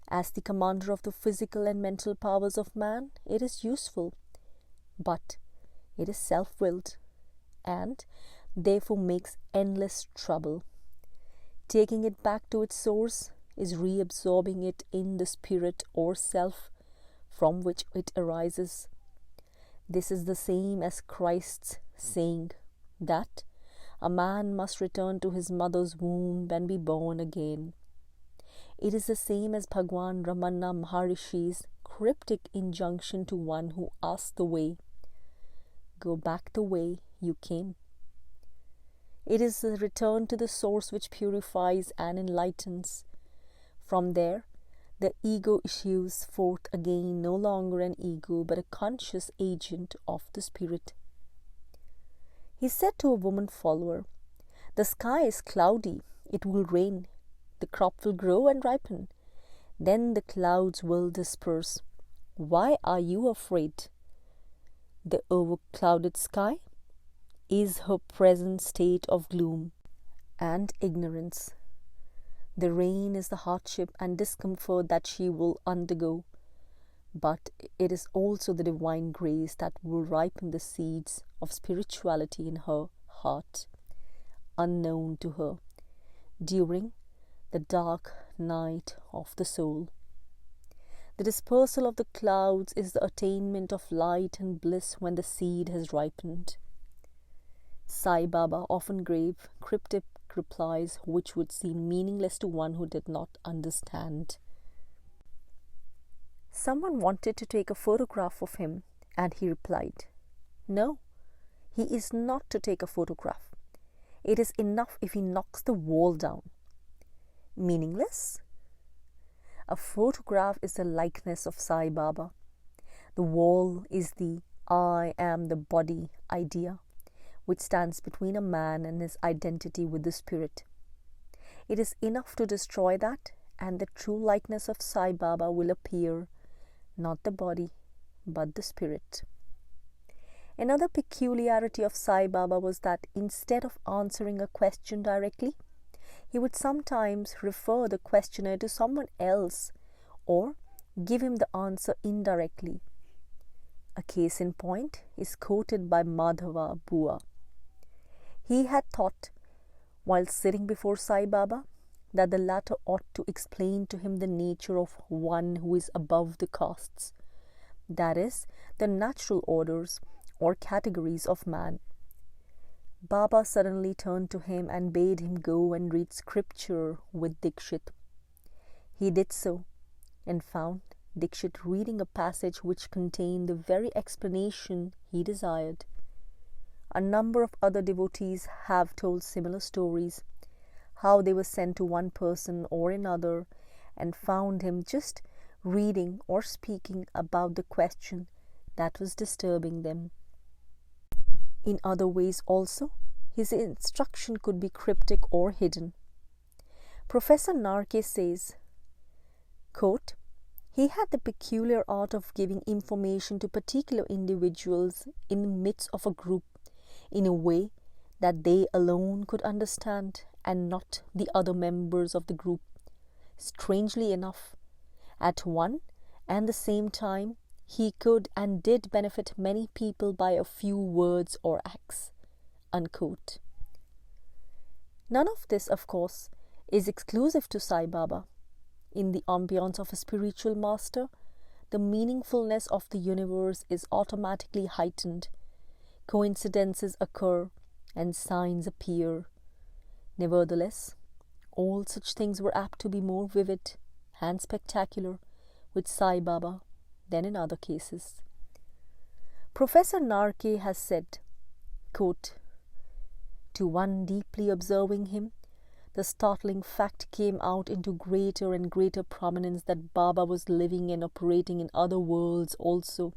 As the commander of the physical and mental powers of man, it is useful, but it is self-willed and therefore makes endless trouble. Taking it back to its source is reabsorbing it in the spirit or self from which it arises. This is the same as Christ's saying that a man must return to his mother's womb and be born again. It is the same as Bhagawan Ramana Maharshi's cryptic injunction to one who asks the way. Go back the way you came. It is the return to the source which purifies and enlightens. From there, the ego issues forth again, no longer an ego, but a conscious agent of the spirit. He said to a woman follower, "The sky is cloudy, it will rain, the crop will grow and ripen, then the clouds will disperse. Why are you afraid?" The overclouded sky is her present state of gloom and ignorance. The rain is the hardship and discomfort that she will undergo, but it is also the divine grace that will ripen the seeds of spirituality in her heart, unknown to her, during the dark night of the soul. The dispersal of the clouds is the attainment of light and bliss when the seed has ripened. Sai Baba often gave cryptic replies which would seem meaningless to one who did not understand. Someone wanted to take a photograph of him, and he replied, "No, he is not to take a photograph. It is enough if he knocks the wall down." Meaningless? A photograph is the likeness of Sai Baba. The wall is the I am the body idea, which stands between a man and his identity with the spirit. It is enough to destroy that, and the true likeness of Sai Baba will appear, not the body, but the spirit. Another peculiarity of Sai Baba was that instead of answering a question directly, he would sometimes refer the questioner to someone else or give him the answer indirectly. A case in point is quoted by Madhava Bua. He had thought, while sitting before Sai Baba, that the latter ought to explain to him the nature of one who is above the castes, that is, the natural orders or categories of man. Baba suddenly turned to him and bade him go and read scripture with Dikshit. He did so and found Dikshit reading a passage which contained the very explanation he desired. A number of other devotees have told similar stories, how they were sent to one person or another and found him just reading or speaking about the question that was disturbing them. In other ways also, his instruction could be cryptic or hidden. Professor Narke says, quote, "He had the peculiar art of giving information to particular individuals in the midst of a group in a way that they alone could understand and not the other members of the group. Strangely enough, at one and the same time, he could and did benefit many people by a few words or acts. Unquote. None of this, of course, is exclusive to Sai Baba. In the ambience of a spiritual master, the meaningfulness of the universe is automatically heightened. Coincidences occur and signs appear. Nevertheless, all such things were apt to be more vivid and spectacular with Sai Baba than in other cases. Professor Narke has said, quote, "To one deeply observing him, the startling fact came out into greater and greater prominence that Baba was living and operating in other worlds also,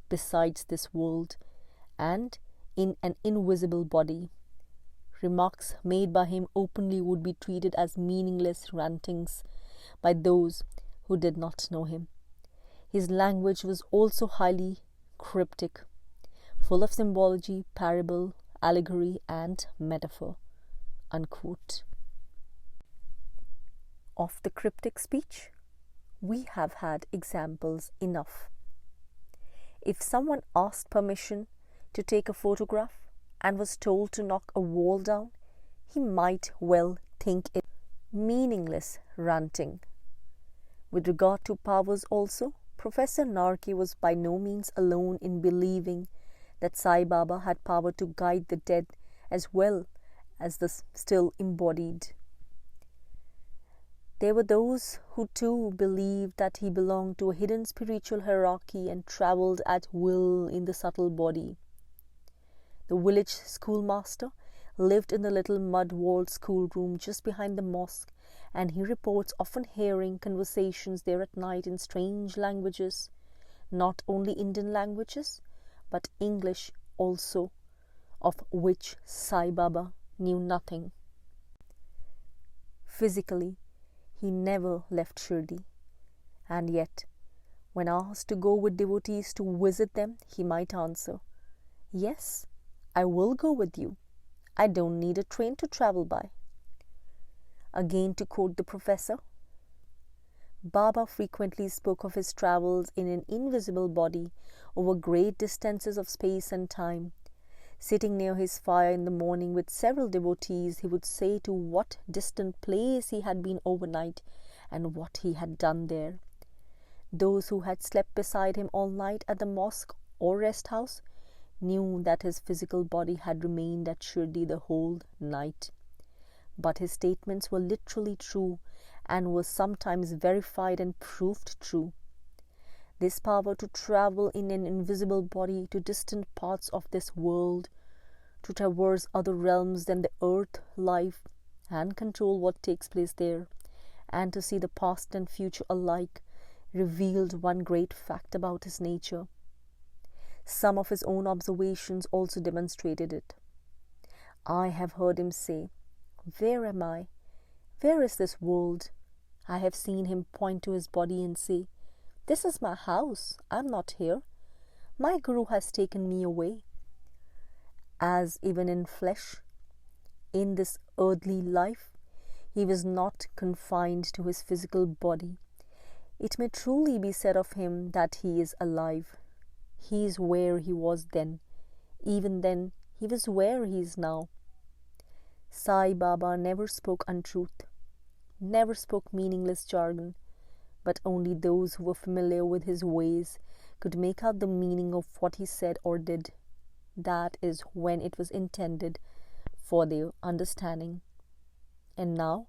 besides this world, and in an invisible body. Remarks made by him openly would be treated as meaningless rantings by those who did not know him. His language was also highly cryptic, full of symbology, parable, allegory, and metaphor." Unquote. Of the cryptic speech, we have had examples enough. If someone asked permission to take a photograph and was told to knock a wall down, he might well think it meaningless ranting. With regard to powers also, Professor Narke was by no means alone in believing that Sai Baba had power to guide the dead as well as the still embodied. There were those who too believed that he belonged to a hidden spiritual hierarchy and travelled at will in the subtle body. The village schoolmaster lived in the little mud-walled schoolroom just behind the mosque, and he reports often hearing conversations there at night in strange languages, not only Indian languages, but English also, of which Sai Baba knew nothing. Physically, he never left Shirdi, and yet, when asked to go with devotees to visit them, he might answer, "Yes, I will go with you. I don't need a train to travel by." Again, to quote the professor, Baba frequently spoke of his travels in an invisible body over great distances of space and time. Sitting near his fire in the morning with several devotees, he would say to what distant place he had been overnight and what he had done there. Those who had slept beside him all night at the mosque or rest house knew that his physical body had remained at Shirdi the whole night. But his statements were literally true and were sometimes verified and proved true. This power to travel in an invisible body to distant parts of this world, to traverse other realms than the earth life and control what takes place there, and to see the past and future alike, revealed one great fact about his nature. Some of his own observations also demonstrated it. I have heard him say, "Where am I? Where is this world?" I have seen him point to his body and say, "This is my house. I am not here. My Guru has taken me away." As even in flesh, in this earthly life, he was not confined to his physical body. It may truly be said of him that he is alive. He is where he was then. Even then, he was where he is now. Sai Baba never spoke untruth, never spoke meaningless jargon, but only those who were familiar with his ways could make out the meaning of what he said or did. That is when it was intended for their understanding. And now,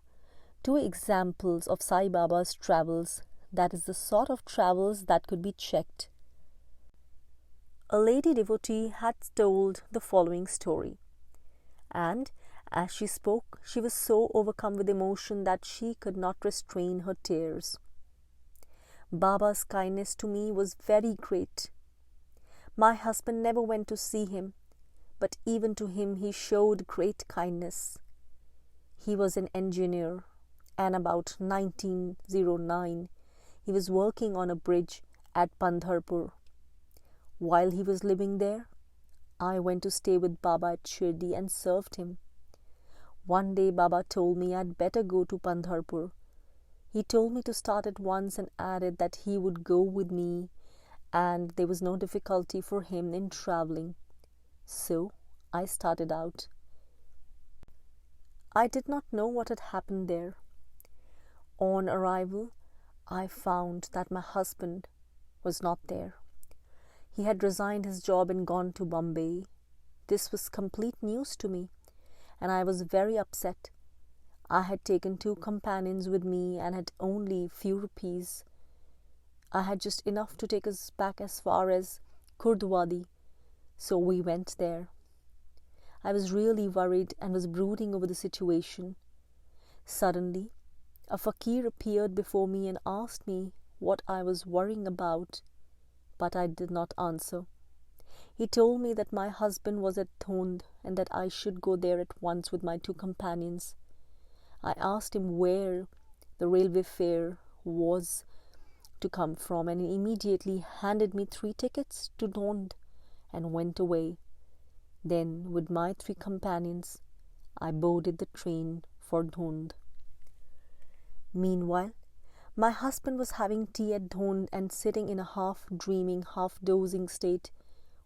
two examples of Sai Baba's travels, that is the sort of travels that could be checked. A lady devotee had told the following story, and as she spoke, she was so overcome with emotion that she could not restrain her tears. "Baba's kindness to me was very great. My husband never went to see him, but even to him he showed great kindness. He was an engineer, and about 1909 he was working on a bridge at Pandharpur. While he was living there, I went to stay with Baba at Shirdi and served him. One day Baba told me I'd better go to Pandharpur. He told me to start at once and added that he would go with me and there was no difficulty for him in travelling. So I started out. I did not know what had happened there. On arrival, I found that my husband was not there. He had resigned his job and gone to Bombay. This was complete news to me, and I was very upset. I had taken 2 companions with me and had only few rupees. I had just enough to take us back as far as Kurdwadi, so we went there. I was really worried and was brooding over the situation. Suddenly, a fakir appeared before me and asked me what I was worrying about, but I did not answer. He told me that my husband was at Thond and that I should go there at once with my 2 companions. I asked him where the railway fare was to come from, and he immediately handed me 3 tickets to Thond and went away. Then, with my 3 companions, I boarded the train for Thond. Meanwhile, my husband was having tea at Thond and sitting in a half-dreaming, half-dozing state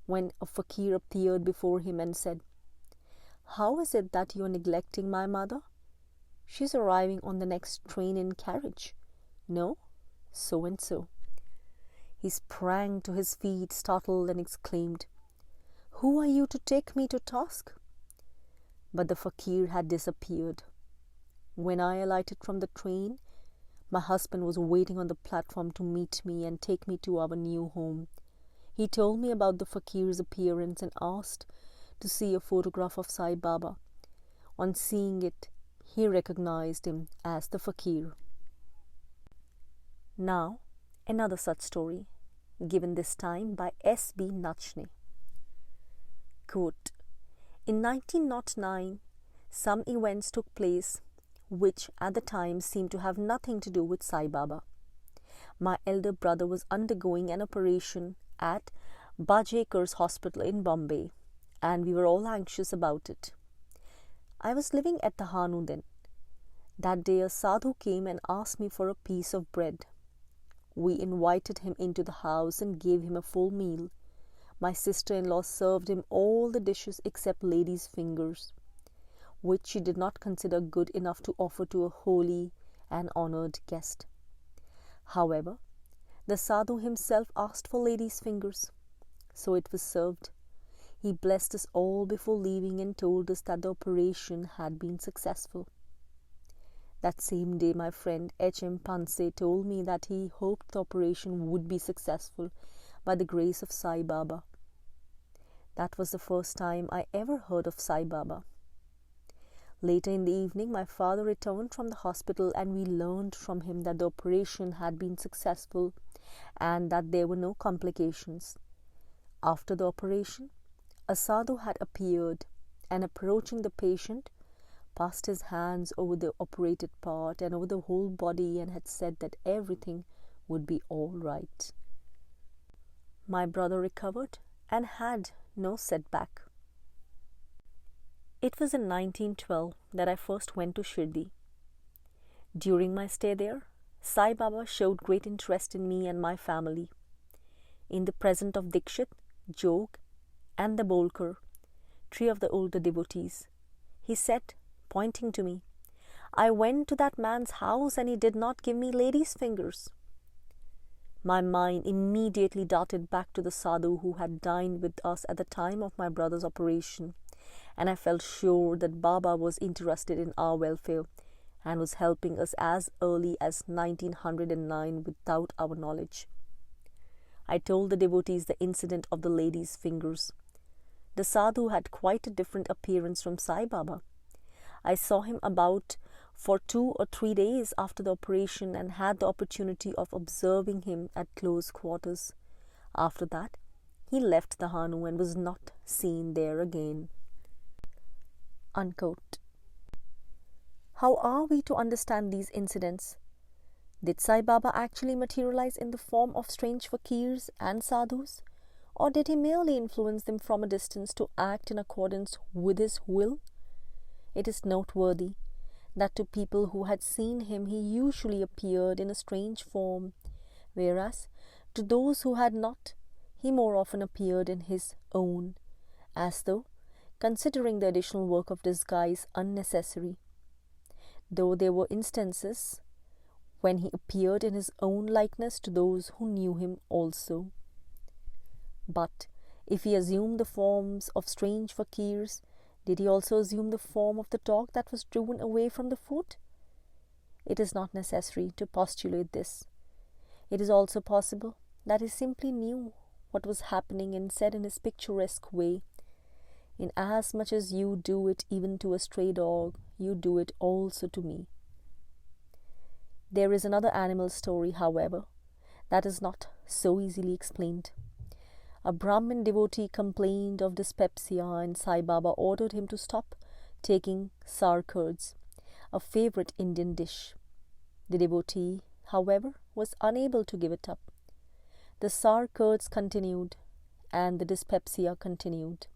when a fakir appeared before him and said, "How is it that you are neglecting my mother? She is arriving on the next train in carriage. No? So and so." He sprang to his feet, startled, and exclaimed, "Who are you to take me to task?" But the fakir had disappeared. When I alighted from the train, my husband was waiting on the platform to meet me and take me to our new home. He told me about the fakir's appearance and asked to see a photograph of Sai Baba. On seeing it, he recognized him as the fakir. Now, another such story, given this time by S.B. Nachne. Quote, "In 1909, some events took place which at the time seemed to have nothing to do with Sai Baba. My elder brother was undergoing an operation at Bajaker's Hospital in Bombay, and we were all anxious about it. I was living at the Hanu then. That day a sadhu came and asked me for a piece of bread. We invited him into the house and gave him a full meal. My sister-in-law served him all the dishes except ladies' fingers, which she did not consider good enough to offer to a holy and honored guest. However, the sadhu himself asked for ladies' fingers, so it was served. He blessed us all before leaving and told us that the operation had been successful. That same day, my friend H.M. Panse told me that he hoped the operation would be successful by the grace of Sai Baba. That was the first time I ever heard of Sai Baba. Later in the evening, my father returned from the hospital and we learned from him that the operation had been successful and that there were no complications. After the operation, a sadhu had appeared and, approaching the patient, passed his hands over the operated part and over the whole body and had said that everything would be all right. My brother recovered and had no setback. It was in 1912 that I first went to Shirdi. During my stay there, Sai Baba showed great interest in me and my family. In the presence of Dikshit, Jog, and the Bolkar, 3 of the older devotees, he said, pointing to me, "I went to that man's house and he did not give me ladies' fingers." My mind immediately darted back to the sadhu who had dined with us at the time of my brother's operation, and I felt sure that Baba was interested in our welfare and was helping us as early as 1909 without our knowledge. I told the devotees the incident of the ladies' fingers. The sadhu had quite a different appearance from Sai Baba. I saw him about for 2 or 3 days after the operation and had the opportunity of observing him at close quarters. After that, he left the Hanu and was not seen there again. Unquote. How are we to understand these incidents? Did Sai Baba actually materialize in the form of strange fakirs and sadhus, or did he merely influence them from a distance to act in accordance with his will? It is noteworthy that to people who had seen him he usually appeared in a strange form, whereas to those who had not, he more often appeared in his own, as though considering the additional work of disguise unnecessary, though there were instances when he appeared in his own likeness to those who knew him also. But if he assumed the forms of strange fakirs, did he also assume the form of the dog that was driven away from the foot? It is not necessary to postulate this. It is also possible that he simply knew what was happening and said in his picturesque way, "Inasmuch as you do it even to a stray dog, you do it also to me." There is another animal story, however, that is not so easily explained. A Brahmin devotee complained of dyspepsia, and Sai Baba ordered him to stop taking sour curds, a favorite Indian dish. The devotee, however, was unable to give it up. The sour curds continued, and the dyspepsia continued.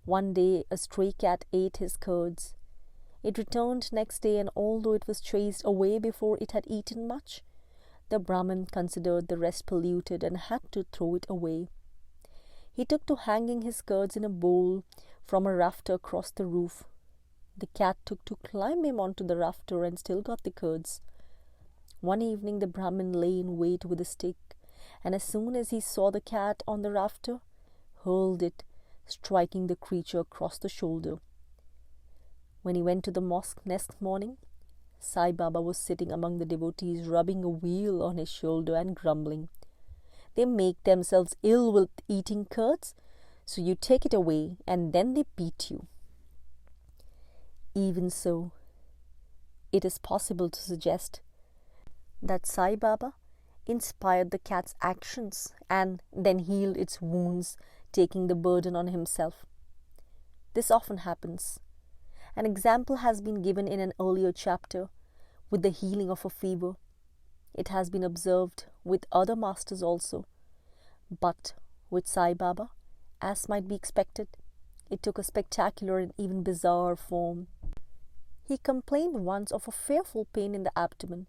One day a stray cat ate his curds. It returned next day, and although it was chased away before it had eaten much, the Brahmin considered the rest polluted and had to throw it away. He took to hanging his curds in a bowl from a rafter across the roof. The cat took to climb him onto the rafter and still got the curds. One evening the Brahmin lay in wait with a stick, and as soon as he saw the cat on the rafter, hurled it, striking the creature across the shoulder. When he went to the mosque next morning, Sai Baba was sitting among the devotees, rubbing a wheel on his shoulder and grumbling, "They make themselves ill with eating curds, so you take it away and then they beat you." Even so, it is possible to suggest that Sai Baba inspired the cat's actions and then healed its wounds, taking the burden on himself. This often happens. An example has been given in an earlier chapter with the healing of a fever. It has been observed with other masters also. But with Sai Baba, as might be expected, it took a spectacular and even bizarre form. He complained once of a fearful pain in the abdomen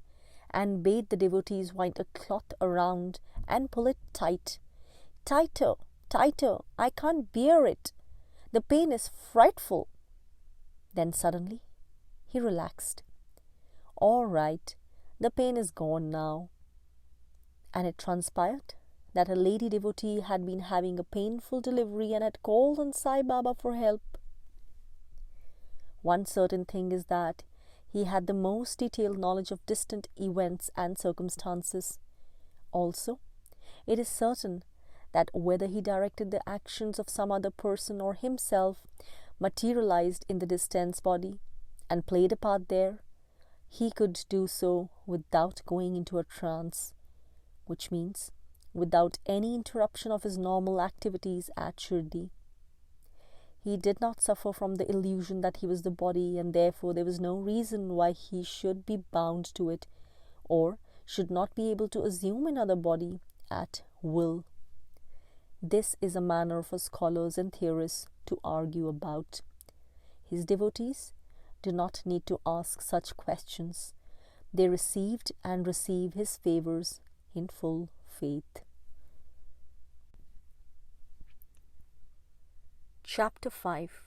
and bade the devotees wind a cloth around and pull it tight. "Tighter, tighter, I can't bear it. The pain is frightful." Then suddenly he relaxed. "All right, the pain is gone now." And it transpired that a lady devotee had been having a painful delivery and had called on Sai Baba for help. One certain thing is that he had the most detailed knowledge of distant events and circumstances. Also, it is certain that whether he directed the actions of some other person or himself materialized in the distant body and played a part there, he could do so without going into a trance, which means without any interruption of his normal activities at Shirdi. He did not suffer from the illusion that he was the body, and therefore there was no reason why he should be bound to it or should not be able to assume another body at will. This is a manner for scholars and theorists to argue about. His devotees do not need to ask such questions. They received and receive his favors in full faith. Chapter 5.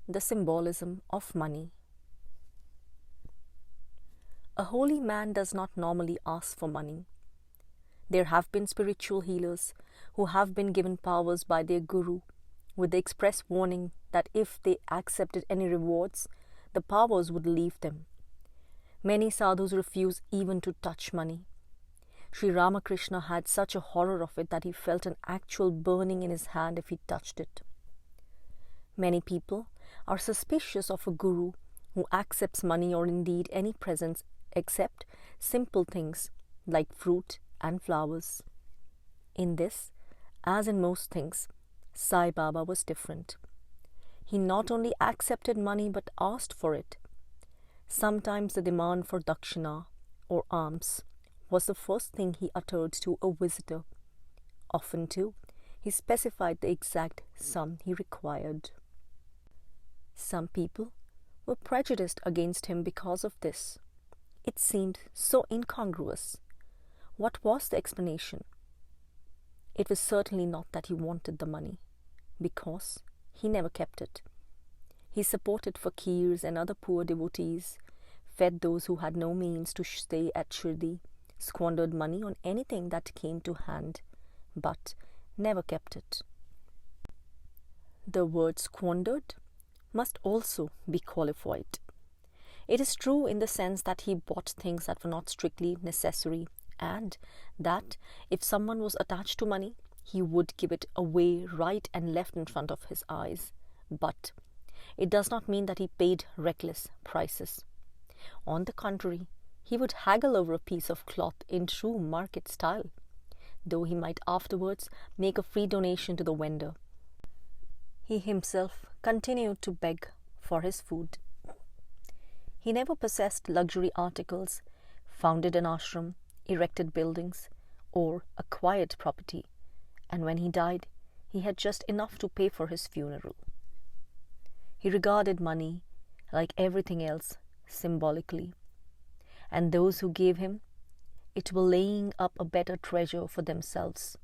The Symbolism of Money. A holy man does not normally ask for money. There have been spiritual healers who have been given powers by their guru with the express warning that if they accepted any rewards, the powers would leave them. Many sadhus refuse even to touch money. Sri Ramakrishna had such a horror of it that he felt an actual burning in his hand if he touched it. Many people are suspicious of a guru who accepts money or indeed any presents except simple things like fruit and flowers. In this, as in most things, Sai Baba was different. He not only accepted money but asked for it. Sometimes the demand for dakshina or alms was the first thing he uttered to a visitor. Often too, he specified the exact sum he required. Some people were prejudiced against him because of this. It seemed so incongruous. What was the explanation? It was certainly not that he wanted the money, because he never kept it. He supported fakirs and other poor devotees, fed those who had no means to stay at Shirdi, squandered money on anything that came to hand, but never kept it. The word squandered must also be qualified. It is true in the sense that he bought things that were not strictly necessary, and that if someone was attached to money, he would give it away right and left in front of his eyes. But it does not mean that he paid reckless prices. On the contrary, he would haggle over a piece of cloth in true market style, though he might afterwards make a free donation to the vendor. He himself continued to beg for his food. He never possessed luxury articles, founded an ashram, erected buildings, or acquired property, and when he died, he had just enough to pay for his funeral. He regarded money, like everything else, symbolically, and those who gave him it were laying up a better treasure for themselves.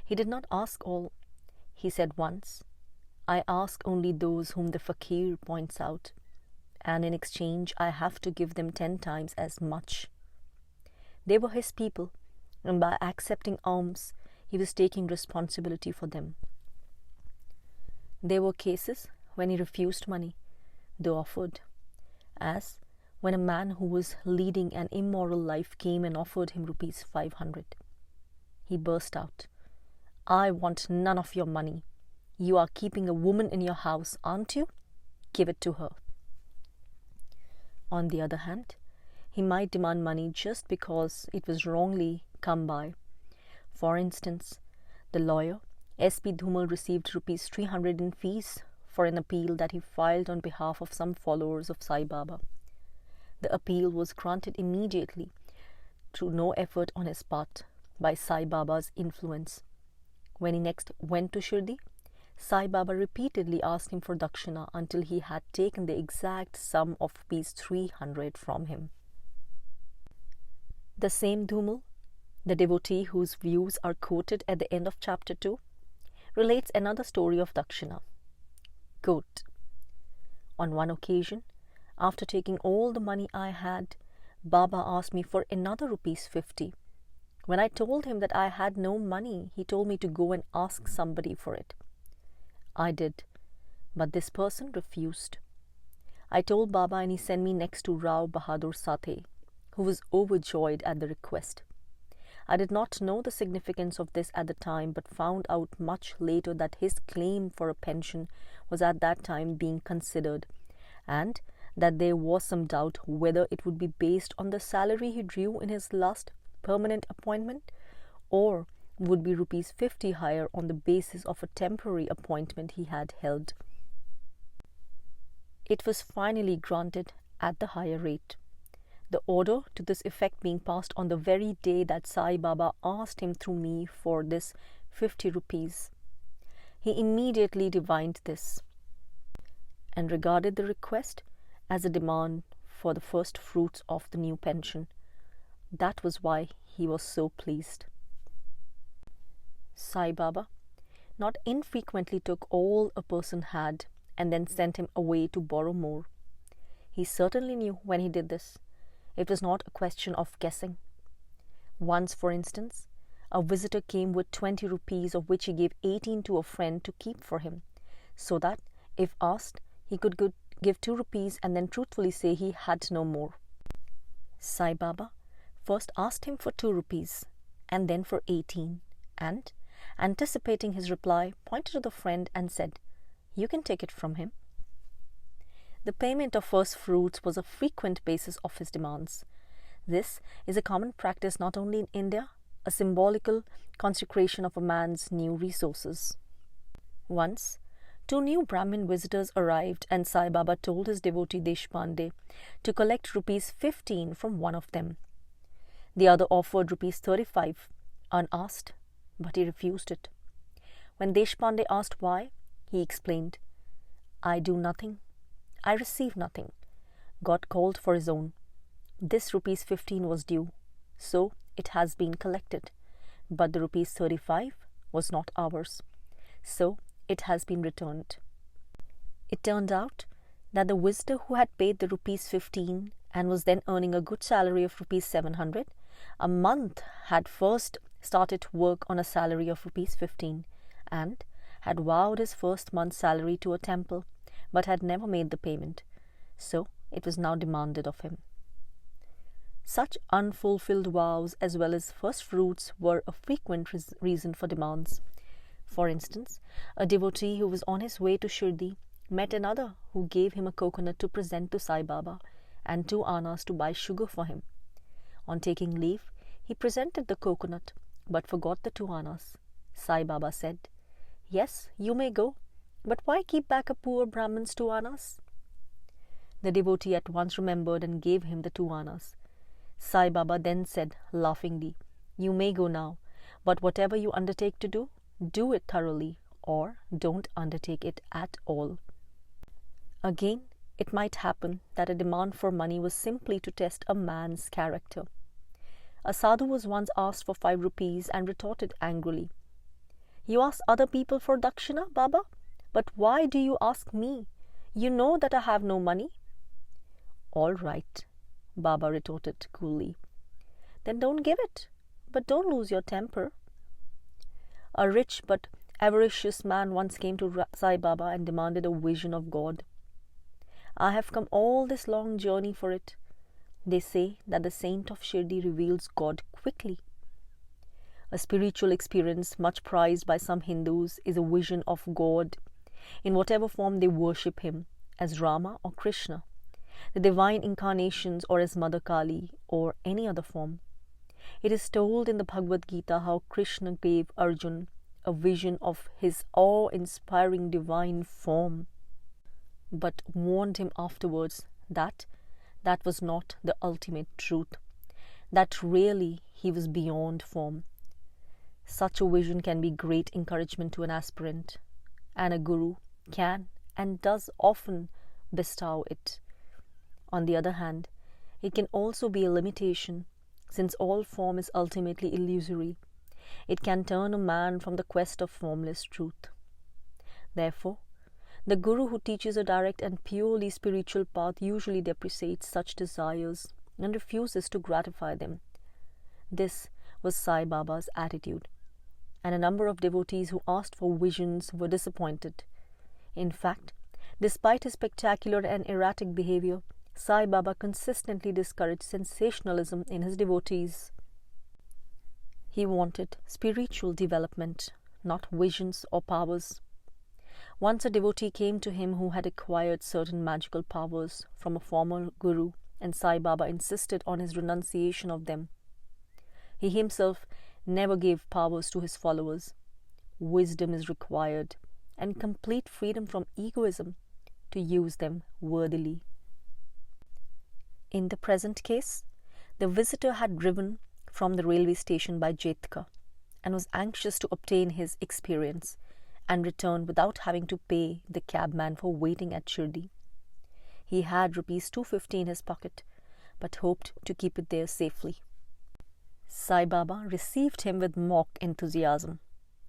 He did not ask all. He said once, "I ask only those whom the fakir points out, and in exchange I have to give them 10 times as much." They were his people, and by accepting alms, he was taking responsibility for them. There were cases when he refused money, though offered, as when a man who was leading an immoral life came and offered him rupees 500. He burst out, "I want none of your money. You are keeping a woman in your house, aren't you? Give it to her." On the other hand, he might demand money just because it was wrongly come by. For instance, the lawyer S.P. Dhumal received rupees 300 in fees for an appeal that he filed on behalf of some followers of Sai Baba. The appeal was granted immediately, through no effort on his part, by Sai Baba's influence. When he next went to Shirdi, Sai Baba repeatedly asked him for dakshina until he had taken the exact sum of rupees 300 from him. The same Dhumal, the devotee whose views are quoted at the end of chapter 2, relates another story of dakshina. Quote, "On one occasion, after taking all the money I had, Baba asked me for another rupees 50. When I told him that I had no money, he told me to go and ask somebody for it. I did, but this person refused. I told Baba and he sent me next to Rao Bahadur Sathe, who was overjoyed at the request. I did not know the significance of this at the time, but found out much later that his claim for a pension was at that time being considered, and that there was some doubt whether it would be based on the salary he drew in his last permanent appointment, or would be rupees 50 higher on the basis of a temporary appointment he had held. It was finally granted at the higher rate, the order to this effect being passed on the very day that Sai Baba asked him through me for this 50 rupees. He immediately divined this and regarded the request as a demand for the first fruits of the new pension. That was why he was so pleased. Sai Baba not infrequently took all a person had and then sent him away to borrow more. He certainly knew when he did this. It was not a question of guessing. Once, for instance, a visitor came with 20 rupees, of which he gave 18 to a friend to keep for him, so that, if asked, he could give 2 rupees and then truthfully say he had no more. Sai Baba first asked him for 2 rupees and then for 18, and, anticipating his reply, pointed to the friend and said, "You can take it from him." The payment of first fruits was a frequent basis of his demands. This is a common practice not only in India, a symbolical consecration of a man's new resources. Once, 2 new Brahmin visitors arrived and Sai Baba told his devotee Deshpande to collect rupees 15 from one of them. The other offered rupees 35 unasked, but he refused it. When Deshpande asked why, he explained, "I do nothing. I receive nothing. God called for his own. This rupees 15 was due, so it has been collected, but the rupees 35 was not ours. So it has been returned. It turned out that the visitor who had paid the ₹15 and was then earning a good salary of ₹700 a month had first started work on a salary of ₹15 and had vowed his first month's salary to a temple, but had never made the payment, so it was now demanded of him. Such unfulfilled vows as well as first fruits were a frequent reason for demands. For instance, a devotee who was on his way to Shirdi met another who gave him a coconut to present to Sai Baba and 2 annas to buy sugar for him. On taking leave, he presented the coconut but forgot the 2 annas. Sai Baba said, "Yes, you may go, but why keep back a poor Brahman's 2 annas?" The devotee at once remembered and gave him the 2 annas. Sai Baba then said laughingly, "You may go now, but whatever you undertake to do, do it thoroughly or don't undertake it at all." Again, it might happen that a demand for money was simply to test a man's character. A sadhu was once asked for 5 rupees and retorted angrily, "You ask other people for dakshina, Baba? But why do you ask me? You know that I have no money." "All right," Baba retorted coolly. "Then don't give it, but don't lose your temper." A rich but avaricious man once came to Sai Baba and demanded a vision of God. "I have come all this long journey for it. They say that the saint of Shirdi reveals God quickly." A spiritual experience much prized by some Hindus is a vision of God, in whatever form they worship him, as Rama or Krishna, the divine incarnations, or as Mother Kali, or any other form. It is told in the Bhagavad Gita how Krishna gave Arjuna a vision of his awe-inspiring divine form, but warned him afterwards that that was not the ultimate truth, that really he was beyond form. Such a vision can be great encouragement to an aspirant, and a guru can and does often bestow it. On the other hand, it can also be a limitation, since all form is ultimately illusory. It can turn a man from the quest of formless truth. Therefore, the guru who teaches a direct and purely spiritual path usually depreciates such desires and refuses to gratify them. This was Sai Baba's attitude, and a number of devotees who asked for visions were disappointed. In fact, despite his spectacular and erratic behavior, Sai Baba consistently discouraged sensationalism in his devotees. He wanted spiritual development, not visions or powers. Once a devotee came to him who had acquired certain magical powers from a former guru, and Sai Baba insisted on his renunciation of them. He himself never gave powers to his followers. Wisdom is required, and complete freedom from egoism to use them worthily. In the present case, the visitor had driven from the railway station by Jetka and was anxious to obtain his experience and return without having to pay the cabman for waiting at Shirdi. He had ₹250 in his pocket, but hoped to keep it there safely. Sai Baba received him with mock enthusiasm.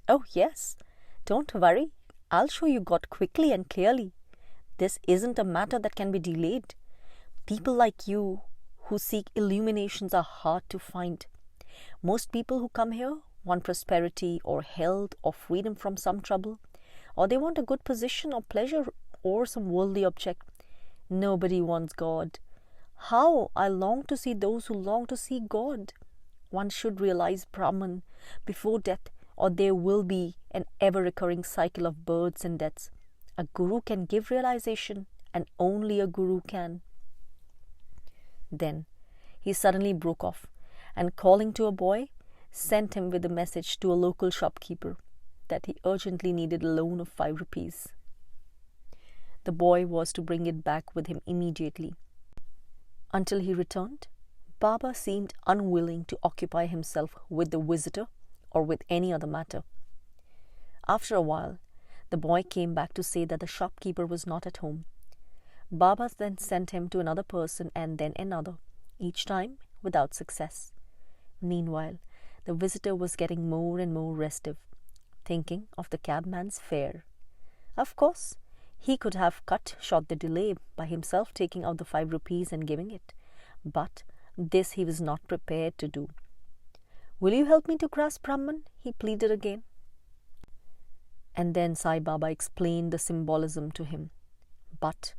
"Oh yes, don't worry, I'll show you God quickly and clearly. This isn't a matter that can be delayed. People like you who seek illuminations are hard to find. Most people who come here want prosperity or health or freedom from some trouble, or they want a good position or pleasure or some worldly object. Nobody wants God. How I long to see those who long to see God. One should realize Brahman before death, or there will be an ever-recurring cycle of births and deaths. A guru can give realization, and only a guru can." Then he suddenly broke off, and calling to a boy, sent him with a message to a local shopkeeper that he urgently needed a loan of 5 rupees. The boy was to bring it back with him immediately. Until he returned, Baba seemed unwilling to occupy himself with the visitor or with any other matter. After a while, the boy came back to say that the shopkeeper was not at home. Baba then sent him to another person and then another, each time without success. Meanwhile, the visitor was getting more and more restive, thinking of the cabman's fare, Of course, he could have cut short the delay by himself taking out the 5 rupees and giving it, but this he was not prepared to do. "Will you help me to grasp Brahman?" he pleaded again. And then Sai Baba explained the symbolism to him. "But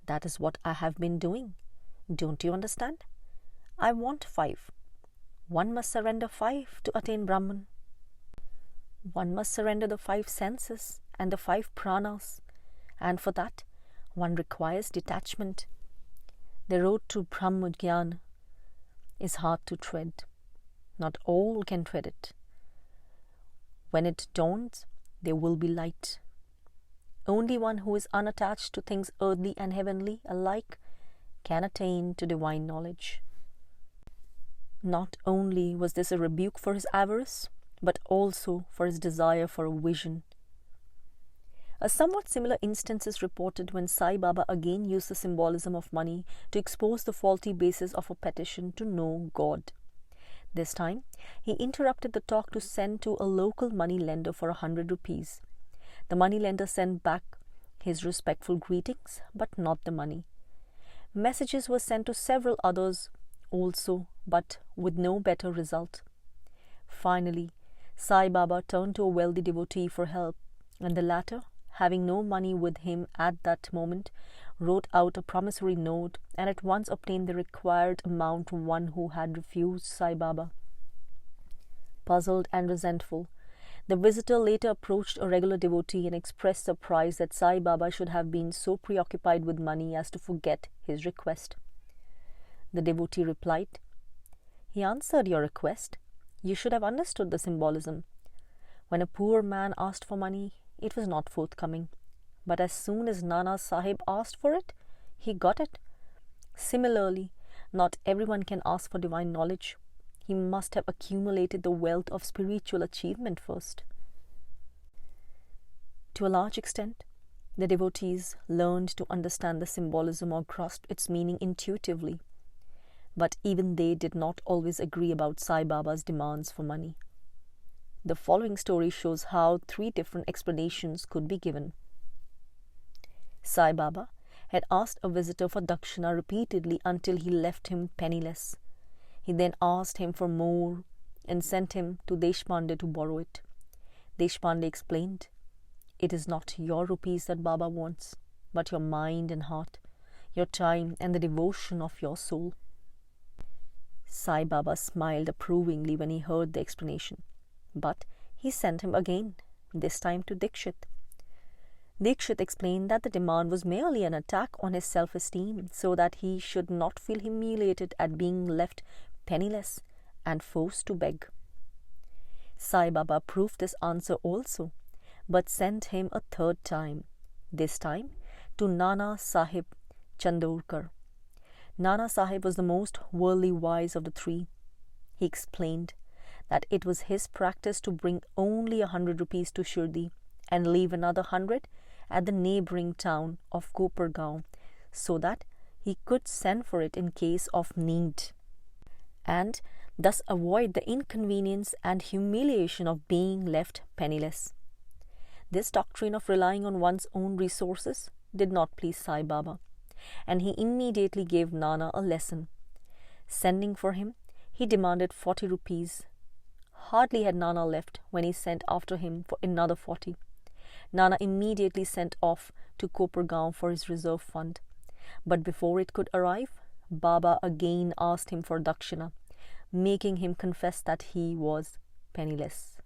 that is what I have been doing. Don't you understand? I want 5. One must surrender 5 to attain Brahman. One must surrender the 5 senses and the 5 pranas, and for that one requires detachment. The road to Brahma Jnana is hard to tread. Not all can tread it. When it dawns, there will be light. Only one who is unattached to things earthly and heavenly alike can attain to divine knowledge." Not only was this a rebuke for his avarice, but also for his desire for a vision. A somewhat similar instance is reported when Sai Baba again used the symbolism of money to expose the faulty basis of a petition to know God. This time, he interrupted the talk to send to a local money lender for 100 rupees. The money lender sent back his respectful greetings, but not the money. Messages were sent to several others also, but with no better result. Finally, Sai Baba turned to a wealthy devotee for help, and the latter, having no money with him at that moment, wrote out a promissory note and at once obtained the required amount from one who had refused Sai Baba. Puzzled and resentful, the visitor later approached a regular devotee and expressed surprise that Sai Baba should have been so preoccupied with money as to forget his request. The devotee replied, "He answered your request. You should have understood the symbolism. When a poor man asked for money, it was not forthcoming. But as soon as Nana Sahib asked for it, he got it. Similarly, not everyone can ask for divine knowledge. He must have accumulated the wealth of spiritual achievement first." To a large extent, the devotees learned to understand the symbolism or grasped its meaning intuitively. But even they did not always agree about Sai Baba's demands for money. The following story shows how 3 different explanations could be given. Sai Baba had asked a visitor for dakshina repeatedly until he left him penniless. He then asked him for more and sent him to Deshpande to borrow it. Deshpande explained, "It is not your rupees that Baba wants, but your mind and heart, your time and the devotion of your soul." Sai Baba smiled approvingly when he heard the explanation, but he sent him again, this time to Dikshit. Dikshit explained that the demand was merely an attack on his self-esteem, so that he should not feel humiliated at being left penniless and forced to beg. Sai Baba approved this answer also, but sent him a 3rd time, this time to Nana Sahib Chandorkar. Nana Sahib was the most worldly wise of the 3. He explained that it was his practice to bring only 100 rupees to Shirdi and leave another 100 at the neighboring town of Kopargaon, so that he could send for it in case of need, and thus avoid the inconvenience and humiliation of being left penniless. This doctrine of relying on one's own resources did not please Sai Baba, and he immediately gave Nana a lesson. Sending for him, he demanded 40 rupees. Hardly had Nana left when he sent after him for another 40. Nana immediately sent off to Kopargaon for his reserve fund. But before it could arrive, Baba again asked him for dakshina, making him confess that he was penniless.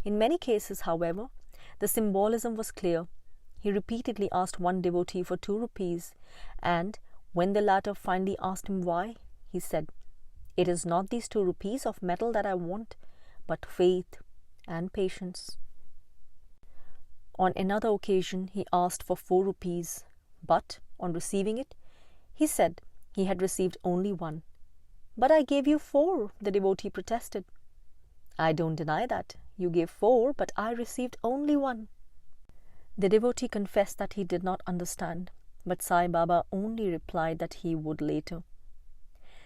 In many cases, however, the symbolism was clear. He repeatedly asked one devotee for 2 rupees, and when the latter finally asked him why, he said, "It is not these 2 rupees of metal that I want, but faith and patience." On another occasion, he asked for 4 rupees, but on receiving it, he said he had received only 1. "But I gave you 4, the devotee protested. "I don't deny that. You gave 4, but I received only 1. The devotee confessed that he did not understand, but Sai Baba only replied that he would later.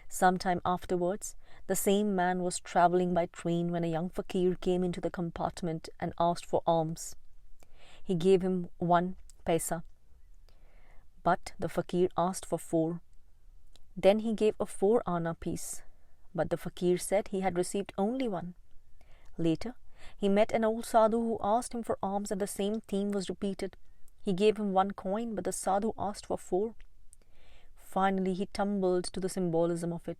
Sometime afterwards, the same man was travelling by train when a young fakir came into the compartment and asked for alms. he gave him 1 paisa. But the fakir asked for 4. Then he gave a 4 anna piece, but the fakir said he had received only 1. Later, he met an old sadhu who asked him for alms, and the same theme was repeated. He gave him 1 coin, but the sadhu asked for 4. Finally, he tumbled to the symbolism of it.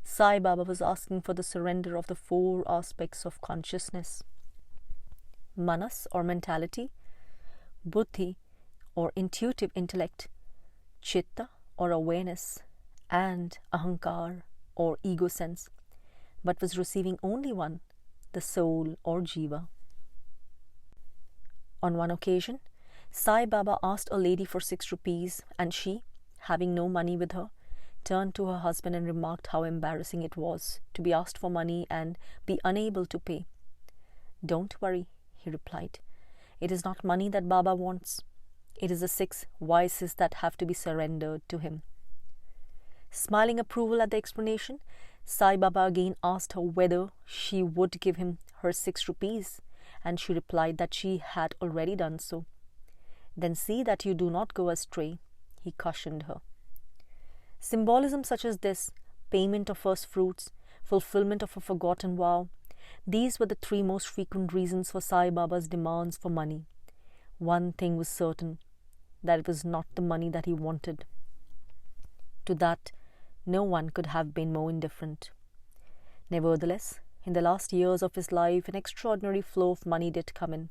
Sai Baba was asking for the surrender of the 4 aspects of consciousness: manas or mentality, buddhi or intuitive intellect, chitta or awareness, and ahankar or ego sense, but was receiving only 1, the soul or jiva. On one occasion, Sai Baba asked a lady for 6 rupees, and she, having no money with her, turned to her husband and remarked how embarrassing it was to be asked for money and be unable to pay. "Don't worry," he replied. "It is not money that Baba wants. It is the 6 vices that have to be surrendered to him." Smiling approval at the explanation, Sai Baba again asked her whether she would give him her 6 rupees, and she replied that she had already done so. "Then see that you do not go astray," he cautioned her. Symbolism such as this, payment of first fruits, fulfillment of a forgotten vow, these were the 3 most frequent reasons for Sai Baba's demands for money. One thing was certain, that it was not the money that he wanted. To that, no one could have been more indifferent. Nevertheless, in the last years of his life, an extraordinary flow of money did come in.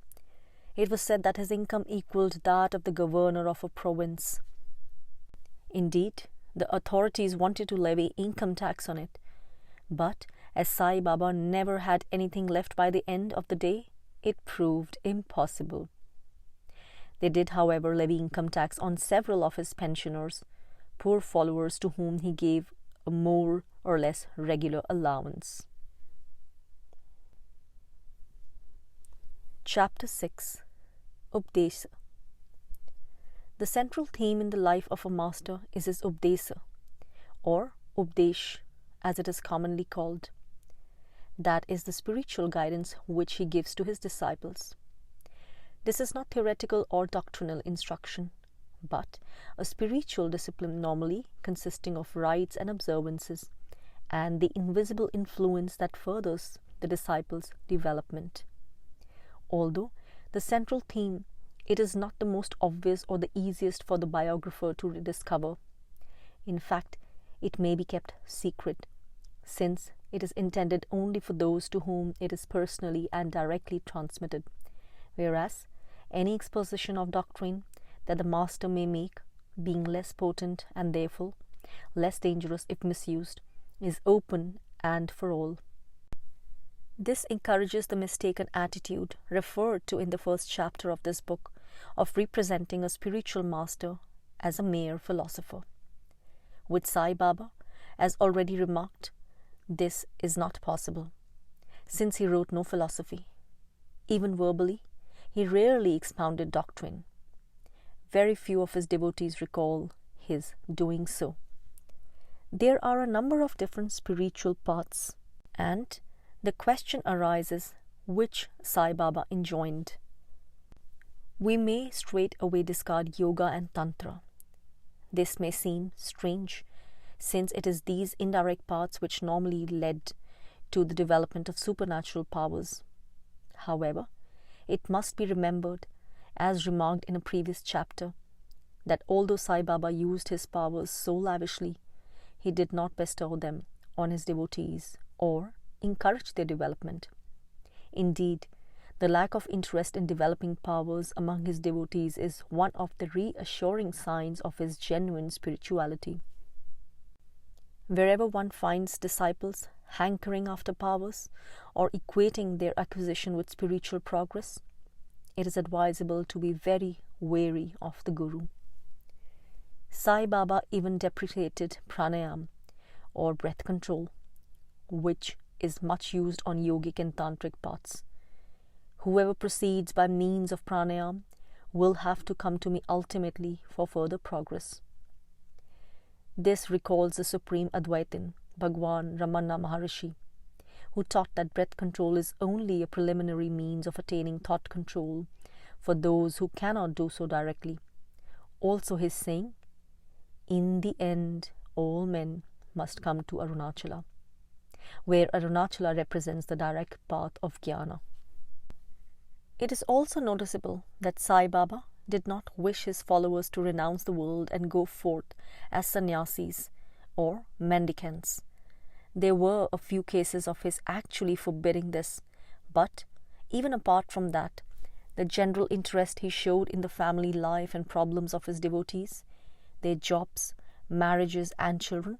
It was said that his income equaled that of the governor of a province. Indeed, the authorities wanted to levy income tax on it, but as Sai Baba never had anything left by the end of the day, it proved impossible. They did, however, levy income tax on several of his pensioners, poor followers to whom he gave a more or less regular allowance. Chapter 6. Updesa. The central theme in the life of a master is his Updesa, or Updesh, as it is commonly called. That is the spiritual guidance which he gives to his disciples. This is not theoretical or doctrinal instruction, but a spiritual discipline normally consisting of rites and observances, and the invisible influence that furthers the disciples' development. Although the central theme, it is not the most obvious or the easiest for the biographer to rediscover. In fact, it may be kept secret, since it is intended only for those to whom it is personally and directly transmitted, whereas any exposition of doctrine that the master may make, being less potent and therefore less dangerous if misused, is open and for all. This encourages the mistaken attitude referred to in the first chapter of this book of representing a spiritual master as a mere philosopher. With Sai Baba, as already remarked, this is not possible, since he wrote no philosophy. Even verbally, he rarely expounded doctrine. Very few of his devotees recall his doing so. There are a number of different spiritual paths, and the question arises which Sai Baba enjoined. We may straight away discard yoga and tantra. This may seem strange, since it is these indirect paths which normally led to the development of supernatural powers. However, it must be remembered, as remarked in a previous chapter, that although Sai Baba used his powers so lavishly, he did not bestow them on his devotees or encourage their development. Indeed, the lack of interest in developing powers among his devotees is one of the reassuring signs of his genuine spirituality. Wherever one finds disciples hankering after powers or equating their acquisition with spiritual progress, it is advisable to be very wary of the Guru. Sai Baba even deprecated pranayam, or breath control, which is much used on yogic and tantric paths. Whoever proceeds by means of pranayam will have to come to me ultimately for further progress. This recalls the Supreme Advaitin, Bhagawan Ramana Maharshi, who taught that breath control is only a preliminary means of attaining thought control, for those who cannot do so directly. Also his saying, "In the end, all men must come to Arunachala," where Arunachala represents the direct path of jnana. It is also noticeable that Sai Baba did not wish his followers to renounce the world and go forth as sannyasis or mendicants. There were a few cases of his actually forbidding this, but even apart from that, the general interest he showed in the family life and problems of his devotees, their jobs, marriages and children,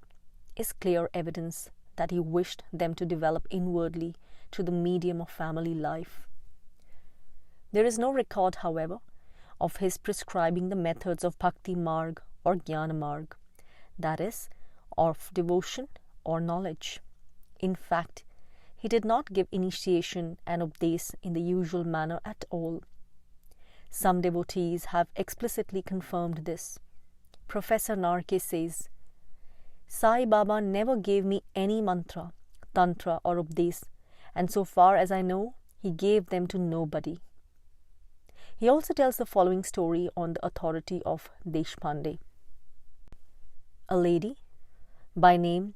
is clear evidence that he wished them to develop inwardly through the medium of family life. There is no record, however, of his prescribing the methods of Bhakti Marg or Jnana Marg, that is, of devotion or knowledge. In fact, he did not give initiation and updesh in the usual manner at all. Some devotees have explicitly confirmed this. Professor Narke says, "Sai Baba never gave me any mantra, tantra or updesh, and so far as I know, he gave them to nobody." He also tells the following story on the authority of Deshpande. A lady by name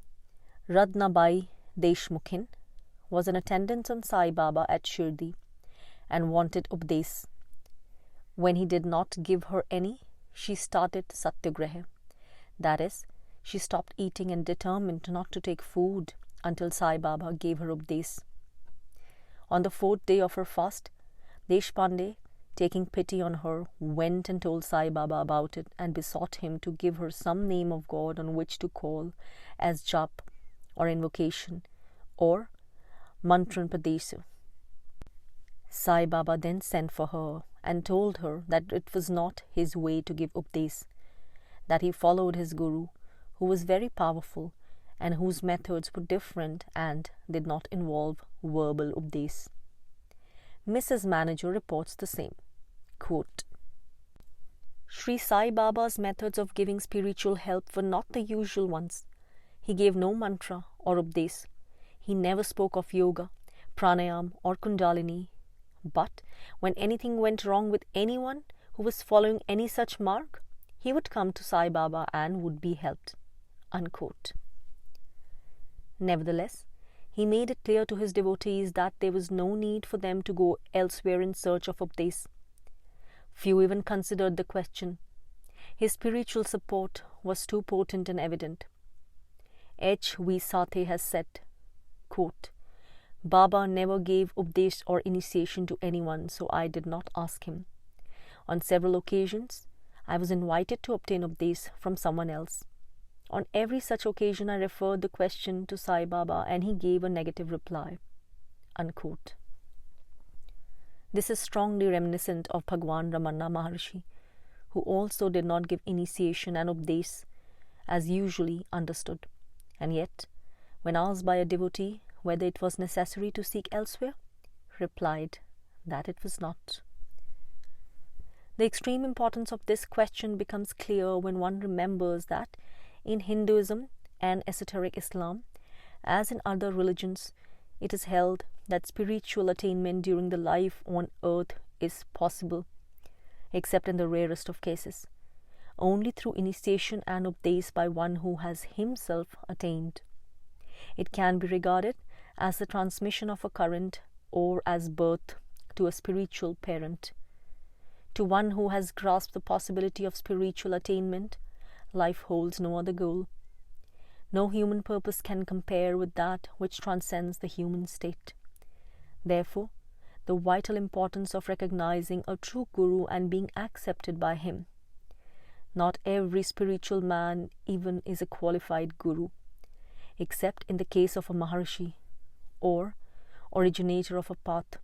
Radnabai Deshmukhin was an attendant on Sai Baba at Shirdi and wanted updesh. When he did not give her any, she started satyagraha. That is, she stopped eating and determined not to take food until Sai Baba gave her updesh. On the 4th day of her fast, Deshpande, taking pity on her, went and told Sai Baba about it and besought him to give her some name of God on which to call as jap or invocation or mantran padesha. Sai Baba then sent for her and told her that it was not his way to give updesh, that he followed his guru, who was very powerful and whose methods were different and did not involve verbal updesh. Mrs. Manager reports the same. Quote, "Shri Sai Baba's methods of giving spiritual help were not the usual ones. He gave no mantra or updesh. He never spoke of yoga, pranayam or kundalini. But when anything went wrong with anyone who was following any such mark, he would come to Sai Baba and would be helped." Unquote. Nevertheless, he made it clear to his devotees that there was no need for them to go elsewhere in search of updesh. Few even considered the question. His spiritual support was too potent and evident. H. V. Sathe has said, quote, "Baba never gave updesh or initiation to anyone, so I did not ask him. On several occasions, I was invited to obtain updesh from someone else. On every such occasion, I referred the question to Sai Baba and he gave a negative reply." Unquote. This is strongly reminiscent of Bhagawan Ramana Maharshi, who also did not give initiation and updesh as usually understood, and yet, when asked by a devotee whether it was necessary to seek elsewhere, replied that it was not. The extreme importance of this question becomes clear when one remembers that in Hinduism and esoteric Islam, as in other religions, it is held that spiritual attainment during the life on earth is possible, except in the rarest of cases, only through initiation and updesh by one who has himself attained. It can be regarded as the transmission of a current or as birth to a spiritual parent. To one who has grasped the possibility of spiritual attainment, life holds no other goal. No human purpose can compare with that which transcends the human state. Therefore, the vital importance of recognizing a true guru and being accepted by him. Not every spiritual man even is a qualified guru, except in the case of a Maharshi or originator of a path.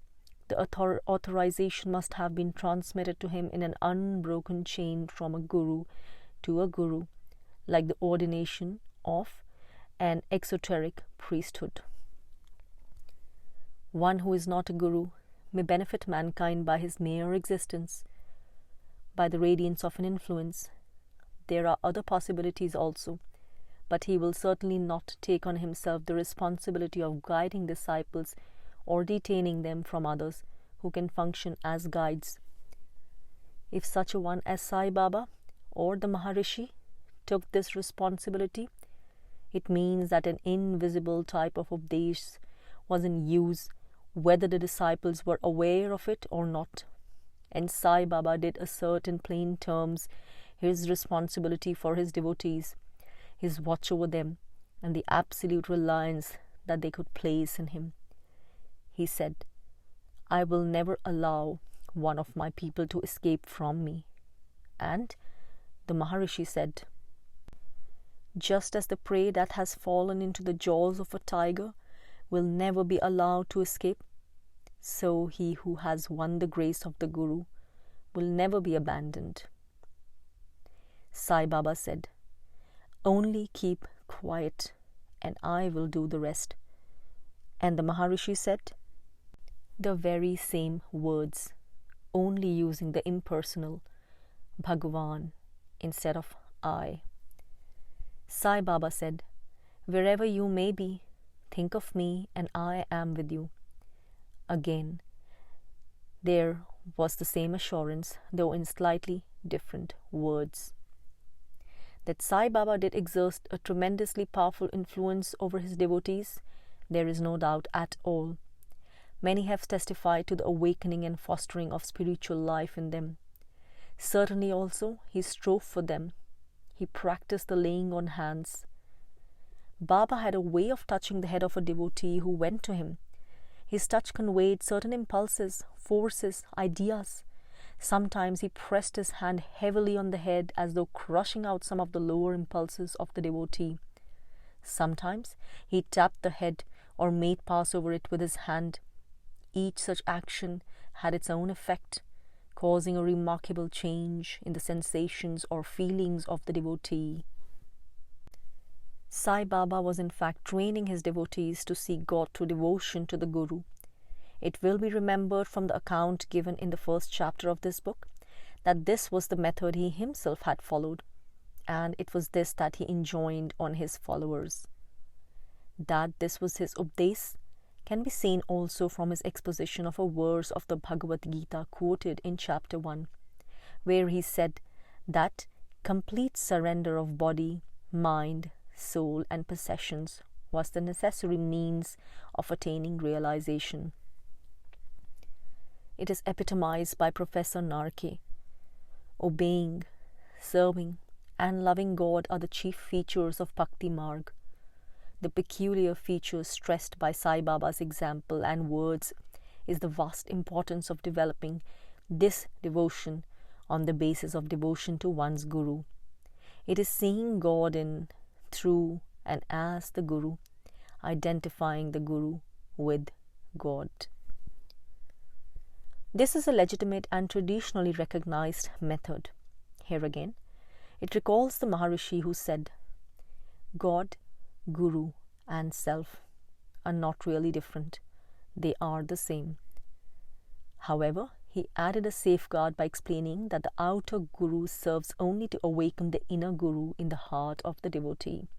The authorization must have been transmitted to him in an unbroken chain from a guru to a guru, like the ordination of an exoteric priesthood. One who is not a guru may benefit mankind by his mere existence, by the radiance of an influence. There are other possibilities also, but he will certainly not take on himself the responsibility of guiding disciples or detaining them from others who can function as guides. If such a one as Sai Baba or the Maharishi took this responsibility, it means that an invisible type of Upadesh was in use whether the disciples were aware of it or not. And Sai Baba did assert in plain terms his responsibility for his devotees, his watch over them, and the absolute reliance that they could place in him. He said, "I will never allow one of my people to escape from me." And the Maharishi said, "Just as the prey that has fallen into the jaws of a tiger will never be allowed to escape, so he who has won the grace of the Guru will never be abandoned." Sai Baba said, "Only keep quiet and I will do the rest." And the Maharishi said the very same words, only using the impersonal Bhagawan instead of I. Sai Baba said, "Wherever you may be, think of me and I am with you." Again, there was the same assurance, though in slightly different words. That Sai Baba did exert a tremendously powerful influence over his devotees, there is no doubt at all. Many have testified to the awakening and fostering of spiritual life in them. Certainly also, he strove for them. He practiced the laying on hands. Baba had a way of touching the head of a devotee who went to him. His touch conveyed certain impulses, forces, ideas. Sometimes he pressed his hand heavily on the head as though crushing out some of the lower impulses of the devotee. Sometimes he tapped the head or made pass over it with his hand. Each such action had its own effect, causing a remarkable change in the sensations or feelings of the devotee. Sai Baba was in fact training his devotees to seek God through devotion to the Guru. It will be remembered from the account given in the first chapter of this book that this was the method he himself had followed, and it was this that he enjoined on his followers. That this was his Upadesh can be seen also from his exposition of a verse of the Bhagavad Gita quoted in chapter 1, where he said that complete surrender of body, mind, soul and possessions was the necessary means of attaining realization. It is epitomized by Professor Narke. Obeying, serving and loving God are the chief features of Bhakti Marg. The peculiar features stressed by Sai Baba's example and words is the vast importance of developing this devotion on the basis of devotion to one's Guru. It is seeing God in, through and as the Guru, identifying the Guru with God. This is a legitimate and traditionally recognized method. Here again, it recalls the Maharishi who said, "God, Guru and Self are not really different. They are the same." However, he added a safeguard by explaining that the outer Guru serves only to awaken the inner Guru in the heart of the devotee.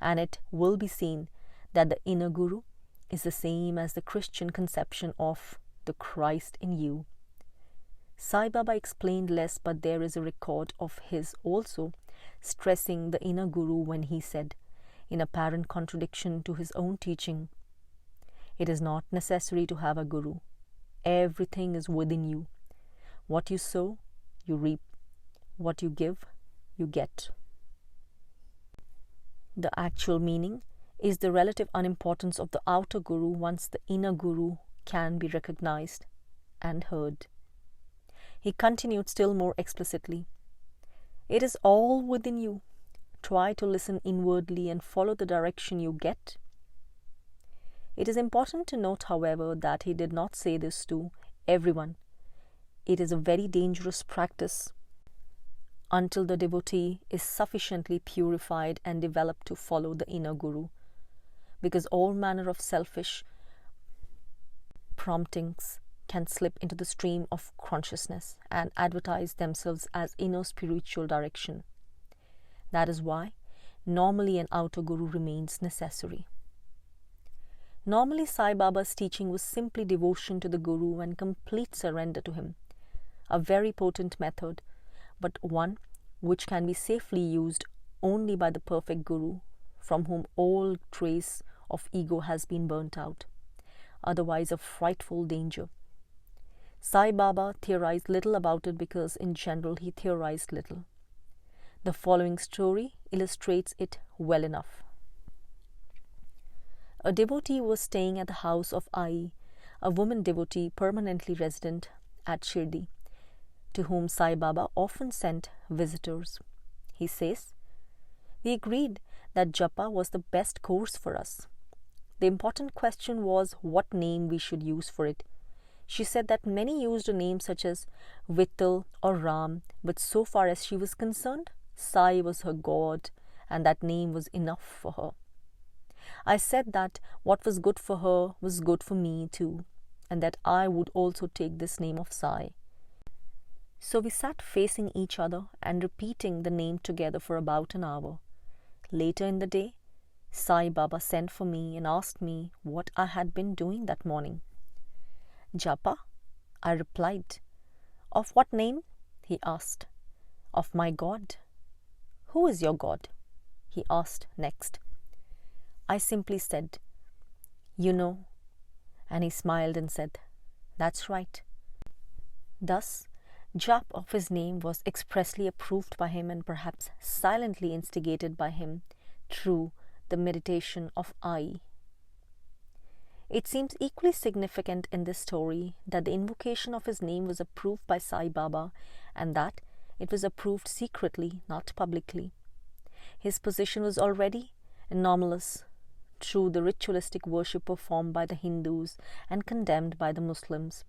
And it will be seen that the inner Guru is the same as the Christian conception of the Christ in you. Sai Baba explained less, but there is a record of his also stressing the inner Guru when he said, in apparent contradiction to his own teaching, "It is not necessary to have a Guru. Everything is within you. What you sow, you reap. What you give, you get." The actual meaning is the relative unimportance of the outer Guru once the inner Guru can be recognized and heard. He continued still more explicitly, "It is all within you. Try to listen inwardly and follow the direction you get." It is important to note, however, that he did not say this to everyone. It is a very dangerous practice until the devotee is sufficiently purified and developed to follow the inner Guru, because all manner of selfish promptings can slip into the stream of consciousness and advertise themselves as inner spiritual direction. That is why normally an outer Guru remains necessary. Normally Sai Baba's teaching was simply devotion to the Guru and complete surrender to him. a very potent method, but one which can be safely used only by the perfect Guru, from whom all trace of ego has been burnt out, otherwise a frightful danger. Sai Baba theorized little about it because in general he theorized little. The following story illustrates it well enough. A devotee was staying at the house of Ai, a woman devotee permanently resident at Shirdi, to whom Sai Baba often sent visitors. He says, "We agreed that japa was the best course for us. The important question was what name we should use for it. She said that many used a name such as Vittal or Ram, but so far as she was concerned, Sai was her God, and that name was enough for her. I said that what was good for her was good for me too, and that I would also take this name of Sai. So we sat facing each other and repeating the name together for about an hour. Later in the day, Sai Baba sent for me and asked me what I had been doing that morning. Japa, I replied. Of what name? He asked. Of my God. Who is your God? He asked next. I simply said, you know, and he smiled and said, that's right. Thus, jap of his name was expressly approved by him and perhaps silently instigated by him through the meditation of I. It seems equally significant in this story that the invocation of his name was approved by Sai Baba and that it was approved secretly, not publicly. His position was already anomalous through the ritualistic worship performed by the Hindus and condemned by the Muslims.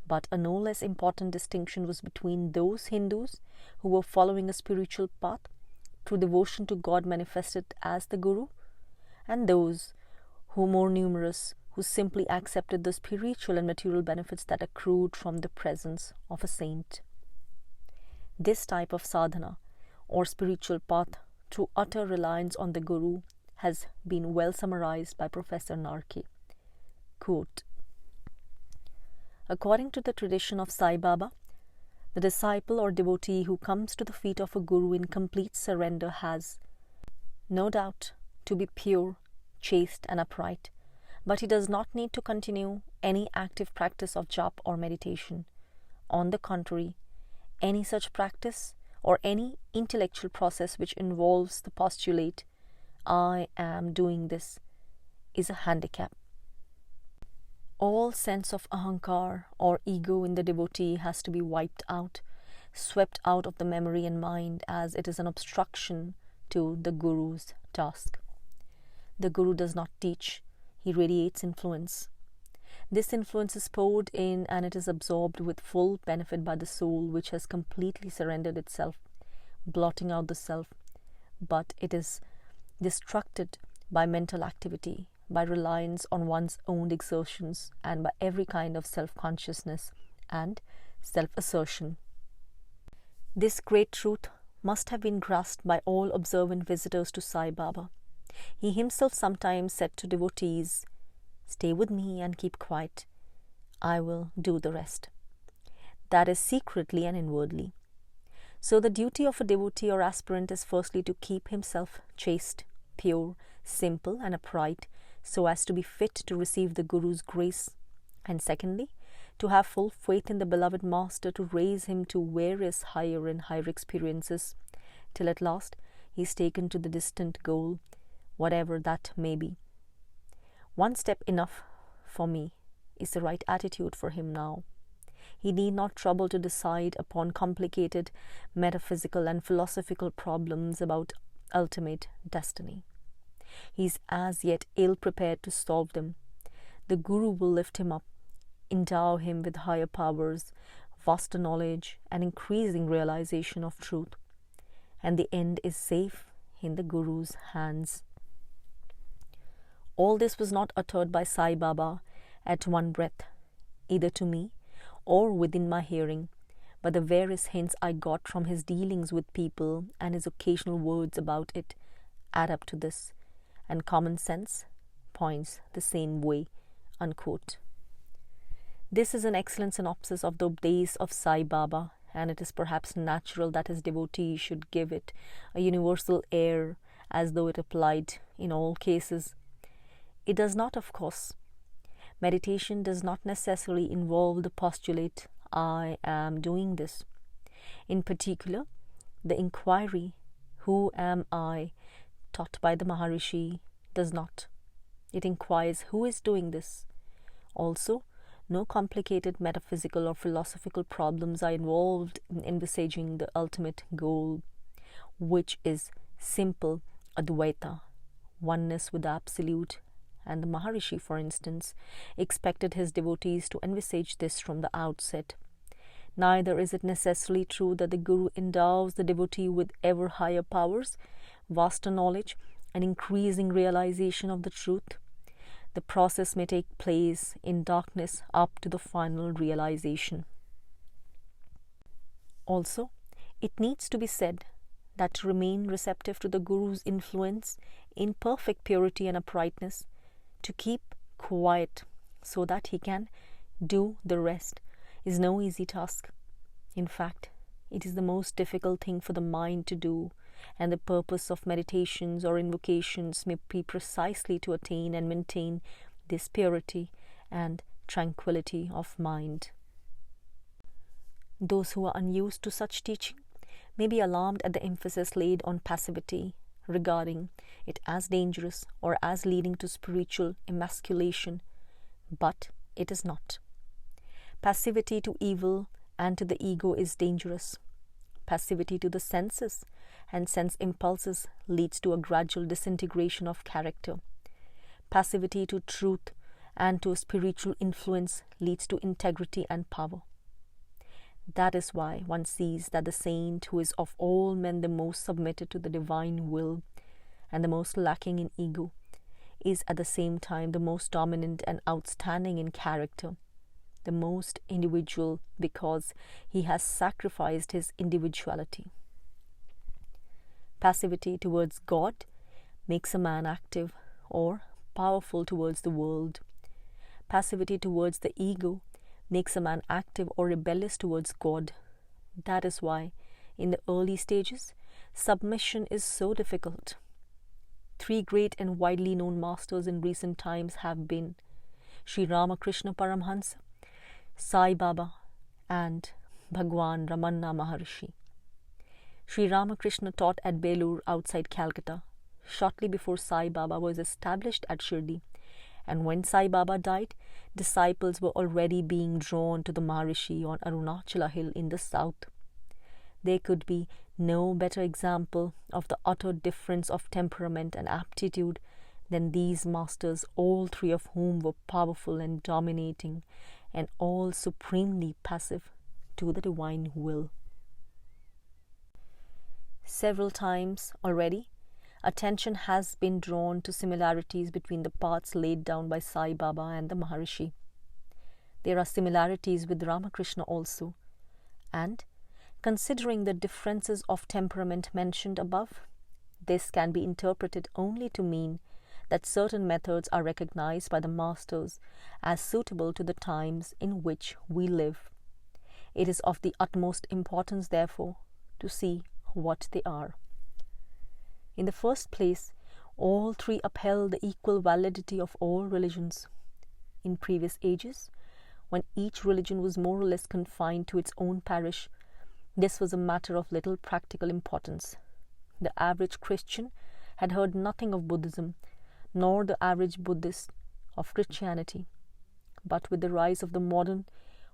But a no less important distinction was between those Hindus who were following a spiritual path through devotion to God manifested as the Guru, and those who were more numerous, who simply accepted the spiritual and material benefits that accrued from the presence of a saint. This type of sadhana, or spiritual path through utter reliance on the Guru, has been well summarized by Professor Narke. Quote, according to the tradition of Sai Baba, the disciple or devotee who comes to the feet of a Guru in complete surrender has, no doubt, to be pure, chaste and upright, but he does not need to continue any active practice of jap or meditation. On the contrary, any such practice or any intellectual process which involves the postulate, I am doing this, is a handicap. All sense of ahankar or ego in the devotee has to be wiped out, swept out of the memory and mind, as it is an obstruction to the Guru's task. The Guru does not teach, he radiates influence. This influence is poured in and it is absorbed with full benefit by the soul which has completely surrendered itself, blotting out the self, but it is destructed by mental activity, by reliance on one's own exertions, and by every kind of self-consciousness and self-assertion. This great truth must have been grasped by all observant visitors to Sai Baba. He himself sometimes said to devotees, stay with me and keep quiet. I will do the rest. That is secretly and inwardly. So the duty of a devotee or aspirant is firstly to keep himself chaste, pure, simple and upright, so as to be fit to receive the Guru's grace, and secondly, to have full faith in the beloved Master to raise him to various higher and higher experiences, till at last he is taken to the distant goal, whatever that may be. One step enough for me is the right attitude for him now. He need not trouble to decide upon complicated metaphysical and philosophical problems about ultimate destiny. He is as yet ill prepared to solve them. The Guru will lift him up, endow him with higher powers, vaster knowledge and increasing realization of truth, and the end is safe in the Guru's hands. All this was not uttered by Sai Baba at one breath, either to me or within my hearing, but the various hints I got from his dealings with people and his occasional words about it add up to this, and common sense points the same way." Unquote. This is an excellent synopsis of the days of Sai Baba, and it is perhaps natural that his devotees should give it a universal air as though it applied in all cases. It does not, of course. Meditation does not necessarily involve the postulate, I am doing this. In particular, the inquiry, who am I, taught by the Maharishi, does not. It inquires who is doing this. Also, no complicated metaphysical or philosophical problems are involved in envisaging the ultimate goal, which is simple Advaita, oneness with the Absolute, and the Maharishi, for instance, expected his devotees to envisage this from the outset. Neither is it necessarily true that the Guru endows the devotee with ever higher powers, vaster knowledge, and increasing realization of the truth. The process may take place in darkness up to the final realization. Also, it needs to be said that to remain receptive to the Guru's influence in perfect purity and uprightness, to keep quiet so that he can do the rest, is no easy task. In fact, it is the most difficult thing for the mind to do, and the purpose of meditations or invocations may be precisely to attain and maintain this purity and tranquility of mind. Those who are unused to such teaching may be alarmed at the emphasis laid on passivity, regarding it as dangerous or as leading to spiritual emasculation, but it is not. Passivity to evil and to the ego is dangerous. Passivity to the senses and sense impulses leads to a gradual disintegration of character. Passivity to truth and to a spiritual influence leads to integrity and power. That is why one sees that the saint who is of all men the most submitted to the divine will and the most lacking in ego is at the same time the most dominant and outstanding in character, the most individual because he has sacrificed his individuality. Passivity towards God makes a man active or powerful towards the world. Passivity towards the ego makes a man active or rebellious towards God. That is why, in the early stages, submission is so difficult. 3 great and widely known masters in recent times have been Sri Ramakrishna Paramhansa, Sai Baba, and Bhagawan Ramana Maharshi. Sri Ramakrishna taught at Belur outside Calcutta, shortly before Sai Baba was established at Shirdi, and when Sai Baba died, disciples were already being drawn to the Maharishi on Arunachala Hill in the south. There could be no better example of the utter difference of temperament and aptitude than these masters, all 3 of whom were powerful and dominating, and all supremely passive to the divine will. Several times already, attention has been drawn to similarities between the paths laid down by Sai Baba and the Maharishi. There are similarities with Ramakrishna also, and considering the differences of temperament mentioned above, this can be interpreted only to mean that certain methods are recognized by the masters as suitable to the times in which we live. It is of the utmost importance, therefore, to see what they are. In the first place, all 3 upheld the equal validity of all religions. In previous ages, when each religion was more or less confined to its own parish, this was a matter of little practical importance. The average Christian had heard nothing of Buddhism, nor the average Buddhist of Christianity. But with the rise of the modern,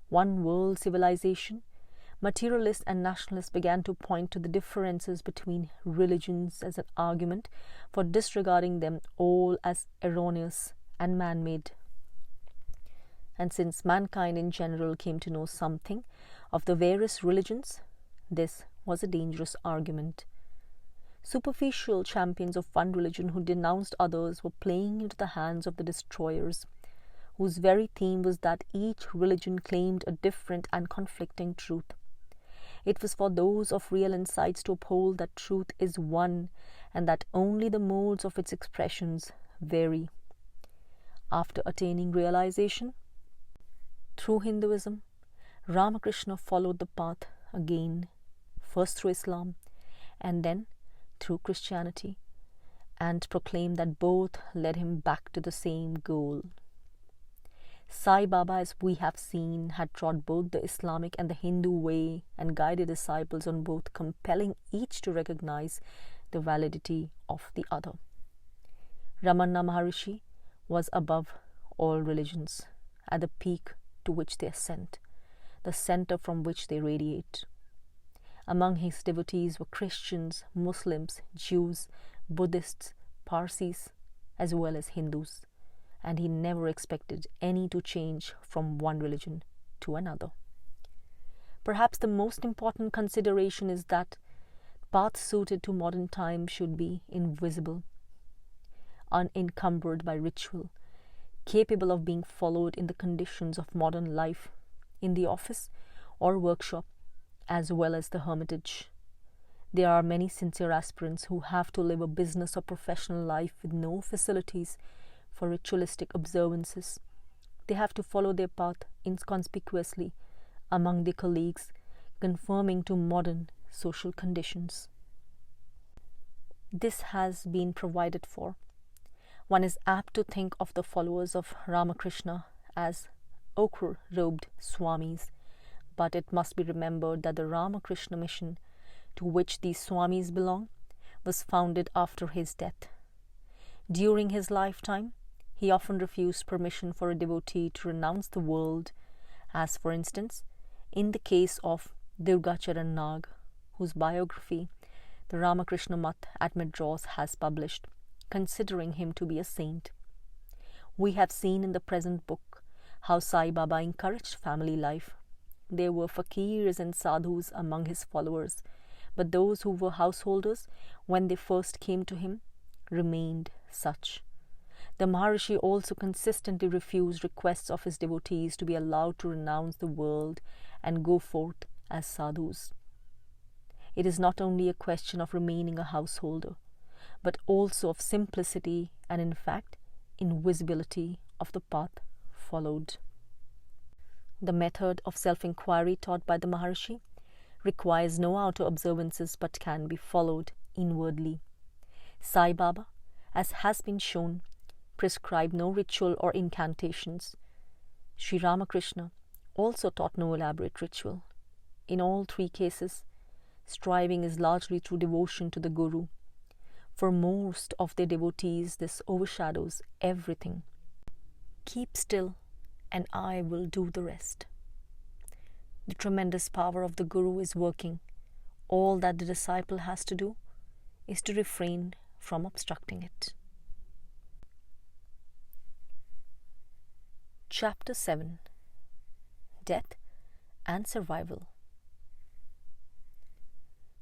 one-world civilization, materialists and nationalists began to point to the differences between religions as an argument for disregarding them all as erroneous and man-made. And since mankind in general came to know something of the various religions, this was a dangerous argument. Superficial champions of one religion who denounced others were playing into the hands of the destroyers, whose very theme was that each religion claimed a different and conflicting truth. It was for those of real insights to uphold that truth is one and that only the modes of its expressions vary. After attaining realization, Through Hinduism, Ramakrishna followed the path again, first through Islam and then through Christianity, and proclaimed that both led him back to the same goal. Sai Baba, as we have seen, had trod both the Islamic and the Hindu way and guided disciples on both, compelling each to recognize the validity of the other. Ramana Maharshi was above all religions, at the peak to which they ascend, the center from which they radiate. Among his devotees were Christians, Muslims, Jews, Buddhists, Parsis, as well as Hindus, and he never expected any to change from one religion to another. Perhaps the most important consideration is that path suited to modern times should be invisible, unencumbered by ritual, capable of being followed in the conditions of modern life, in the office or workshop, as well as the hermitage. There are many sincere aspirants who have to live a business or professional life with no facilities for ritualistic observances. They have to follow their path inconspicuously among their colleagues, conforming to modern social conditions. This has been provided for. One is apt to think of the followers of Ramakrishna as ochre-robed swamis, but it must be remembered that the Ramakrishna mission, to which these swamis belong, was founded after his death. During his lifetime, he often refused permission for a devotee to renounce the world, as for instance, in the case of Durgacharan Nag, whose biography the Ramakrishna Math at Madras has published, considering him to be a saint. We have seen in the present book how Sai Baba encouraged family life. There were fakirs and sadhus among his followers, but those who were householders, when they first came to him, remained such. The Maharshi also consistently refused requests of his devotees to be allowed to renounce the world and go forth as sadhus. It is not only a question of remaining a householder, but also of simplicity and, in fact, invisibility of the path followed. The method of self-inquiry taught by the Maharshi requires no outer observances but can be followed inwardly. Sai Baba, as has been shown, prescribed no ritual or incantations. Sri Ramakrishna also taught no elaborate ritual. In all three cases, striving is largely through devotion to the Guru. For most of their devotees, this overshadows everything. Keep still, and I will do the rest. The tremendous power of the Guru is working. All that the disciple has to do is to refrain from obstructing it. Chapter 7. Death and Survival.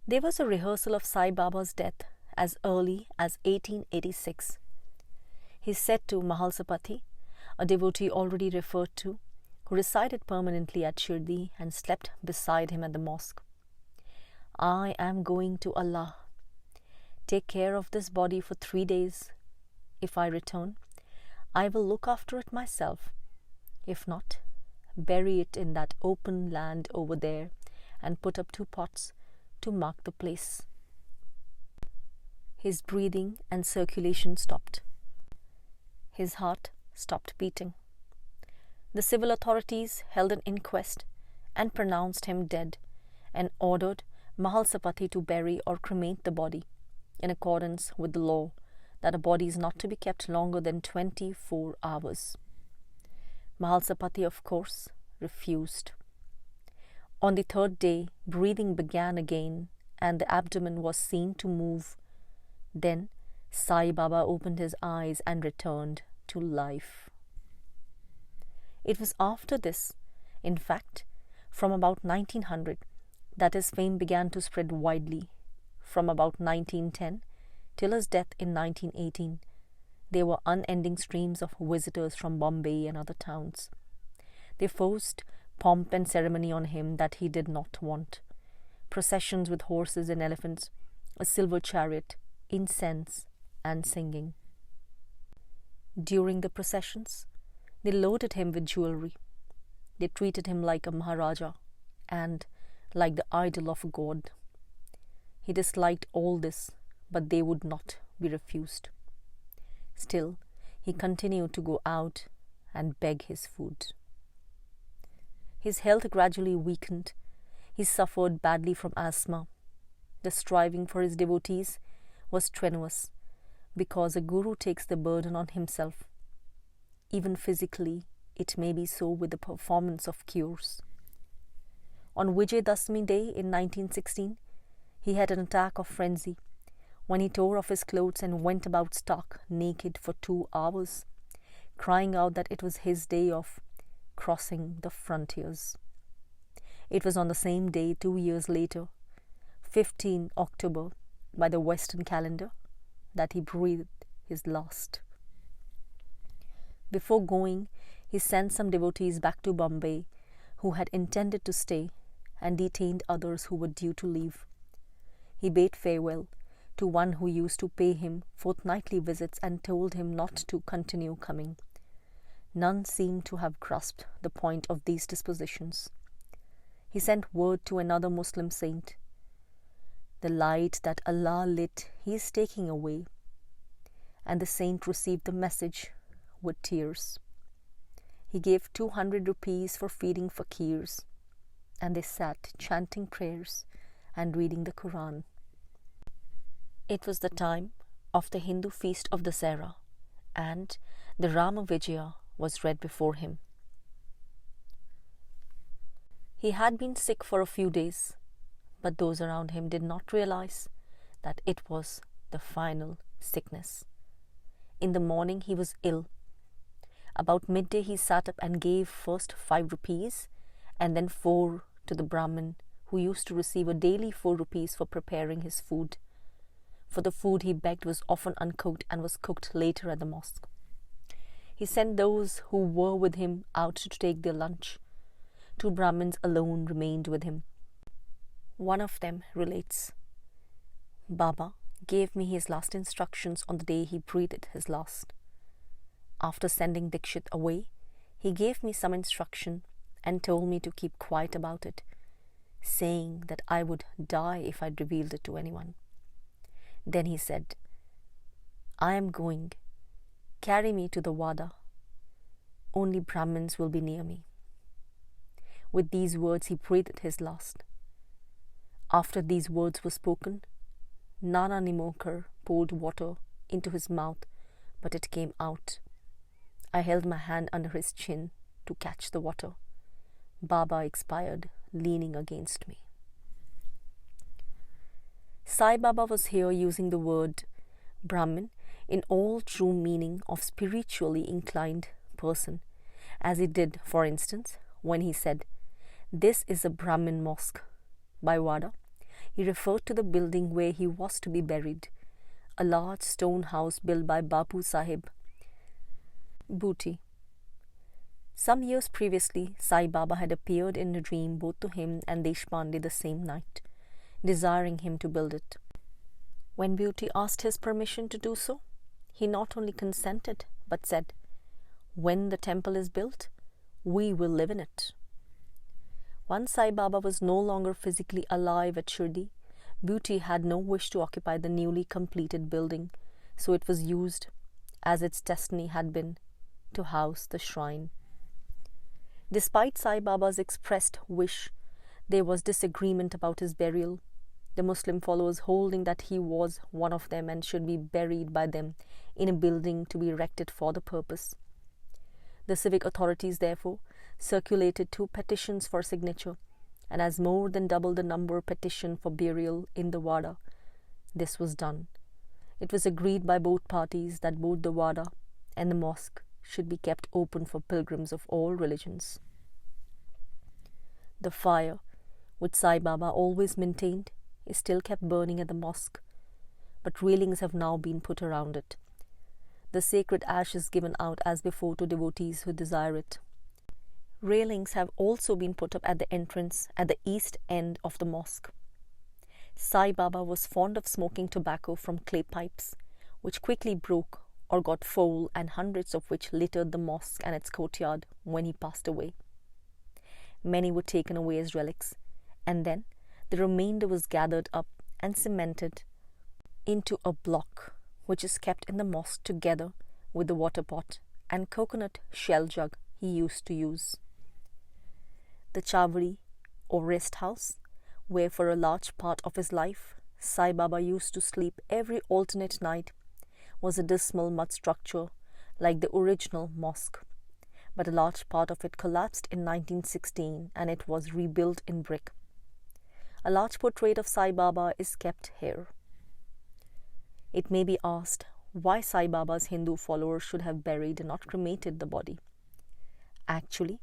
There was a rehearsal of Sai Baba's death as early as 1886. He said to Mahalsapati, a devotee already referred to, who resided permanently at Shirdi and slept beside him at the mosque, I am going to Allah. Take care of this body for 3 days. If I return, I will look after it myself. If not, bury it in that open land over there and put up 2 pots to mark the place. His breathing and circulation stopped. His heart stopped beating. The civil authorities held an inquest and pronounced him dead and ordered Mahalsapati to bury or cremate the body in accordance with the law that a body is not to be kept longer than 24 hours. Mahalsapati, of course, refused. On the 3rd day, breathing began again and the abdomen was seen to move. Then Sai Baba opened his eyes and returned to life. It was after this, in fact, from about 1900, that his fame began to spread widely. From about 1910 till his death in 1918, there were unending streams of visitors from Bombay and other towns. They forced pomp and ceremony on him that he did not want. Processions with horses and elephants, a silver chariot, incense and singing. During the processions, they loaded him with jewelry. They treated him like a Maharaja and like the idol of a god. He disliked all this, but they would not be refused. Still, he continued to go out and beg his food. His health gradually weakened. He suffered badly from asthma. The striving for his devotees was strenuous because a guru takes the burden on himself. Even physically, it may be so with the performance of cures. On Vijayadashmi Day in 1916, he had an attack of frenzy when he tore off his clothes and went about stark naked for 2 hours, crying out that it was his day of crossing the frontiers. It was on the same day 2 years later, 15 October by the Western calendar, that he breathed his last. Before going, he sent some devotees back to Bombay who had intended to stay and detained others who were due to leave. He bade farewell to one who used to pay him fortnightly visits and told him not to continue coming. None seemed to have grasped the point of these dispositions. He sent word to another Muslim saint. The light that Allah lit he is taking away. And the saint received the message with tears. He gave 200 rupees for feeding fakirs, and they sat chanting prayers and reading the Quran. It was the time of the Hindu feast of Dasara, and the Rama Vijaya was read before him. He had been sick for a few days, but those around him did not realize that it was the final sickness. In the morning he was ill. About midday he sat up and gave first 5 rupees and then 4 to the Brahmin, who used to receive a daily 4 rupees for preparing his food. For the food he begged was often uncooked and was cooked later at the mosque. He sent those who were with him out to take their lunch. 2 Brahmins alone remained with him. One of them relates, Baba gave me his last instructions on the day he breathed his last. After sending Dikshit away, he gave me some instruction and told me to keep quiet about it, saying that I would die if I revealed it to anyone. Then he said, I am going. Carry me to the Wada. Only Brahmins will be near me. With these words he breathed his last. After these words were spoken, Nana Nimokar poured water into his mouth, but it came out. I held my hand under his chin to catch the water. Baba expired, leaning against me. Sai Baba was here using the word Brahmin in all true meaning of spiritually inclined person, as he did, for instance, when he said, This is a Brahmin mosque. By Wada, he referred to the building where he was to be buried, a large stone house built by Bapu Sahib Bhuti. Some years previously, Sai Baba had appeared in a dream both to him and Deshpande the same night, desiring him to build it. When Bhuti asked his permission to do so, he not only consented but said, When the temple is built, we will live in it. Once Sai Baba was no longer physically alive at Shirdi, Bhuti had no wish to occupy the newly completed building, so it was used, as its destiny had been, to house the shrine. Despite Sai Baba's expressed wish, there was disagreement about his burial, the Muslim followers holding that he was one of them and should be buried by them in a building to be erected for the purpose. The civic authorities, therefore, circulated 2 petitions for signature, and as more than double the number petitioned for burial in the Wada, this was done. It was agreed by both parties that both the Wada and the mosque should be kept open for pilgrims of all religions. The fire, which Sai Baba always maintained, is still kept burning at the mosque, but railings have now been put around it. The sacred ash is given out as before to devotees who desire it. Railings have also been put up at the entrance at the east end of the mosque. Sai Baba was fond of smoking tobacco from clay pipes, which quickly broke or got foul, and hundreds of which littered the mosque and its courtyard when he passed away. Many were taken away as relics, and then the remainder was gathered up and cemented into a block, which is kept in the mosque together with the water pot and coconut shell jug he used to use. The Chavri, or rest house, where for a large part of his life Sai Baba used to sleep every alternate night, was a dismal mud structure like the original mosque, but a large part of it collapsed in 1916 and it was rebuilt in brick. A large portrait of Sai Baba is kept here. It may be asked why Sai Baba's Hindu followers should have buried and not cremated the body. Actually,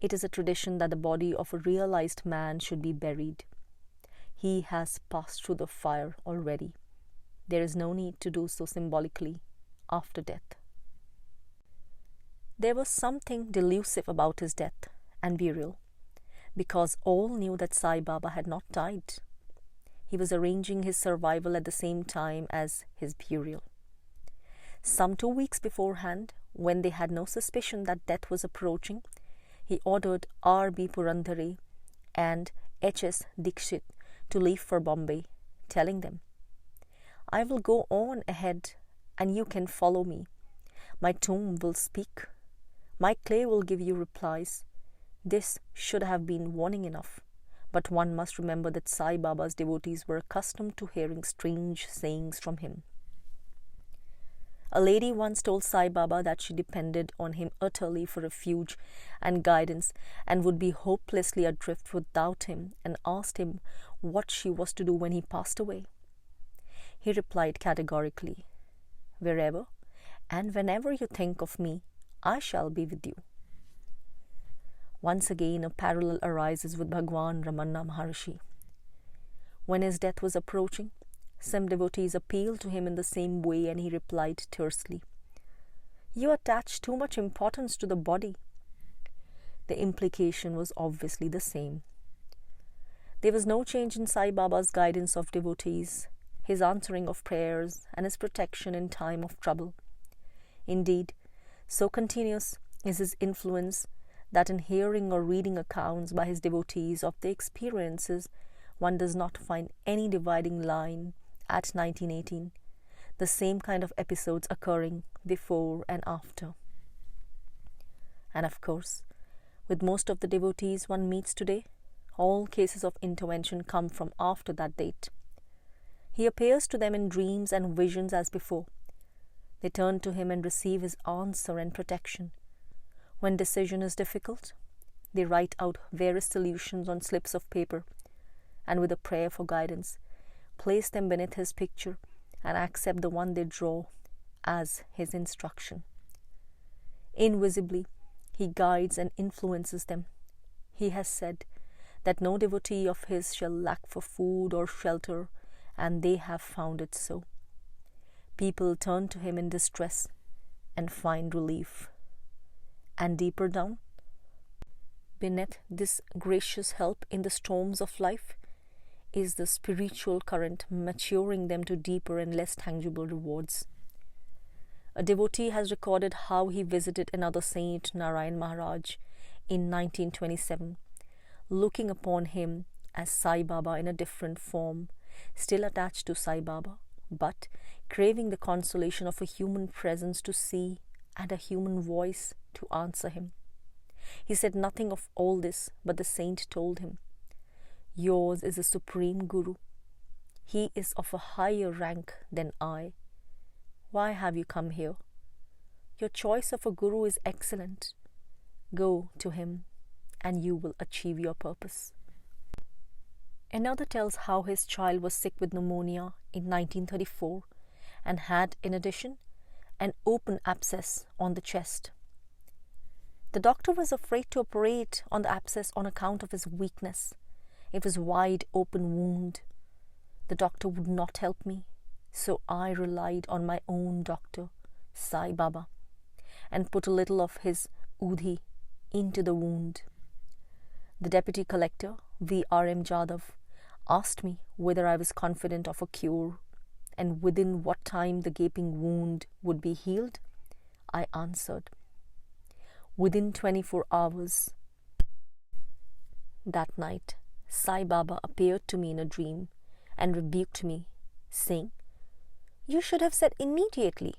it is a tradition that the body of a realized man should be buried. He has passed through the fire already. There is no need to do so symbolically after death. There was something delusive about his death and burial, because all knew that Sai Baba had not died. He was arranging his survival at the same time as his burial. Some 2 weeks beforehand, when they had no suspicion that death was approaching, he ordered R.B. Purandare and H.S. Dikshit to leave for Bombay, telling them, "I will go on ahead and you can follow me. My tomb will speak. My clay will give you replies." This should have been warning enough, but one must remember that Sai Baba's devotees were accustomed to hearing strange sayings from him. A lady once told Sai Baba that she depended on him utterly for refuge and guidance and would be hopelessly adrift without him, and asked him what she was to do when he passed away. He replied categorically, "Wherever and whenever you think of me, I shall be with you." Once again, a parallel arises with Bhagawan Ramana Maharshi. When his death was approaching, some devotees appealed to him in the same way, and he replied tersely, "You attach too much importance to the body." The implication was obviously the same. There was no change in Sai Baba's guidance of devotees, his answering of prayers, and his protection in time of trouble. Indeed, so continuous is his influence that in hearing or reading accounts by his devotees of their experiences, one does not find any dividing line at 1918, the same kind of episodes occurring before and after. And of course, with most of the devotees one meets today, all cases of intervention come from after that date. He appears to them in dreams and visions as before. They turn to him and receive his answer and protection. When decision is difficult, they write out various solutions on slips of paper, and with a prayer for guidance, place them beneath his picture and accept the one they draw as his instruction. Invisibly, he guides and influences them. He has said that no devotee of his shall lack for food or shelter, and they have found it so. People turn to him in distress and find relief. And deeper down, beneath this gracious help in the storms of life, is the spiritual current maturing them to deeper and less tangible rewards. A devotee has recorded how he visited another saint, Narayan Maharaj, in 1927, looking upon him as Sai Baba in a different form, still attached to Sai Baba, but craving the consolation of a human presence to see and a human voice to answer him. He said nothing of all this, but the saint told him, "Yours is a supreme Guru. He is of a higher rank than I. Why have you come here? Your choice of a Guru is excellent. Go to him and you will achieve your purpose." Another tells how his child was sick with pneumonia in 1934 and had, in addition, an open abscess on the chest. The doctor was afraid to operate on the abscess on account of his weakness. It was a wide open wound. The doctor would not help me, so I relied on my own doctor, Sai Baba, and put a little of his udhi into the wound. The deputy collector, V.R.M. Jadhav, asked me whether I was confident of a cure and within what time the gaping wound would be healed. I answered, "Within 24 hours. That night, Sai Baba appeared to me in a dream and rebuked me, saying, "You should have said immediately."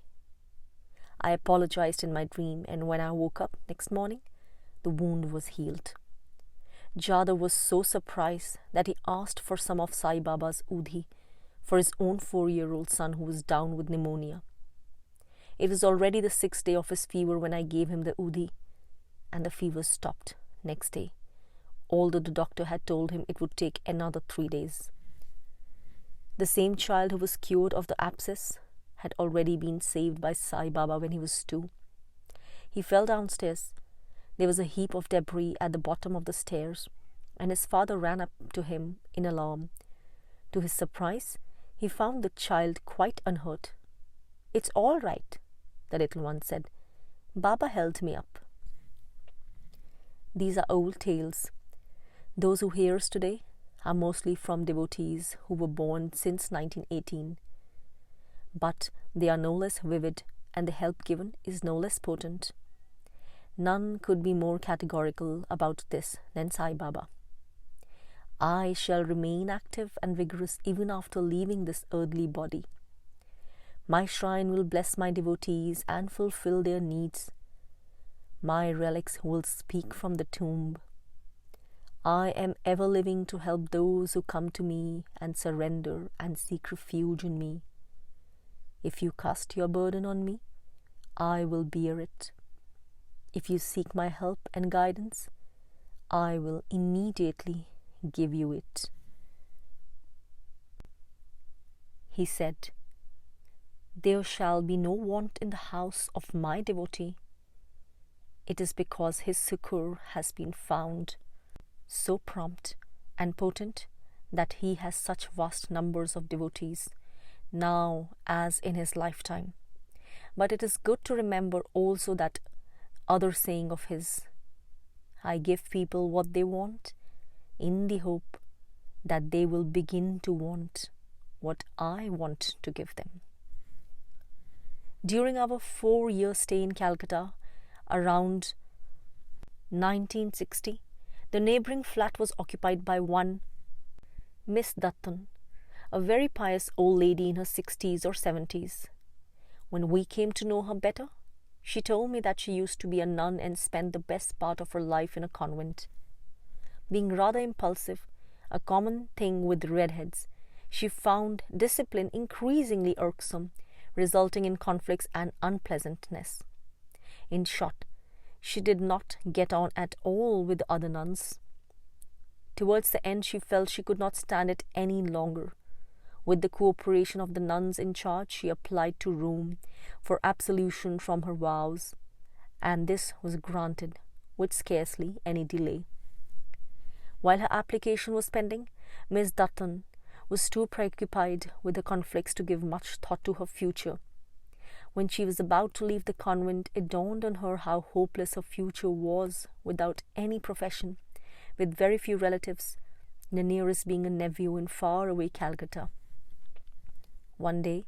I apologized in my dream, and when I woke up next morning, the wound was healed. Jada was so surprised that he asked for some of Sai Baba's udhi for his own 4-year-old son who was down with pneumonia. It was already the 6th day of his fever when I gave him the udhi, and the fever stopped next day, although the doctor had told him it would take another 3 days. The same child who was cured of the abscess had already been saved by Sai Baba when he was 2. He fell downstairs. There was a heap of debris at the bottom of the stairs, and his father ran up to him in alarm. To his surprise, he found the child quite unhurt. "It's all right," the little one said. "Baba held me up." These are old tales. Those who hear us today are mostly from devotees who were born since 1918. But they are no less vivid, and the help given is no less potent. None could be more categorical about this than Sai Baba. "I shall remain active and vigorous even after leaving this earthly body. My shrine will bless my devotees and fulfill their needs. My relics will speak from the tomb. I am ever living to help those who come to me and surrender and seek refuge in me. If you cast your burden on me, I will bear it. If you seek my help and guidance, I will immediately give you it." He said, "There shall be no want in the house of my devotee. It is because his succour has been found so prompt and potent that he has such vast numbers of devotees, now as in his lifetime. But it is good to remember also that other saying of his, 'I give people what they want in the hope that they will begin to want what I want to give them.'" During our 4-year stay in Calcutta, around 1960, the neighbouring flat was occupied by one Miss Dutton, a very pious old lady in her 60s or 70s. When we came to know her better, she told me that she used to be a nun and spent the best part of her life in a convent. Being rather impulsive, a common thing with redheads, she found discipline increasingly irksome, resulting in conflicts and unpleasantness. In short, she did not get on at all with the other nuns. Towards the end, she felt she could not stand it any longer. With the cooperation of the nuns in charge, she applied to Rome for absolution from her vows, and this was granted with scarcely any delay. While her application was pending, Miss Dutton was too preoccupied with the conflicts to give much thought to her future. When she was about to leave the convent, it dawned on her how hopeless her future was without any profession, with very few relatives, the nearest being a nephew in far-away Calcutta. One day,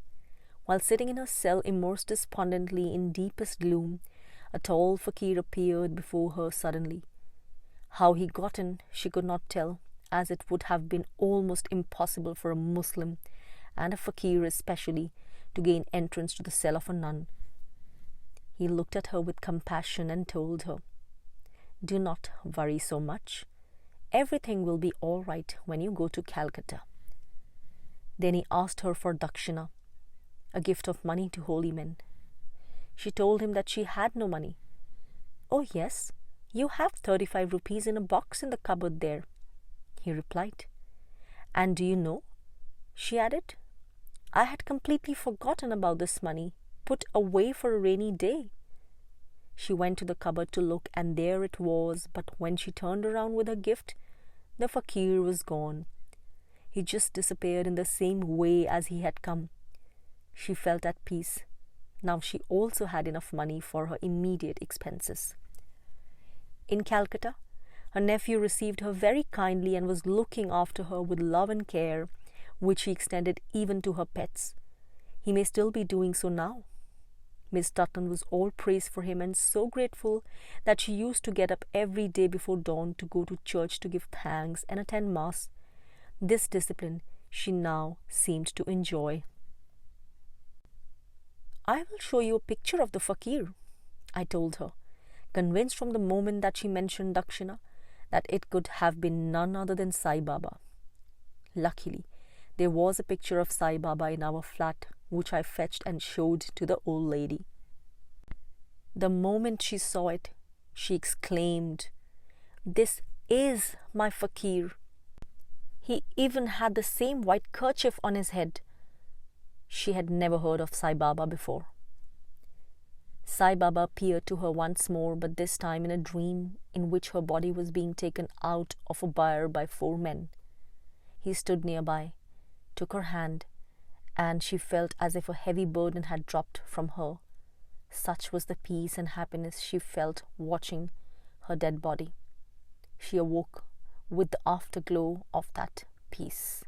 while sitting in her cell immersed despondently in deepest gloom, a tall fakir appeared before her suddenly. How he got in, she could not tell, as it would have been almost impossible for a Muslim, and a fakir especially, to gain entrance to the cell of a nun. He looked at her with compassion and told her, "Do not worry so much. Everything will be all right when you go to Calcutta." Then he asked her for dakshina, a gift of money to holy men. She told him that she had no money. "Oh yes, you have 35 rupees in a box in the cupboard there," he replied. "And do you know," she added, "I had completely forgotten about this money, put away for a rainy day." She went to the cupboard to look, and there it was, but when she turned around with her gift, the fakir was gone. He just disappeared in the same way as he had come. She felt at peace. Now she also had enough money for her immediate expenses. In Calcutta, her nephew received her very kindly and was looking after her with love and care, which he extended even to her pets. He may still be doing so now. Miss Dutton was all praise for him and so grateful that she used to get up every day before dawn to go to church to give thanks and attend Mass. This discipline she now seemed to enjoy. "I will show you a picture of the fakir," I told her, convinced from the moment that she mentioned Dakshina that it could have been none other than Sai Baba. Luckily, there was a picture of Sai Baba in our flat, which I fetched and showed to the old lady. The moment she saw it, she exclaimed, "This is my fakir. He even had the same white kerchief on his head." She had never heard of Sai Baba before. Sai Baba appeared to her once more, but this time in a dream in which her body was being taken out of a bier by 4 men. He stood nearby, took her hand, and she felt as if a heavy burden had dropped from her. Such was the peace and happiness she felt watching her dead body. She awoke with the afterglow of that peace.